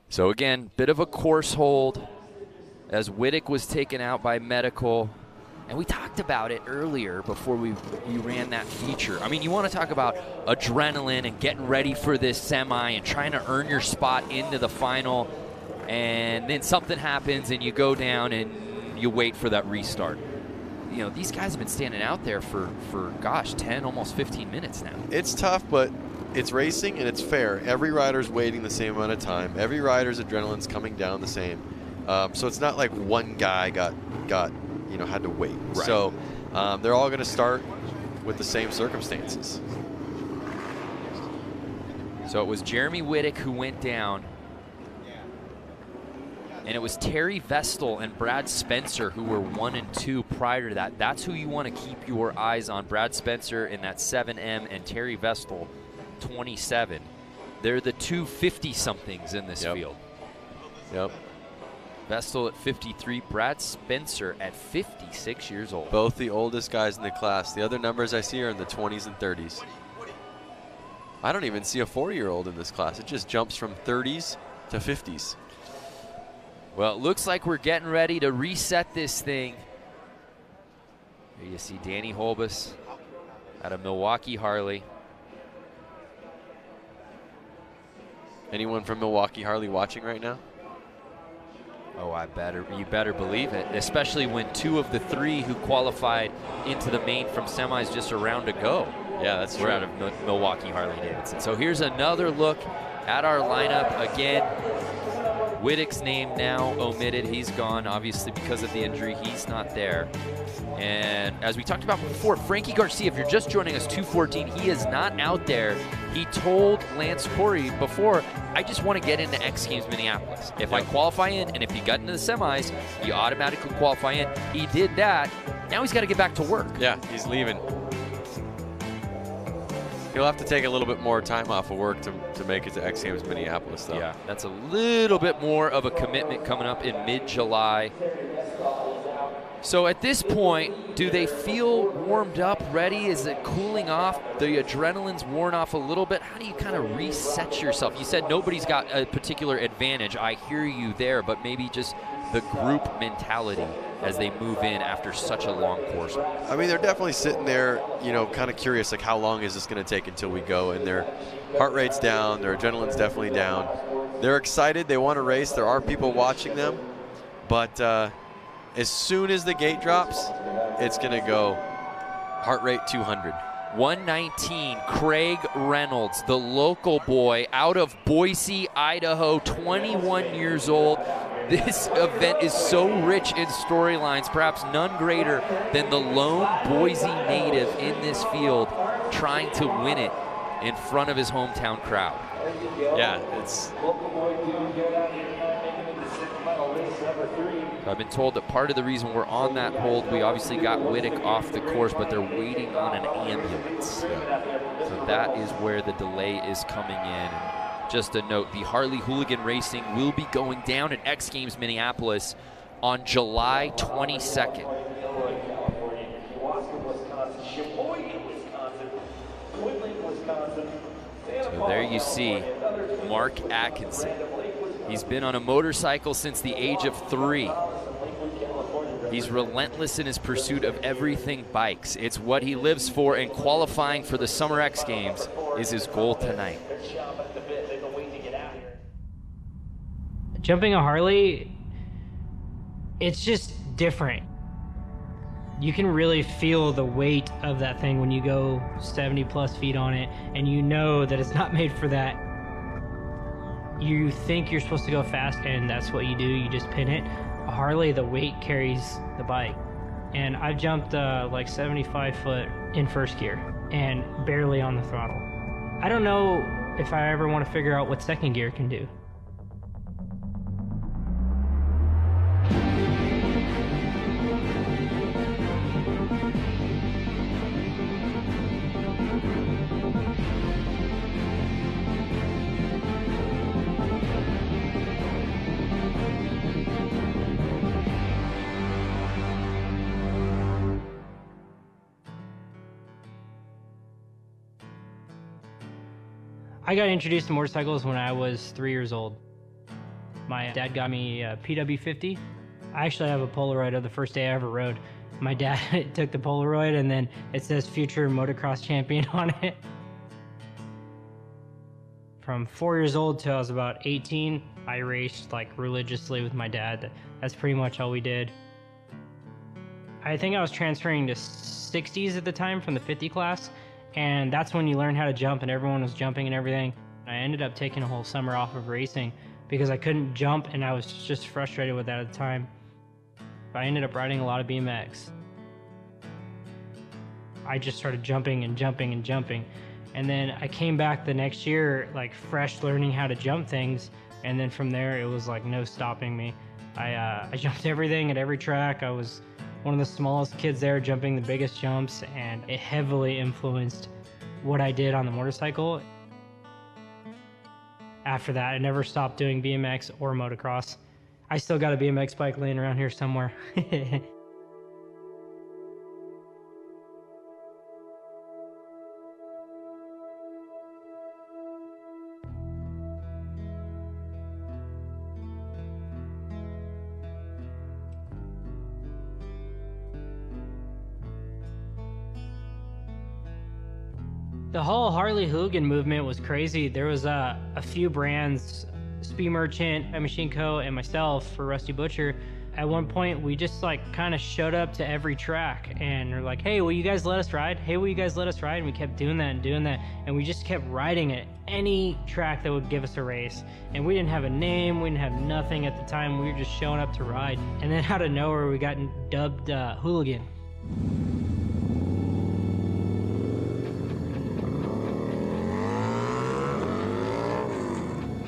So again, bit of a course hold as Wittick was taken out by medical. And we talked about it earlier before we ran that feature. I mean, you want to talk about adrenaline and getting ready for this semi and trying to earn your spot into the final, and then something happens and you go down and you wait for that restart. You know, these guys have been standing out there for gosh, 10, almost 15 minutes now. It's tough, but it's racing and it's fair. Every rider's waiting the same amount of time. Every rider's adrenaline's coming down the same. So it's not like one guy got had to wait. Right. So they're all going to start with the same circumstances. So it was Jeremy Wittick who went down. and it was Terry Vestal and Brad Spencer who were 1 and 2 prior to that. That's who you want to keep your eyes on. Brad Spencer in that 7M and Terry Vestal 27. They're the two 50-somethings in this field. Yep. Vestal at 53, Brad Spencer at 56 years old. Both the oldest guys in the class. The other numbers I see are in the 20s and 30s. I don't even see a 40-year-old in this class. It just jumps from 30s to 50s. Well, it looks like we're getting ready to reset this thing. Here you see Danny Holbus out of Milwaukee Harley. Anyone from Milwaukee Harley watching right now? Oh, you better believe it, especially when 2 of the 3 who qualified into the main from semis just a round ago. Yeah, that's true. We're out of Milwaukee Harley-Davidson. So here's another look at our lineup. Again, Wittick's name now omitted. He's gone, obviously, because of the injury. He's not there. And as we talked about before, Frankie Garcia, if you're just joining us, 214, he is not out there. He told Lance Corey before, I just want to get into X Games Minneapolis. If I qualify in, and if he got into the semis, you automatically qualify in. He did that. Now he's got to get back to work. Yeah, he's leaving. He'll have to take a little bit more time off of work to make it to X Games Minneapolis, though. Yeah, that's a little bit more of a commitment coming up in mid-July. So at this point, do they feel warmed up, ready? Is it cooling off? The adrenaline's worn off a little bit. How do you kind of reset yourself? You said nobody's got a particular advantage. I hear you there, but maybe just the group mentality as they move in after such a long course. I mean, they're definitely sitting there, you know, kind of curious, like how long is this going to take until we go? And their heart rate's down, their adrenaline's definitely down. They're excited, they want to race, there are people watching them, but as soon as the gate drops, it's going to go heart rate 200. 119, Craig Reynolds, the local boy out of Boise, Idaho, 21 years old. This event is so rich in storylines, perhaps none greater than the lone Boise native in this field trying to win it in front of his hometown crowd. Yeah, it's... I've been told that part of the reason we're on that hold, we obviously got Wittick off the course, but they're waiting on an ambulance. So that is where the delay is coming in. Just a note, the Harley Hooligan Racing will be going down at X Games Minneapolis on July 22nd. So there you see Mark Atkinson. He's been on a motorcycle since the age of 3. He's relentless in his pursuit of everything bikes. It's what he lives for, and qualifying for the Summer X Games is his goal tonight. Jumping a Harley, it's just different. You can really feel the weight of that thing when you go 70+ feet on it, and you know that it's not made for that. You think you're supposed to go fast, and that's what you do. You just pin it. A Harley, the weight carries the bike. And I've jumped like 75 foot in first gear and barely on the throttle. I don't know if I ever want to figure out what second gear can do. I got introduced to motorcycles when I was 3 years old. My dad got me a PW50. I actually have a Polaroid of the first day I ever rode. My dad took the Polaroid and then it says future motocross champion on it. From 4 years old till I was about 18, I raced like religiously with my dad. That's pretty much all we did. I think I was transferring to 60s at the time from the 50 class. And that's when you learn how to jump, and everyone was jumping and everything. I ended up taking a whole summer off of racing because I couldn't jump, and I was just frustrated with that at the time. I ended up riding a lot of BMX. I just started jumping and jumping and jumping. And then I came back the next year, like fresh, learning how to jump things. And then from there, it was like no stopping me. I jumped everything at every track. I was one of the smallest kids there jumping the biggest jumps, and it heavily influenced what I did on the motorcycle. After that, I never stopped doing BMX or motocross. I still got a BMX bike laying around here somewhere. The whole Harley Hooligan movement was crazy. There was a few brands, Speed Merchant, Machine Co, and myself for Rusty Butcher. At one point, we just like kind of showed up to every track and we're like, hey, will you guys let us ride? Hey, will you guys let us ride? And we kept doing that. And we just kept riding at any track that would give us a race. And we didn't have a name, we didn't have nothing at the time. We were just showing up to ride. And then out of nowhere, we got dubbed Hooligan.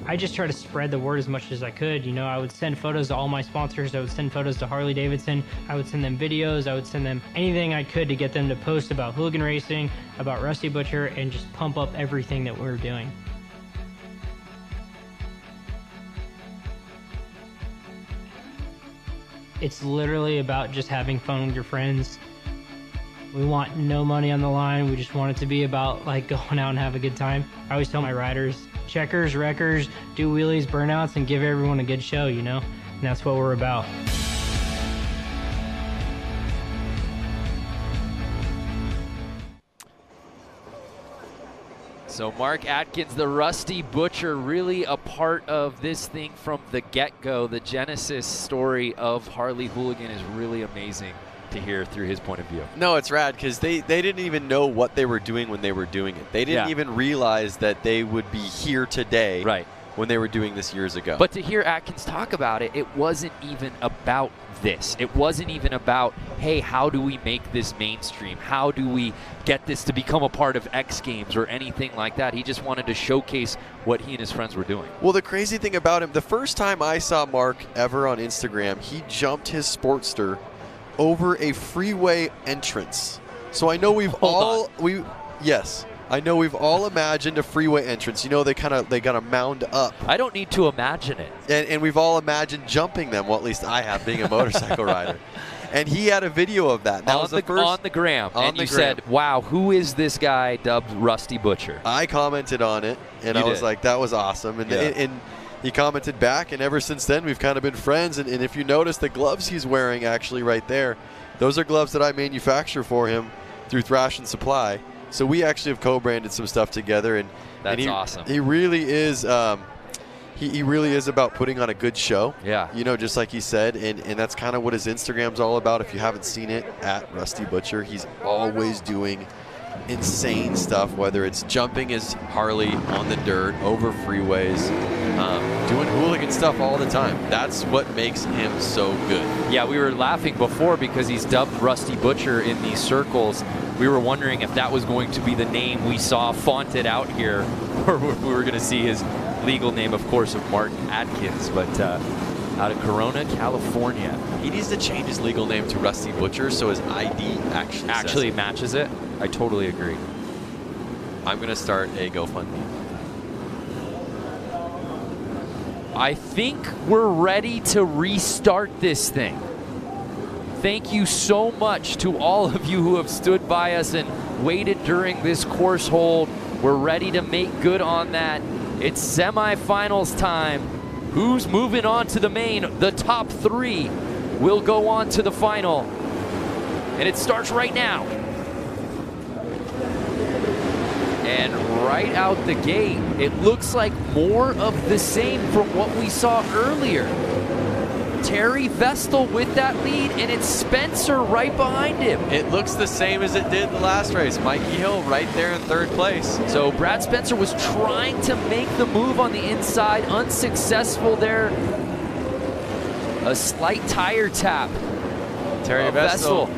I just try to spread the word as much as I could. You know, I would send photos to all my sponsors. I would send photos to Harley Davidson. I would send them videos. I would send them anything I could to get them to post about Hooligan Racing, about Rusty Butcher, and just pump up everything that we were doing. It's literally about just having fun with your friends. We want no money on the line. We just want it to be about like going out and have a good time. I always tell my riders, checkers, wreckers, do wheelies, burnouts, and give everyone a good show, you know? And that's what we're about. So Mark Atkins, the Rusty Butcher, really a part of this thing from the get-go. The genesis story of Harley Hooligan is really amazing to hear through his point of view. No, it's rad because they didn't even know what they were doing when they were doing it. They didn't even realize that they would be here today when they were doing this years ago. But to hear Atkins talk about it, it wasn't even about this. It wasn't even about, hey, how do we make this mainstream? How do we get this to become a part of X Games or anything like that? He just wanted to showcase what he and his friends were doing. Well, the crazy thing about him, the first time I saw Mark ever on Instagram, he jumped his Sportster over a freeway entrance. So I know we've I know we've all imagined a freeway entrance. You know, they gotta mound up. I don't need to imagine it. And we've all imagined jumping them. Well, at least I have, being a motorcycle rider. And he had a video of that. That was the first on the gram. And you said, wow, who is this guy dubbed Rusty Butcher? I commented on it, and I was like, that was awesome. And he commented back, and ever since then, we've kind of been friends. And if you notice the gloves he's wearing actually right there, those are gloves that I manufacture for him through Thrash and Supply. So we actually have co-branded some stuff together. And that's awesome. He really is he really is about putting on a good show. Yeah. You know, just like he said. And that's kind of what his Instagram's all about. If you haven't seen it, at Rusty Butcher, he's always doing insane stuff, whether it's jumping his Harley on the dirt, over freeways, doing hooligan stuff all the time. That's what makes him so good. Yeah, we were laughing before because he's dubbed Rusty Butcher in these circles. We were wondering if that was going to be the name we saw fonted out here, or we were going to see his legal name, of course, of Mark Atkins, but out of Corona, California. He needs to change his legal name to Rusty Butcher so his ID actually matches it. I totally agree. I'm going to start a GoFundMe. I think we're ready to restart this thing. Thank you so much to all of you who have stood by us and waited during this course hold. We're ready to make good on that. It's semifinals time. Who's moving on to the main? The top three will go on to the final. And it starts right now. And right out the gate, it looks like more of the same from what we saw earlier. Terry Vestal with that lead, and it's Spencer right behind him. It looks the same as it did the last race. Mikey Hill right there in third place. So Brad Spencer was trying to make the move on the inside, unsuccessful there. A slight tire tap. Terry Vestal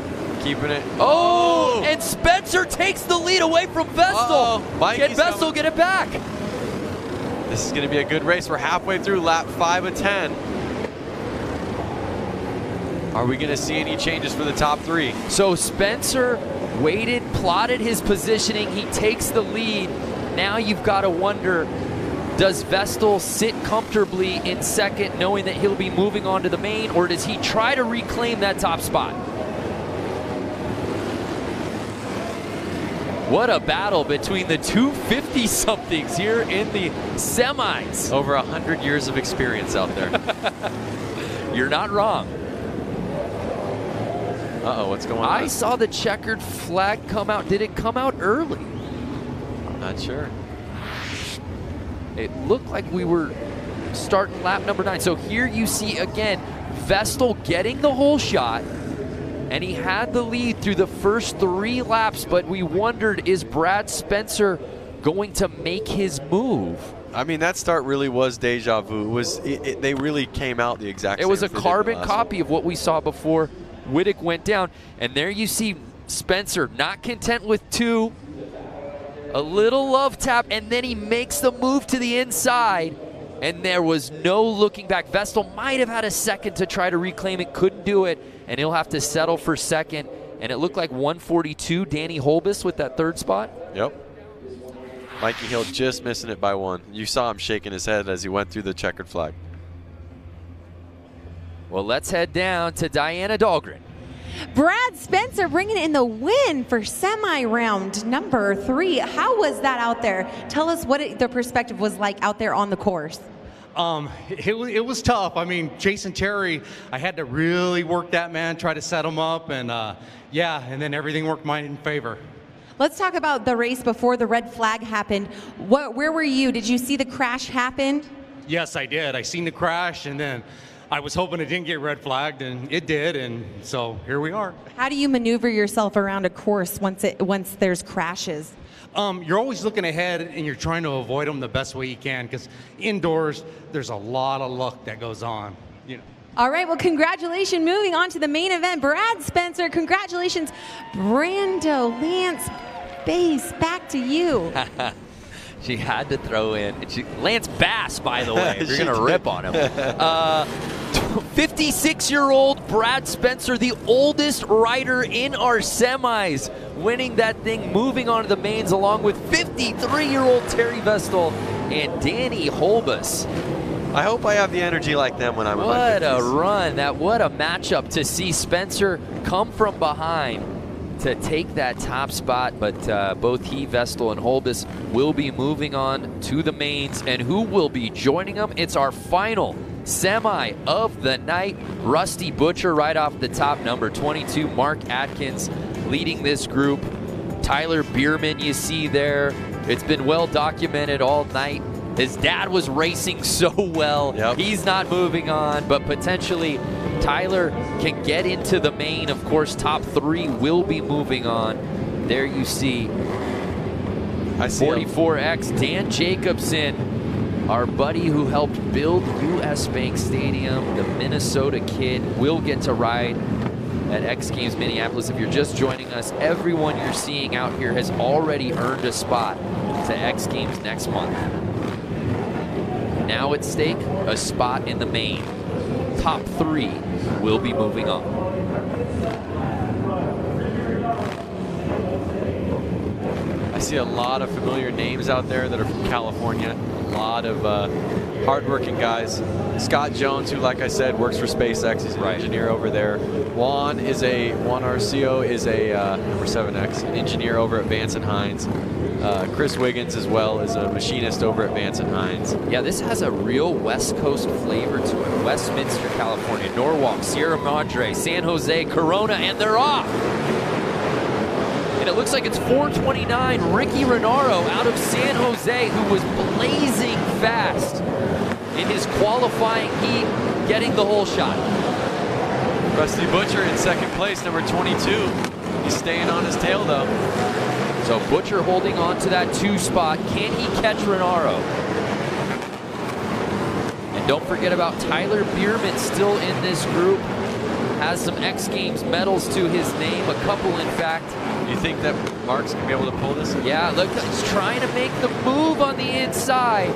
keeping it. Oh, and Spencer takes the lead away from Vestal. Can Vestal get it back? This is going to be a good race. We're halfway through lap 5 of 10. Are we going to see any changes for the top 3? So Spencer waited, plotted his positioning. He takes the lead. Now you've got to wonder, does Vestal sit comfortably in second knowing that he'll be moving on to the main, or does he try to reclaim that top spot? What a battle between the 250-somethings here in the semis. Over 100 years of experience out there. You're not wrong. Uh-oh, what's going on? I saw the checkered flag come out. Did it come out early? Not sure. It looked like we were starting lap number 9. So here you see, again, Vestal getting the whole shot, and he had the lead through the first 3 laps, but we wondered, is Brad Spencer going to make his move? I mean, that start really was deja vu. They really came out the exact same. It was a carbon copy of what we saw before Wittick went down. And there you see Spencer not content with 2. A little love tap, and then he makes the move to the inside, and there was no looking back. Vestal might have had a second to try to reclaim it, couldn't do it, and he'll have to settle for second. And it looked like 142, Danny Holbus with that 3rd spot. Yep. Mikey Hill just missing it by 1. You saw him shaking his head as he went through the checkered flag. Well, let's head down to Diana Dahlgren. Brad Spencer bringing in the win for semi-round number 3. How was that out there? Tell us what the perspective was like out there on the course. It was tough. I mean, Jason Terry, I had to really work that man, try to set him up, and yeah, and then everything worked mine in favor. Let's talk about the race before the red flag happened. Where were you? Did you see the crash happen? Yes, I did. I seen the crash, and then I was hoping it didn't get red flagged, and it did, and so here we are. How do you maneuver yourself around a course once there's crashes? You're always looking ahead, and you're trying to avoid them the best way you can, because indoors, there's a lot of luck that goes on. You know. All right, well, congratulations. Moving on to the main event, Brad Spencer. Congratulations, Brando, Lance Bass, back to you. She had to throw in. Lance Bass, by the way, if you're going to rip on him. 56-year-old Brad Spencer, the oldest rider in our semis, winning that thing, moving on to the mains, along with 53-year-old Terry Vestal and Danny Holbus. I hope I have the energy like them when I'm in my 50s. What a run. What a matchup to see Spencer come from behind to take that top spot, but both he, Vestal, and Holbus will be moving on to the mains. And who will be joining them? It's our final semi of the night. Rusty Butcher right off the top, number 22. Mark Atkins leading this group. Tyler Bierman you see there. It's been well documented all night. His dad was racing so well. Yep. He's not moving on, but potentially Tyler can get into the main. Of course, top 3 will be moving on. There you see 44X, Dan Jacobson, our buddy who helped build US Bank Stadium, the Minnesota kid, will get to ride at X Games Minneapolis. If you're just joining us, everyone you're seeing out here has already earned a spot to X Games next month. Now at stake, a spot in the main. Top 3 will be moving on. I see a lot of familiar names out there that are from California. A lot of hardworking guys. Scott Jones, who, like I said, works for SpaceX. He's an engineer over there. Juan Arcio is a number 7X engineer over at Vance & Hines. Chris Wiggins as well is a machinist over at Vance & Hines. Yeah, this has a real West Coast flavor to it. Westminster, California, Norwalk, Sierra Madre, San Jose, Corona, and they're off. And it looks like it's 4:29. Ricky Renaro out of San Jose, who was blazing fast in his qualifying heat, getting the whole shot. Rusty Butcher in second place, number 22. He's staying on his tail, though. So Butcher holding on to that 2 spot. Can he catch Renaro? And don't forget about Tyler Bierman, still in this group. Has some X Games medals to his name, a couple in fact. You think that Mark's going to be able to pull this? Yeah, look, he's trying to make the move on the inside.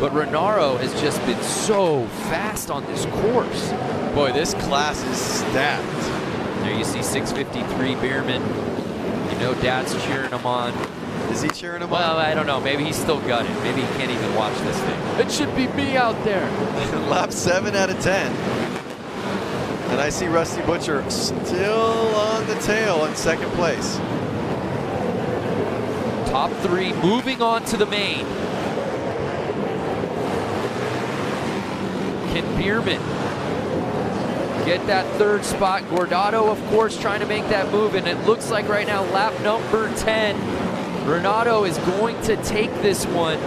But Renaro has just been so fast on this course. Boy, this class is stacked. There you see 653 Bierman. You know Dad's cheering him on. Is he cheering him on? Well, I don't know. Maybe he's still gutted. Maybe he can't even watch this thing. It should be me out there. Lap 7 out of 10. And I see Rusty Butcher still on the tail in second place. Top 3 moving on to the main. Can Bierman get that 3rd spot? Gordado, of course, trying to make that move, and it looks like right now lap number 10, Renato is going to take this one.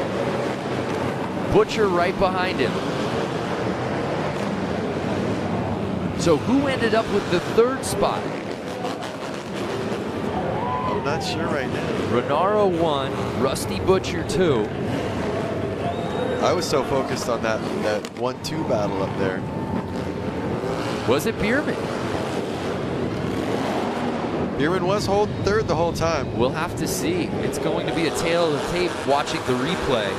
Butcher right behind him. So who ended up with the 3rd spot? I'm not sure right now. Renaro 1, Rusty Butcher 2. I was so focused on that 1-2 battle up there. Was it Bierman? Bierman was holding 3rd the whole time. We'll have to see. It's going to be a tale of the tape watching the replay.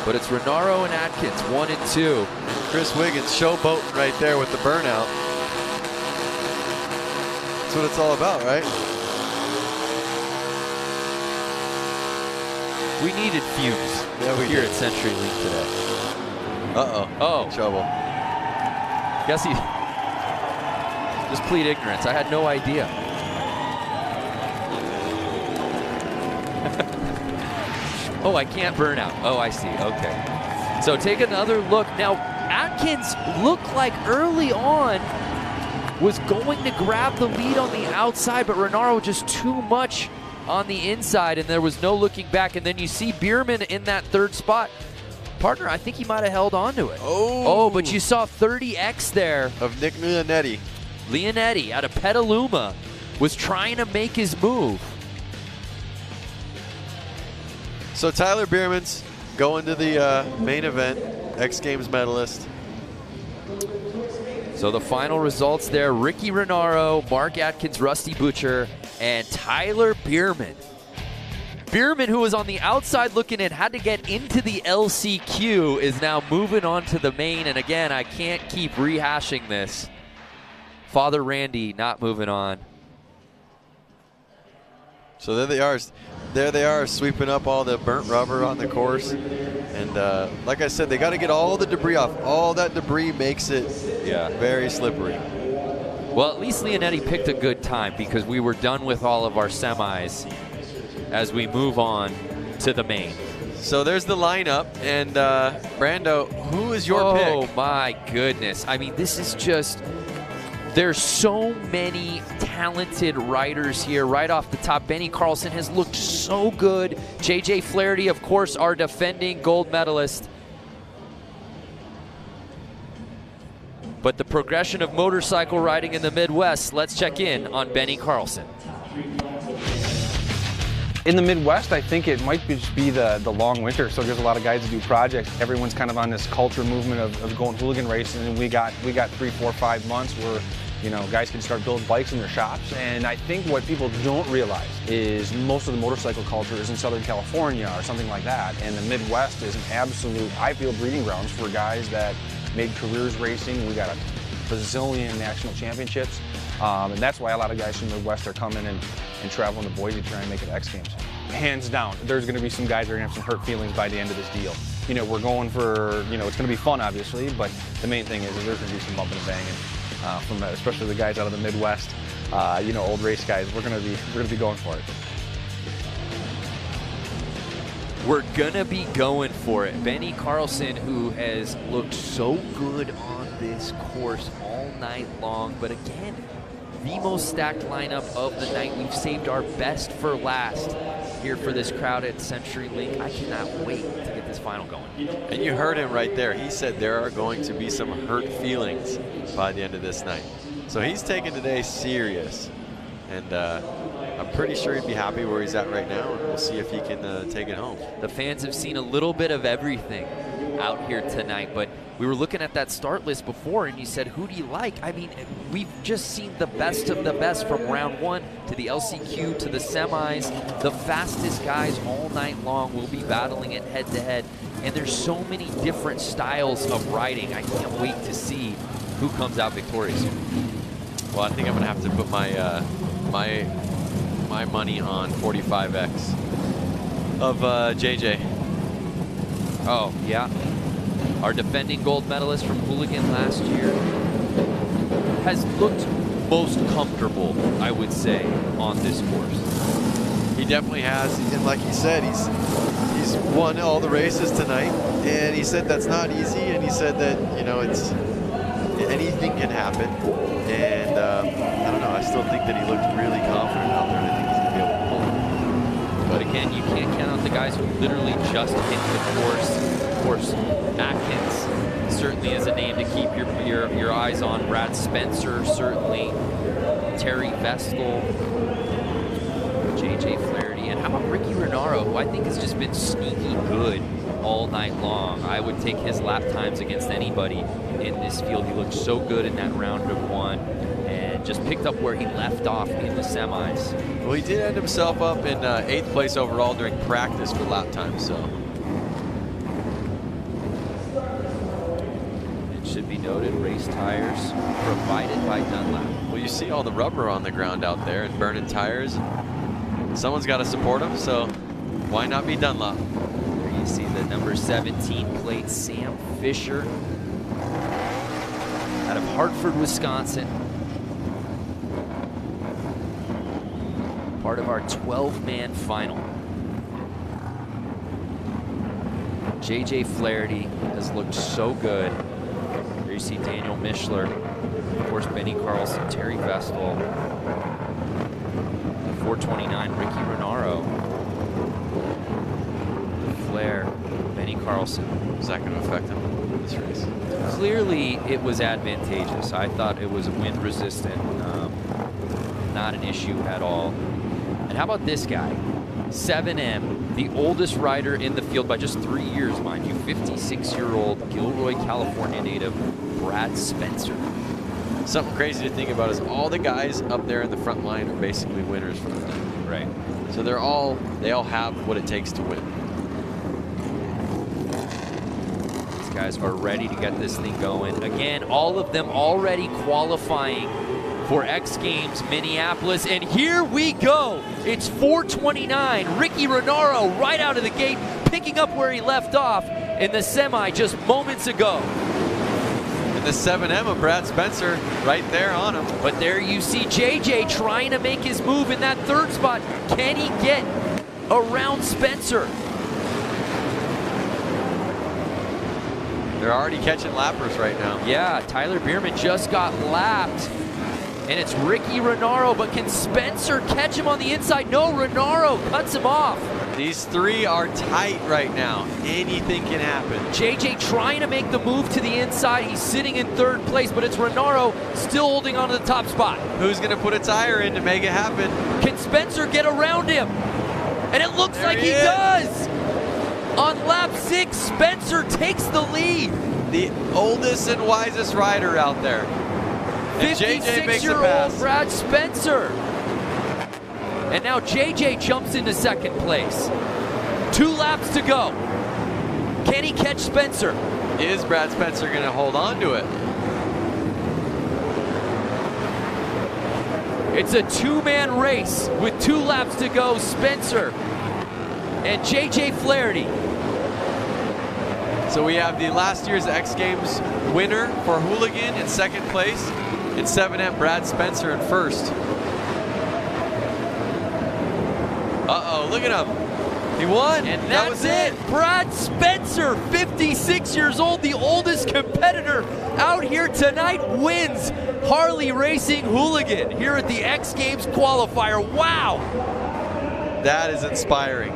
But it's Renaro and Atkins, 1 and 2. Chris Wiggins showboating right there with the burnout. That's what it's all about, right? We needed fumes here at CenturyLink today. Uh-oh. Oh. Trouble. Guess he just plead ignorance. I had no idea. Oh, I can't burn out. Oh, I see. Okay. So take another look. Now, Atkins looked like early on was going to grab the lead on the outside, but Renaro just too much on the inside, and there was no looking back. And then you see Bierman in that 3rd spot. Partner, I think he might have held on to it. Oh, but you saw 30X there. Of Nick Leonetti. Leonetti out of Petaluma was trying to make his move. So Tyler Bierman's going to the main event, X Games medalist. So the final results there, Ricky Renaro, Mark Atkins, Rusty Butcher, and Tyler Bierman. Bierman, who was on the outside looking in, had to get into the LCQ, is now moving on to the main. And again, I can't keep rehashing this. Father Randy not moving on. So there they are. There they are, sweeping up all the burnt rubber on the course. And like I said, they got to get all the debris off. All that debris makes it very slippery. Well, at least Leonetti picked a good time because we were done with all of our semis as we move on to the main. So there's the lineup. And Brando, who is your pick? Oh, my goodness. I mean, this is just... There's so many talented riders here right off the top. Benny Carlson has looked so good. JJ Flaherty, of course, our defending gold medalist. But the progression of motorcycle riding in the Midwest, let's check in on Benny Carlson. In the Midwest, I think it might just be the long winter, so there's a lot of guys that do projects. Everyone's kind of on this culture movement of going hooligan racing, and we got 3, 4, 5 months where, you know, guys can start building bikes in their shops. And I think what people don't realize is most of the motorcycle culture is in Southern California or something like that, and the Midwest is an absolute, I feel, breeding grounds for guys that made careers racing. We got a bazillion national championships, and that's why a lot of guys from the Midwest are coming and traveling to Boise to try and make it X Games. Hands down, there's going to be some guys that are going to have some hurt feelings by the end of this deal. You know, we're going for, you know, it's going to be fun, obviously, but the main thing is there's going to be some bumping and banging from especially the guys out of the Midwest. You know, old race guys. We're going to be going for it. We're gonna be going for it. Benny Carlson, who has looked so good on this course all night long, but again, the most stacked lineup of the night. We've saved our best for last here for this crowd at CenturyLink. I cannot wait to get this final going. And you heard him right there. He said there are going to be some hurt feelings by the end of this night. So he's taking today serious. And I'm pretty sure he'd be happy where he's at right now, and we'll see if he can take it home. The fans have seen a little bit of everything out here tonight, but we were looking at that start list before, and you said, who do you like? I mean, we've just seen the best of the best from round 1 to the LCQ to the semis. The fastest guys all night long will be battling it head-to-head and there's so many different styles of riding. I can't wait to see who comes out victorious. Well, I think I'm gonna have to put my my money on 45X of JJ. Oh yeah, our defending gold medalist from Hooligan last year has looked most comfortable, I would say, on this course. He definitely has, and like he said, he's won all the races tonight, and he said that's not easy, and he said that, you know, it's anything can happen, and I don't know, I still think that he looked really confident out there, and I think he's gonna be able to pull it. But again, you can't count out the guys who literally just hit the course. Of course, Atkins certainly is a name to keep your eyes on. Brad Spencer, certainly. Terry Vestal. JJ Flaherty. And how about Ricky Renaro, who I think has just been sneaky good all night long. I would take his lap times against anybody in this field. He looked so good in that round of one and just picked up where he left off in the semis. Well, he did end himself up in 8th place overall during practice for lap time, so. It should be noted, race tires provided by Dunlap. Well, you see all the rubber on the ground out there and burning tires. Someone's got to support them, so why not be Dunlop? There you see the number 17 plate, Sam Fisher, out of Hartford, Wisconsin. Part of our 12-man final. JJ Flaherty has looked so good. There you see Daniel Mishler, of course Benny Carlson, Terry Vestal, 429 Ricky Renaro, Flair, Benny Carlson. Is that going to affect him in this race? Clearly it was advantageous. I thought it was wind resistant, not an issue at all. And how about this guy? 7M, the oldest rider in the field by just 3 years, mind you. 56-year-old Gilroy, California native, Brad Spencer. Something crazy to think about is all the guys up there in the front line are basically winners from the night. Right. So they all have what it takes to win. These guys are ready to get this thing going. Again, all of them already qualifying for X Games Minneapolis, and here we go. It's 429. Ricky Renaro right out of the gate, picking up where he left off in the semi just moments ago. And the 7M of Brad Spencer right there on him. But there you see JJ trying to make his move in that third spot. Can he get around Spencer? They're already catching lappers right now. Yeah, Tyler Bierman just got lapped. And it's Ricky Renaro, but can Spencer catch him on the inside? No, Renaro cuts him off. These three are tight right now. Anything can happen. JJ trying to make the move to the inside. He's sitting in third place, but it's Renaro still holding on to the top spot. Who's going to put a tire in to make it happen? Can Spencer get around him? And it looks like he does. On lap 6, Spencer takes the lead. The oldest and wisest rider out there. 56-year-old Brad Spencer. And now JJ jumps into second place. 2 laps to go. Can he catch Spencer? Is Brad Spencer going to hold on to it? It's a 2-man race with 2 laps to go. Spencer and JJ Flaherty. So we have the last year's X Games winner for Hooligan in second place. And 7M Brad Spencer in first. Uh-oh, look at him. He won. And that's it. Brad Spencer, 56 years old, the oldest competitor out here tonight, wins Harley Racing Hooligan here at the X Games qualifier. Wow. That is inspiring.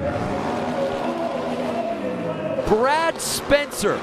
Brad Spencer,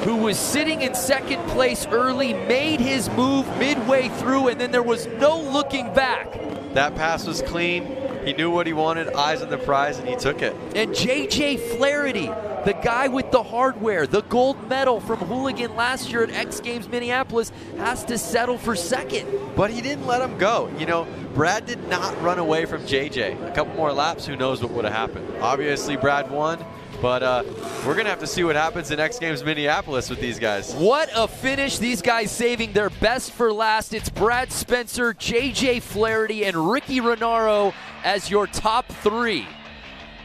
who was sitting in second place early, made his move midway through, and then there was no looking back. That pass was clean. He knew what he wanted, eyes on the prize, and he took it. And JJ Flaherty, the guy with the hardware, the gold medal from Hooligan last year at X Games Minneapolis, has to settle for second. But he didn't let him go. You know, Brad did not run away from JJ. A couple more laps, who knows what would have happened. Obviously, Brad won. But we're going to have to see what happens in X Games Minneapolis with these guys. What a finish. These guys saving their best for last. It's Brad Spencer, JJ Flaherty, and Ricky Renaro as your top 3.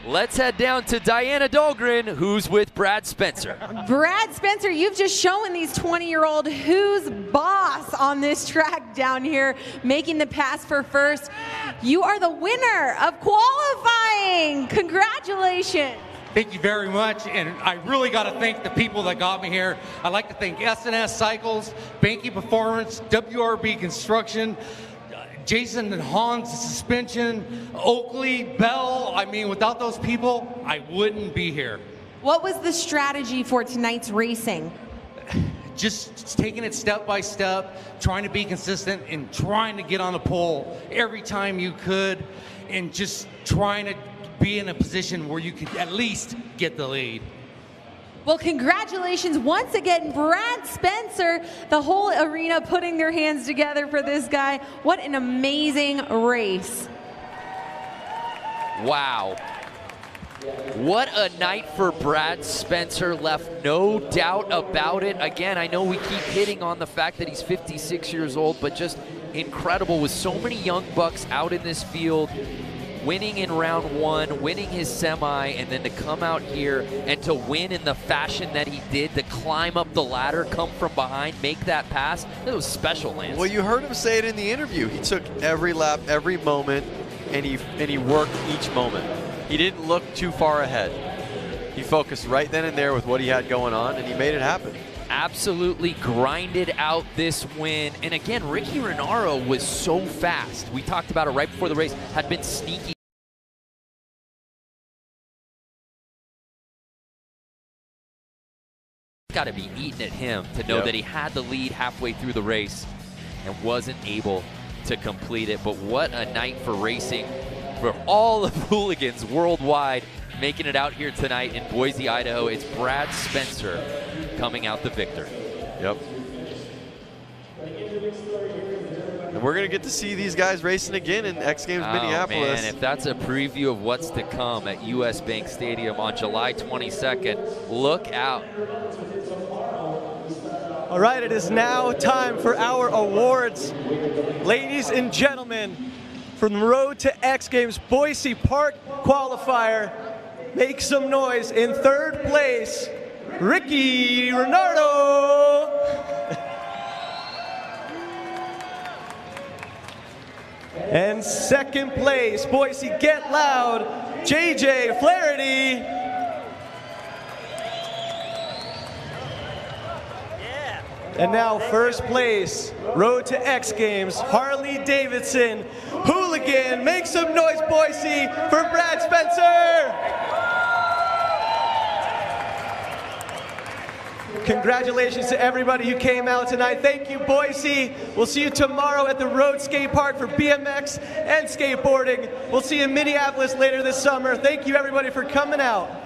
Let's head down to Diana Dahlgren, who's with Brad Spencer. Brad Spencer, you've just shown these 20-year-old who's boss on this track down here, making the pass for first. You are the winner of qualifying. Congratulations. Thank you very much, and I really got to thank the people that got me here. I'd like to thank S&S Cycles, Banky Performance, WRB Construction, Jason and Hans Suspension, Oakley, Bell. I mean, without those people, I wouldn't be here. What was the strategy for tonight's racing? Just taking it step by step, trying to be consistent, and trying to get on the pole every time you could, and just trying to be in a position where you could at least get the lead. Well, congratulations once again, Brad Spencer, the whole arena putting their hands together for this guy. What an amazing race. Wow. What a night for Brad Spencer, left no doubt about it. Again, I know we keep hitting on the fact that he's 56 years old, but just incredible with so many young bucks out in this field, winning in round 1, winning his semi, and then to come out here and to win in the fashion that he did, to climb up the ladder, come from behind, make that pass. It was special, Lance. Well, you heard him say it in the interview. He took every lap, every moment, and he worked each moment. He didn't look too far ahead. He focused right then and there with what he had going on, and he made it happen. Absolutely grinded out this win. And again, Ricky Renaro was so fast. We talked about it right before the race, had been sneaky. Got to be eating at him to know that he had the lead halfway through the race and wasn't able to complete it. But what a night for racing for all of hooligans worldwide, making it out here tonight in Boise, Idaho. It's Brad Spencer coming out the victor. Yep. And we're going to get to see these guys racing again in X Games Minneapolis. Man, if that's a preview of what's to come at US Bank Stadium on July 22nd, look out. All right, it is now time for our awards. Ladies and gentlemen, from the Road to X Games Boise Park qualifier, make some noise. In third place, Ricky Renaro. And second place, Boise Get Loud, JJ Flaherty. And now first place, Road to X Games, Harley Davidson. Hooligan, make some noise, Boise, for Brad Spencer. Congratulations to everybody who came out tonight. Thank you, Boise. We'll see you tomorrow at the Road Skate Park for BMX and skateboarding. We'll see you in Minneapolis later this summer. Thank you, everybody, for coming out.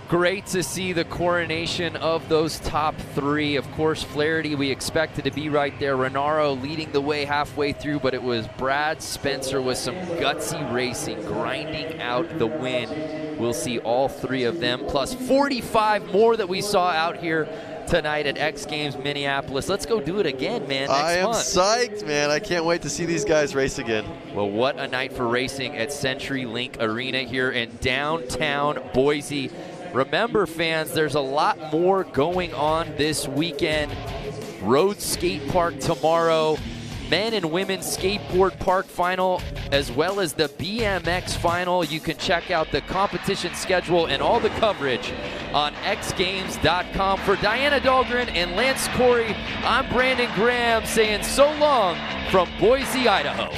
Great to see the coronation of those top 3. Of course, Flaherty, we expected to be right there. Renaro leading the way halfway through, but it was Brad Spencer with some gutsy racing, grinding out the win. We'll see all 3 of them, plus 45 more that we saw out here tonight at X Games Minneapolis. Let's go do it again, man, next month. I am psyched, man. I can't wait to see these guys race again. Well, what a night for racing at CenturyLink Arena here in downtown Boise. Remember, fans, there's a lot more going on this weekend. Road Skate Park tomorrow, men and women skateboard park final, as well as the BMX final. You can check out the competition schedule and all the coverage on xgames.com. For Diana Dahlgren and Lance Corey, I'm Brandon Graham saying so long from Boise, Idaho.